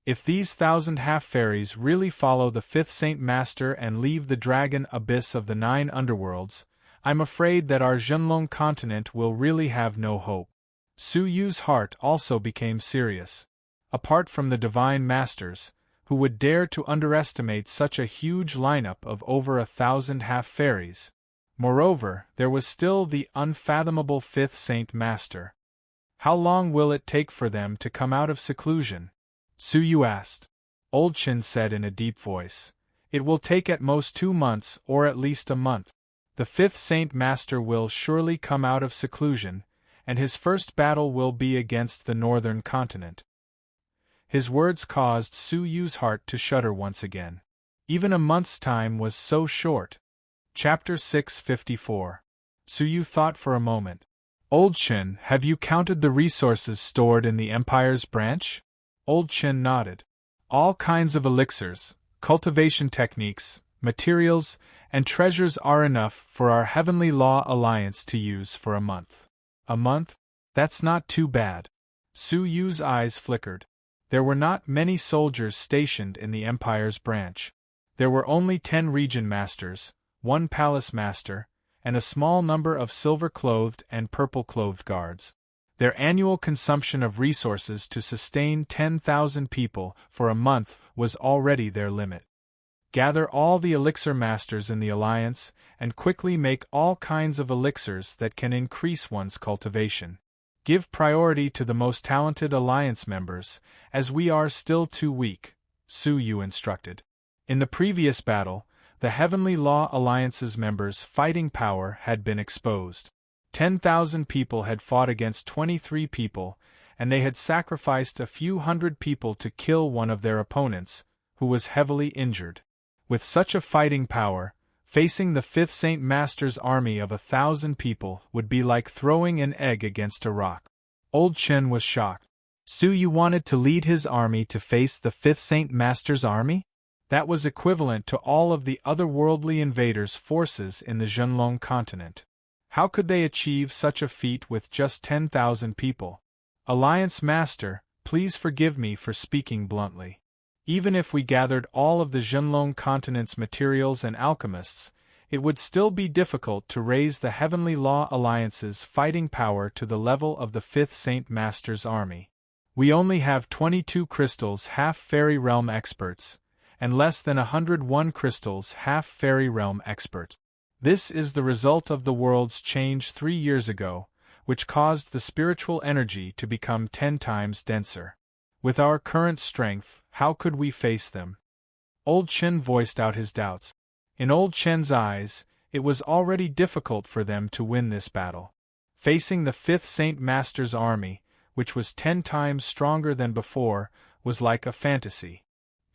If these 1,000 half-fairies really follow the fifth Saint Master and leave the dragon abyss of the 9 underworlds, I'm afraid that our Zhenlong continent will really have no hope. Su Yu's heart also became serious. Apart from the Divine Masters, who would dare to underestimate such a huge lineup of over 1,000 half-fairies? Moreover, there was still the unfathomable fifth Saint Master. How long will it take for them to come out of seclusion? Su Yu asked. Old Chen said in a deep voice. It will take at most 2 months or at least a month. The fifth Saint Master will surely come out of seclusion, and his first battle will be against the northern continent. His words caused Su Yu's heart to shudder once again. Even a month's time was so short. Chapter 654. Su Yu thought for a moment. Old Chen, have you counted the resources stored in the Empire's branch? Old Chen nodded. All kinds of elixirs, cultivation techniques, materials, and treasures are enough for our Heavenly Law Alliance to use for a month. A month? That's not too bad. Su Yu's eyes flickered. There were not many soldiers stationed in the Empire's branch. There were only 10 region masters, 1 palace master, and a small number of silver-clothed and purple-clothed guards. Their annual consumption of resources to sustain 10,000 people for a month was already their limit. Gather all the elixir masters in the alliance, and quickly make all kinds of elixirs that can increase one's cultivation. Give priority to the most talented alliance members, as we are still too weak, Su Yu instructed. In the previous battle, the Heavenly Law Alliance's members' fighting power had been exposed. 10,000 people had fought against 23 people, and they had sacrificed a few hundred people to kill one of their opponents, who was heavily injured. With such a fighting power, facing the fifth Saint Master's army of 1,000 people would be like throwing an egg against a rock. Old Chen was shocked. Su Yu wanted to lead his army to face the fifth Saint Master's army? That was equivalent to all of the otherworldly invaders' forces in the Zhenlong continent. How could they achieve such a feat with just 10,000 people? Alliance Master, please forgive me for speaking bluntly. Even if we gathered all of the Zhenlong continent's materials and alchemists, it would still be difficult to raise the Heavenly Law Alliance's fighting power to the level of the fifth Saint Master's army. We only have 22 crystals half-fairy realm experts, and less than 101 crystals half-fairy realm experts. This is the result of the world's change 3 years ago, which caused the spiritual energy to become 10 times denser. With our current strength, how could we face them? Old Chen voiced out his doubts. In Old Chen's eyes, it was already difficult for them to win this battle. Facing the fifth Saint Master's army, which was 10 times stronger than before, was like a fantasy.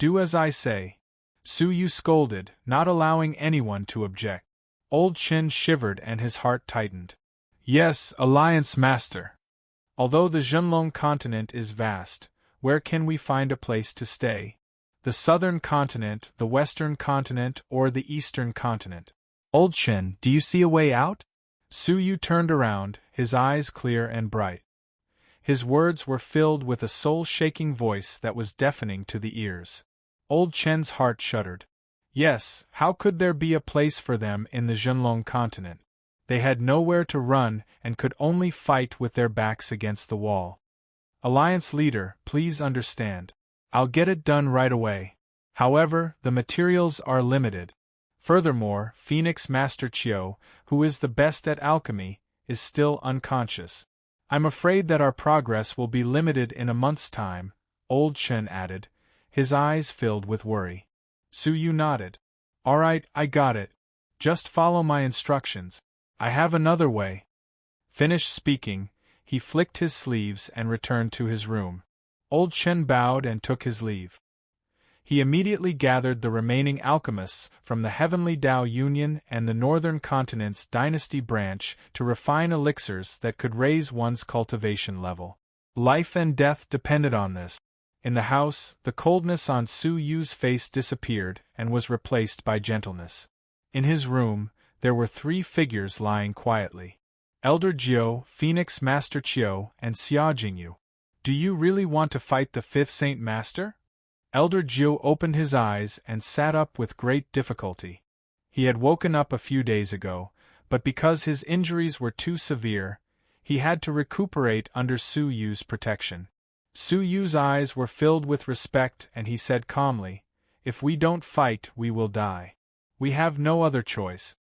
Do as I say. Su Yu scolded, not allowing anyone to object. Old Qin shivered and his heart tightened. Yes, Alliance Master. Although the Zhenlong continent is vast, where can we find a place to stay? The southern continent, the western continent, or the eastern continent? Old Qin, do you see a way out? Su Yu turned around, his eyes clear and bright. His words were filled with a soul-shaking voice that was deafening to the ears. Old Chen's heart shuddered. Yes, how could there be a place for them in the Zhenlong continent? They had nowhere to run and could only fight with their backs against the wall. Alliance leader, please understand. I'll get it done right away. However, the materials are limited. Furthermore, Phoenix Master Qiu, who is the best at alchemy, is still unconscious. I'm afraid that our progress will be limited in a month's time, Old Chen added, his eyes filled with worry. Su Yu nodded. All right, I got it. Just follow my instructions. I have another way. Finished speaking, he flicked his sleeves and returned to his room. Old Chen bowed and took his leave. He immediately gathered the remaining alchemists from the Heavenly Tao Union and the Northern Continent's Dynasty branch to refine elixirs that could raise one's cultivation level. Life and death depended on this. In the house, the coldness on Su Yu's face disappeared and was replaced by gentleness. In his room, there were 3 figures lying quietly. Elder Jiu, Phoenix Master Qiu, and Xia Jingyu. Do you really want to fight the 5th Saint Master? Elder Jiu opened his eyes and sat up with great difficulty. He had woken up a few days ago, but because his injuries were too severe, he had to recuperate under Su Yu's protection. Su Yu's eyes were filled with respect and he said calmly, If we don't fight, we will die. We have no other choice.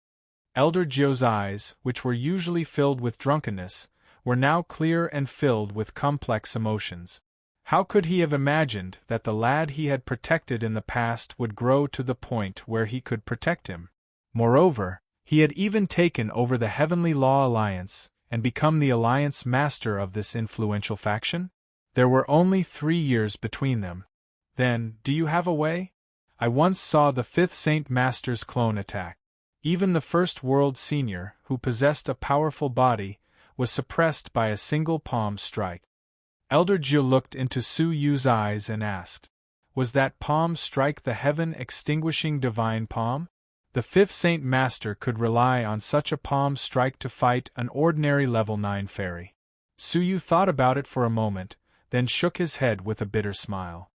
Elder Jiu's eyes, which were usually filled with drunkenness, were now clear and filled with complex emotions. How could he have imagined that the lad he had protected in the past would grow to the point where he could protect him? Moreover, he had even taken over the Heavenly Law Alliance and become the alliance master of this influential faction? There were only 3 years between them. Then, do you have a way? I once saw the 5th Saint Master's clone attack. Even the First World Senior, who possessed a powerful body, was suppressed by a single palm strike. Elder Jiu looked into Su Yu's eyes and asked, Was that palm strike the heaven-extinguishing divine palm? The 5th Saint Master could rely on such a palm strike to fight an ordinary level 9 fairy. Su Yu thought about it for a moment, then shook his head with a bitter smile.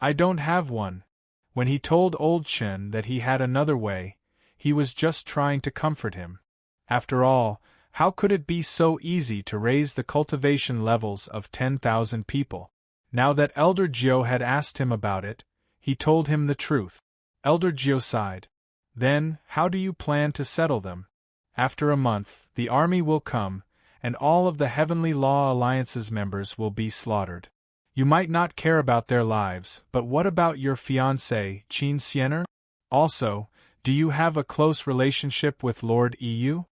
I don't have one. When he told Old Chen that he had another way, he was just trying to comfort him. After all, how could it be so easy to raise the cultivation levels of 10,000 people? Now that Elder Jiu had asked him about it, he told him the truth. Elder Jiu sighed. Then, how do you plan to settle them? After a month, the army will come, and all of the Heavenly Law Alliance's members will be slaughtered. You might not care about their lives, but what about your fiancé, Qin Xiener? Also, do you have a close relationship with Lord EU?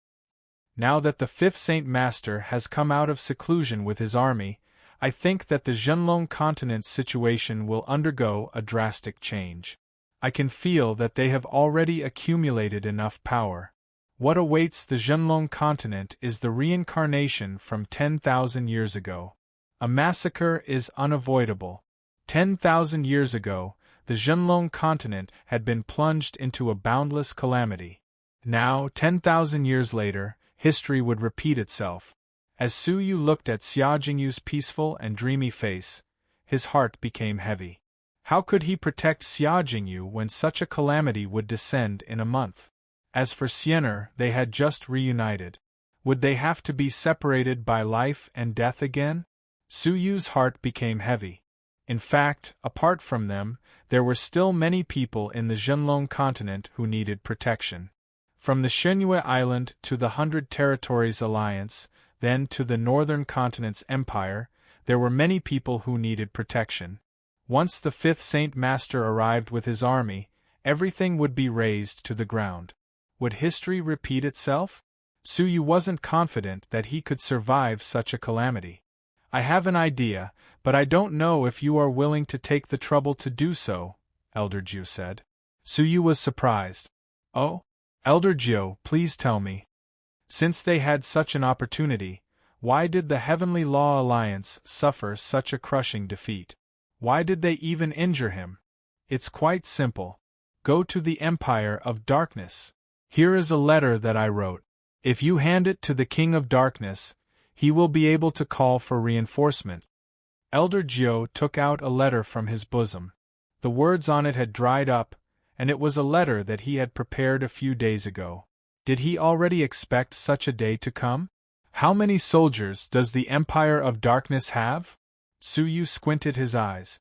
Now that the 5th Saint Master has come out of seclusion with his army, I think that the Zhenlong continent's situation will undergo a drastic change. I can feel that they have already accumulated enough power. What awaits the Zhenlong continent is the reincarnation from 10,000 years ago. A massacre is unavoidable. 10,000 years ago, the Zhenlong continent had been plunged into a boundless calamity. Now, 10,000 years later, history would repeat itself. As Su Yu looked at Xia Jingyu's peaceful and dreamy face, his heart became heavy. How could he protect Xia Jingyu when such a calamity would descend in a month? As for Xiener, they had just reunited. Would they have to be separated by life and death again? Su Yu's heart became heavy. In fact, apart from them, there were still many people in the Zhenlong continent who needed protection. From the Shenhue Island to the 100 Territories Alliance, then to the Northern Continent's Empire, there were many people who needed protection. Once the 5th Saint Master arrived with his army, everything would be razed to the ground. Would history repeat itself? Su Yu wasn't confident that he could survive such a calamity. I have an idea, but I don't know if you are willing to take the trouble to do so, Elder Jiu said. Su Yu was surprised. Oh? Elder Jiu, please tell me. Since they had such an opportunity, why did the Heavenly Law Alliance suffer such a crushing defeat? Why did they even injure him? It's quite simple. Go to the Empire of Darkness. Here is a letter that I wrote. If you hand it to the King of Darkness, he will be able to call for reinforcement. Elder Jiu took out a letter from his bosom. The words on it had dried up, and it was a letter that he had prepared a few days ago. Did he already expect such a day to come? How many soldiers does the Empire of Darkness have? Su Yu squinted his eyes.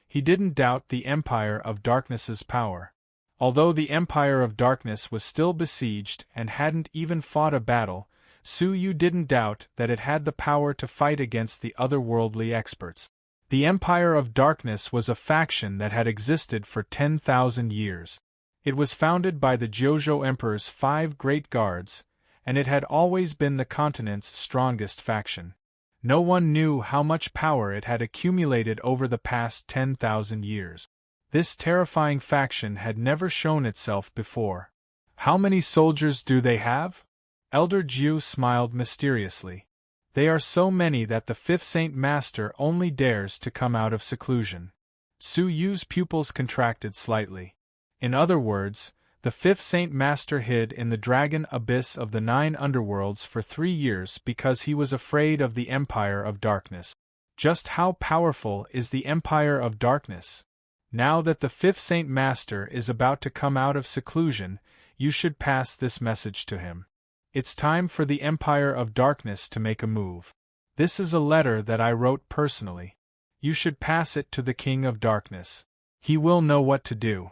He didn't doubt the Empire of Darkness's power. Although the Empire of Darkness was still besieged and hadn't even fought a battle, Su Yu didn't doubt that it had the power to fight against the otherworldly experts. The Empire of Darkness was a faction that had existed for 10,000 years. It was founded by the Jojo Emperor's 5 great guards, and it had always been the continent's strongest faction. No one knew how much power it had accumulated over the past 10,000 years. This terrifying faction had never shown itself before. How many soldiers do they have? Elder Jiu smiled mysteriously. They are so many that the 5th Saint Master only dares to come out of seclusion. Su Yu's pupils contracted slightly. In other words, the 5th Saint Master hid in the dragon abyss of the 9 underworlds for 3 years because he was afraid of the Empire of Darkness. Just how powerful is the Empire of Darkness? Now that the 5th Saint Master is about to come out of seclusion, you should pass this message to him. It's time for the Empire of Darkness to make a move. This is a letter that I wrote personally. You should pass it to the King of Darkness. He will know what to do.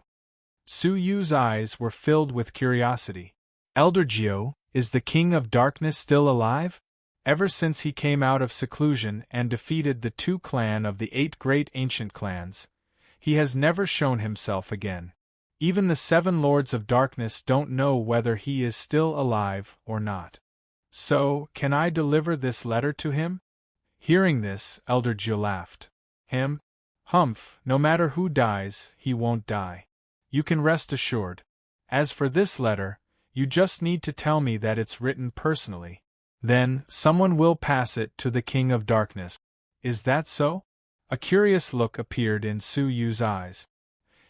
Su Yu's eyes were filled with curiosity. Elder Jiu, is the King of Darkness still alive? Ever since he came out of seclusion and defeated the 2 clans of the 8 great ancient clans, he has never shown himself again. Even the 7 Lords of Darkness don't know whether he is still alive or not. So, can I deliver this letter to him? Hearing this, Elder Jiu laughed. Him? Humph, no matter who dies, he won't die. You can rest assured. As for this letter, you just need to tell me that it's written personally. Then, someone will pass it to the King of Darkness. Is that so? A curious look appeared in Su Yu's eyes.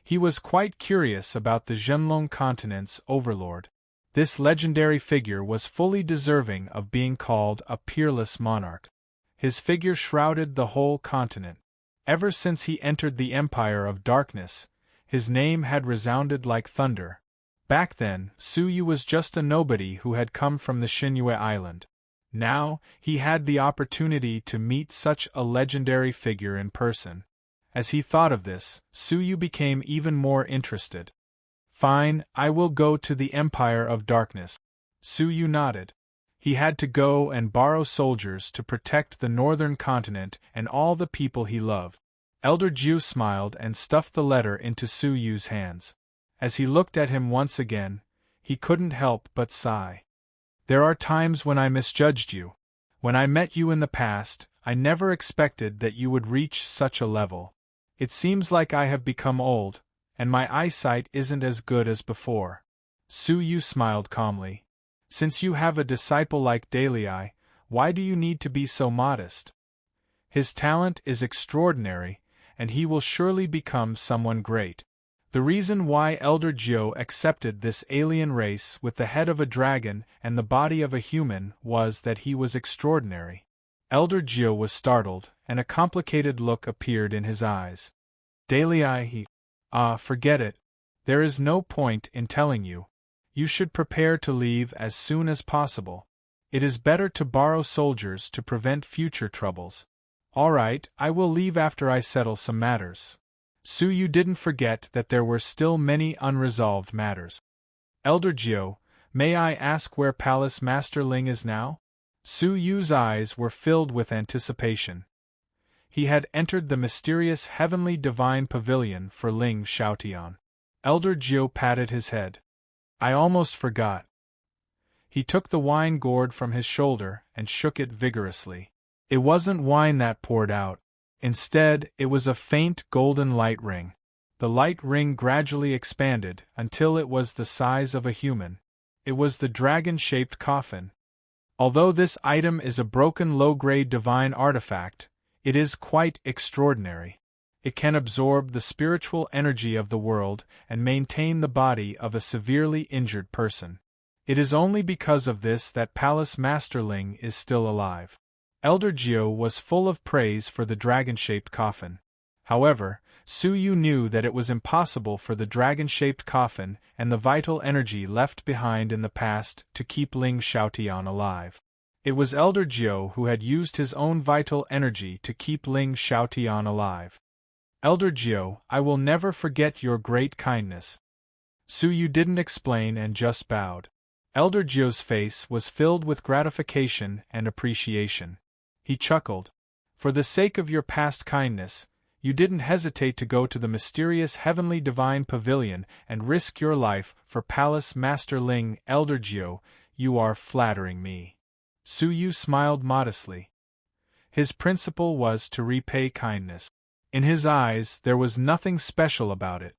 He was quite curious about the Zhenlong continent's overlord. This legendary figure was fully deserving of being called a peerless monarch. His figure shrouded the whole continent. Ever since he entered the Empire of Darkness, his name had resounded like thunder. Back then, Su Yu was just a nobody who had come from the Xinyue Island. Now, he had the opportunity to meet such a legendary figure in person. As he thought of this, Su Yu became even more interested. Fine, I will go to the Empire of Darkness. Su Yu nodded. He had to go and borrow soldiers to protect the northern continent and all the people he loved. Elder Jiu smiled and stuffed the letter into Su Yu's hands. As he looked at him once again, he couldn't help but sigh. There are times when I misjudged you. When I met you in the past, I never expected that you would reach such a level. It seems like I have become old, and my eyesight isn't as good as before. Su Yu smiled calmly. Since you have a disciple like Dalai, why do you need to be so modest? His talent is extraordinary, and he will surely become someone great. The reason why Elder Jiu accepted this alien race with the head of a dragon and the body of a human was that he was extraordinary. Elder Jiu was startled, and a complicated look appeared in his eyes. Dalai, forget it. There is no point in telling you. You should prepare to leave as soon as possible. It is better to borrow soldiers to prevent future troubles. All right, I will leave after I settle some matters. Su Yu didn't forget that there were still many unresolved matters. Elder Jiu, may I ask where Palace Master Ling is now? Su Yu's eyes were filled with anticipation. He had entered the mysterious heavenly divine pavilion for Ling Xiaotian. Elder Jiu patted his head. I almost forgot. He took the wine gourd from his shoulder and shook it vigorously. It wasn't wine that poured out. Instead, it was a faint golden light ring. The light ring gradually expanded until it was the size of a human. It was the dragon-shaped coffin. Although this item is a broken low-grade divine artifact, it is quite extraordinary. It can absorb the spiritual energy of the world and maintain the body of a severely injured person. It is only because of this that Palace Masterling is still alive. Elder Geo was full of praise for the dragon-shaped coffin. However, Su Yu knew that it was impossible for the dragon-shaped coffin and the vital energy left behind in the past to keep Ling Xiaotian alive. It was Elder Geo who had used his own vital energy to keep Ling Xiaotian alive. Elder Geo, I will never forget your great kindness. Su Yu didn't explain and just bowed. Elder Geo's face was filled with gratification and appreciation. He chuckled. For the sake of your past kindness, you didn't hesitate to go to the mysterious heavenly divine pavilion and risk your life for Palace Master Ling. Elder Geo, you are flattering me. Su Yu smiled modestly. His principle was to repay kindness. In his eyes there was nothing special about it.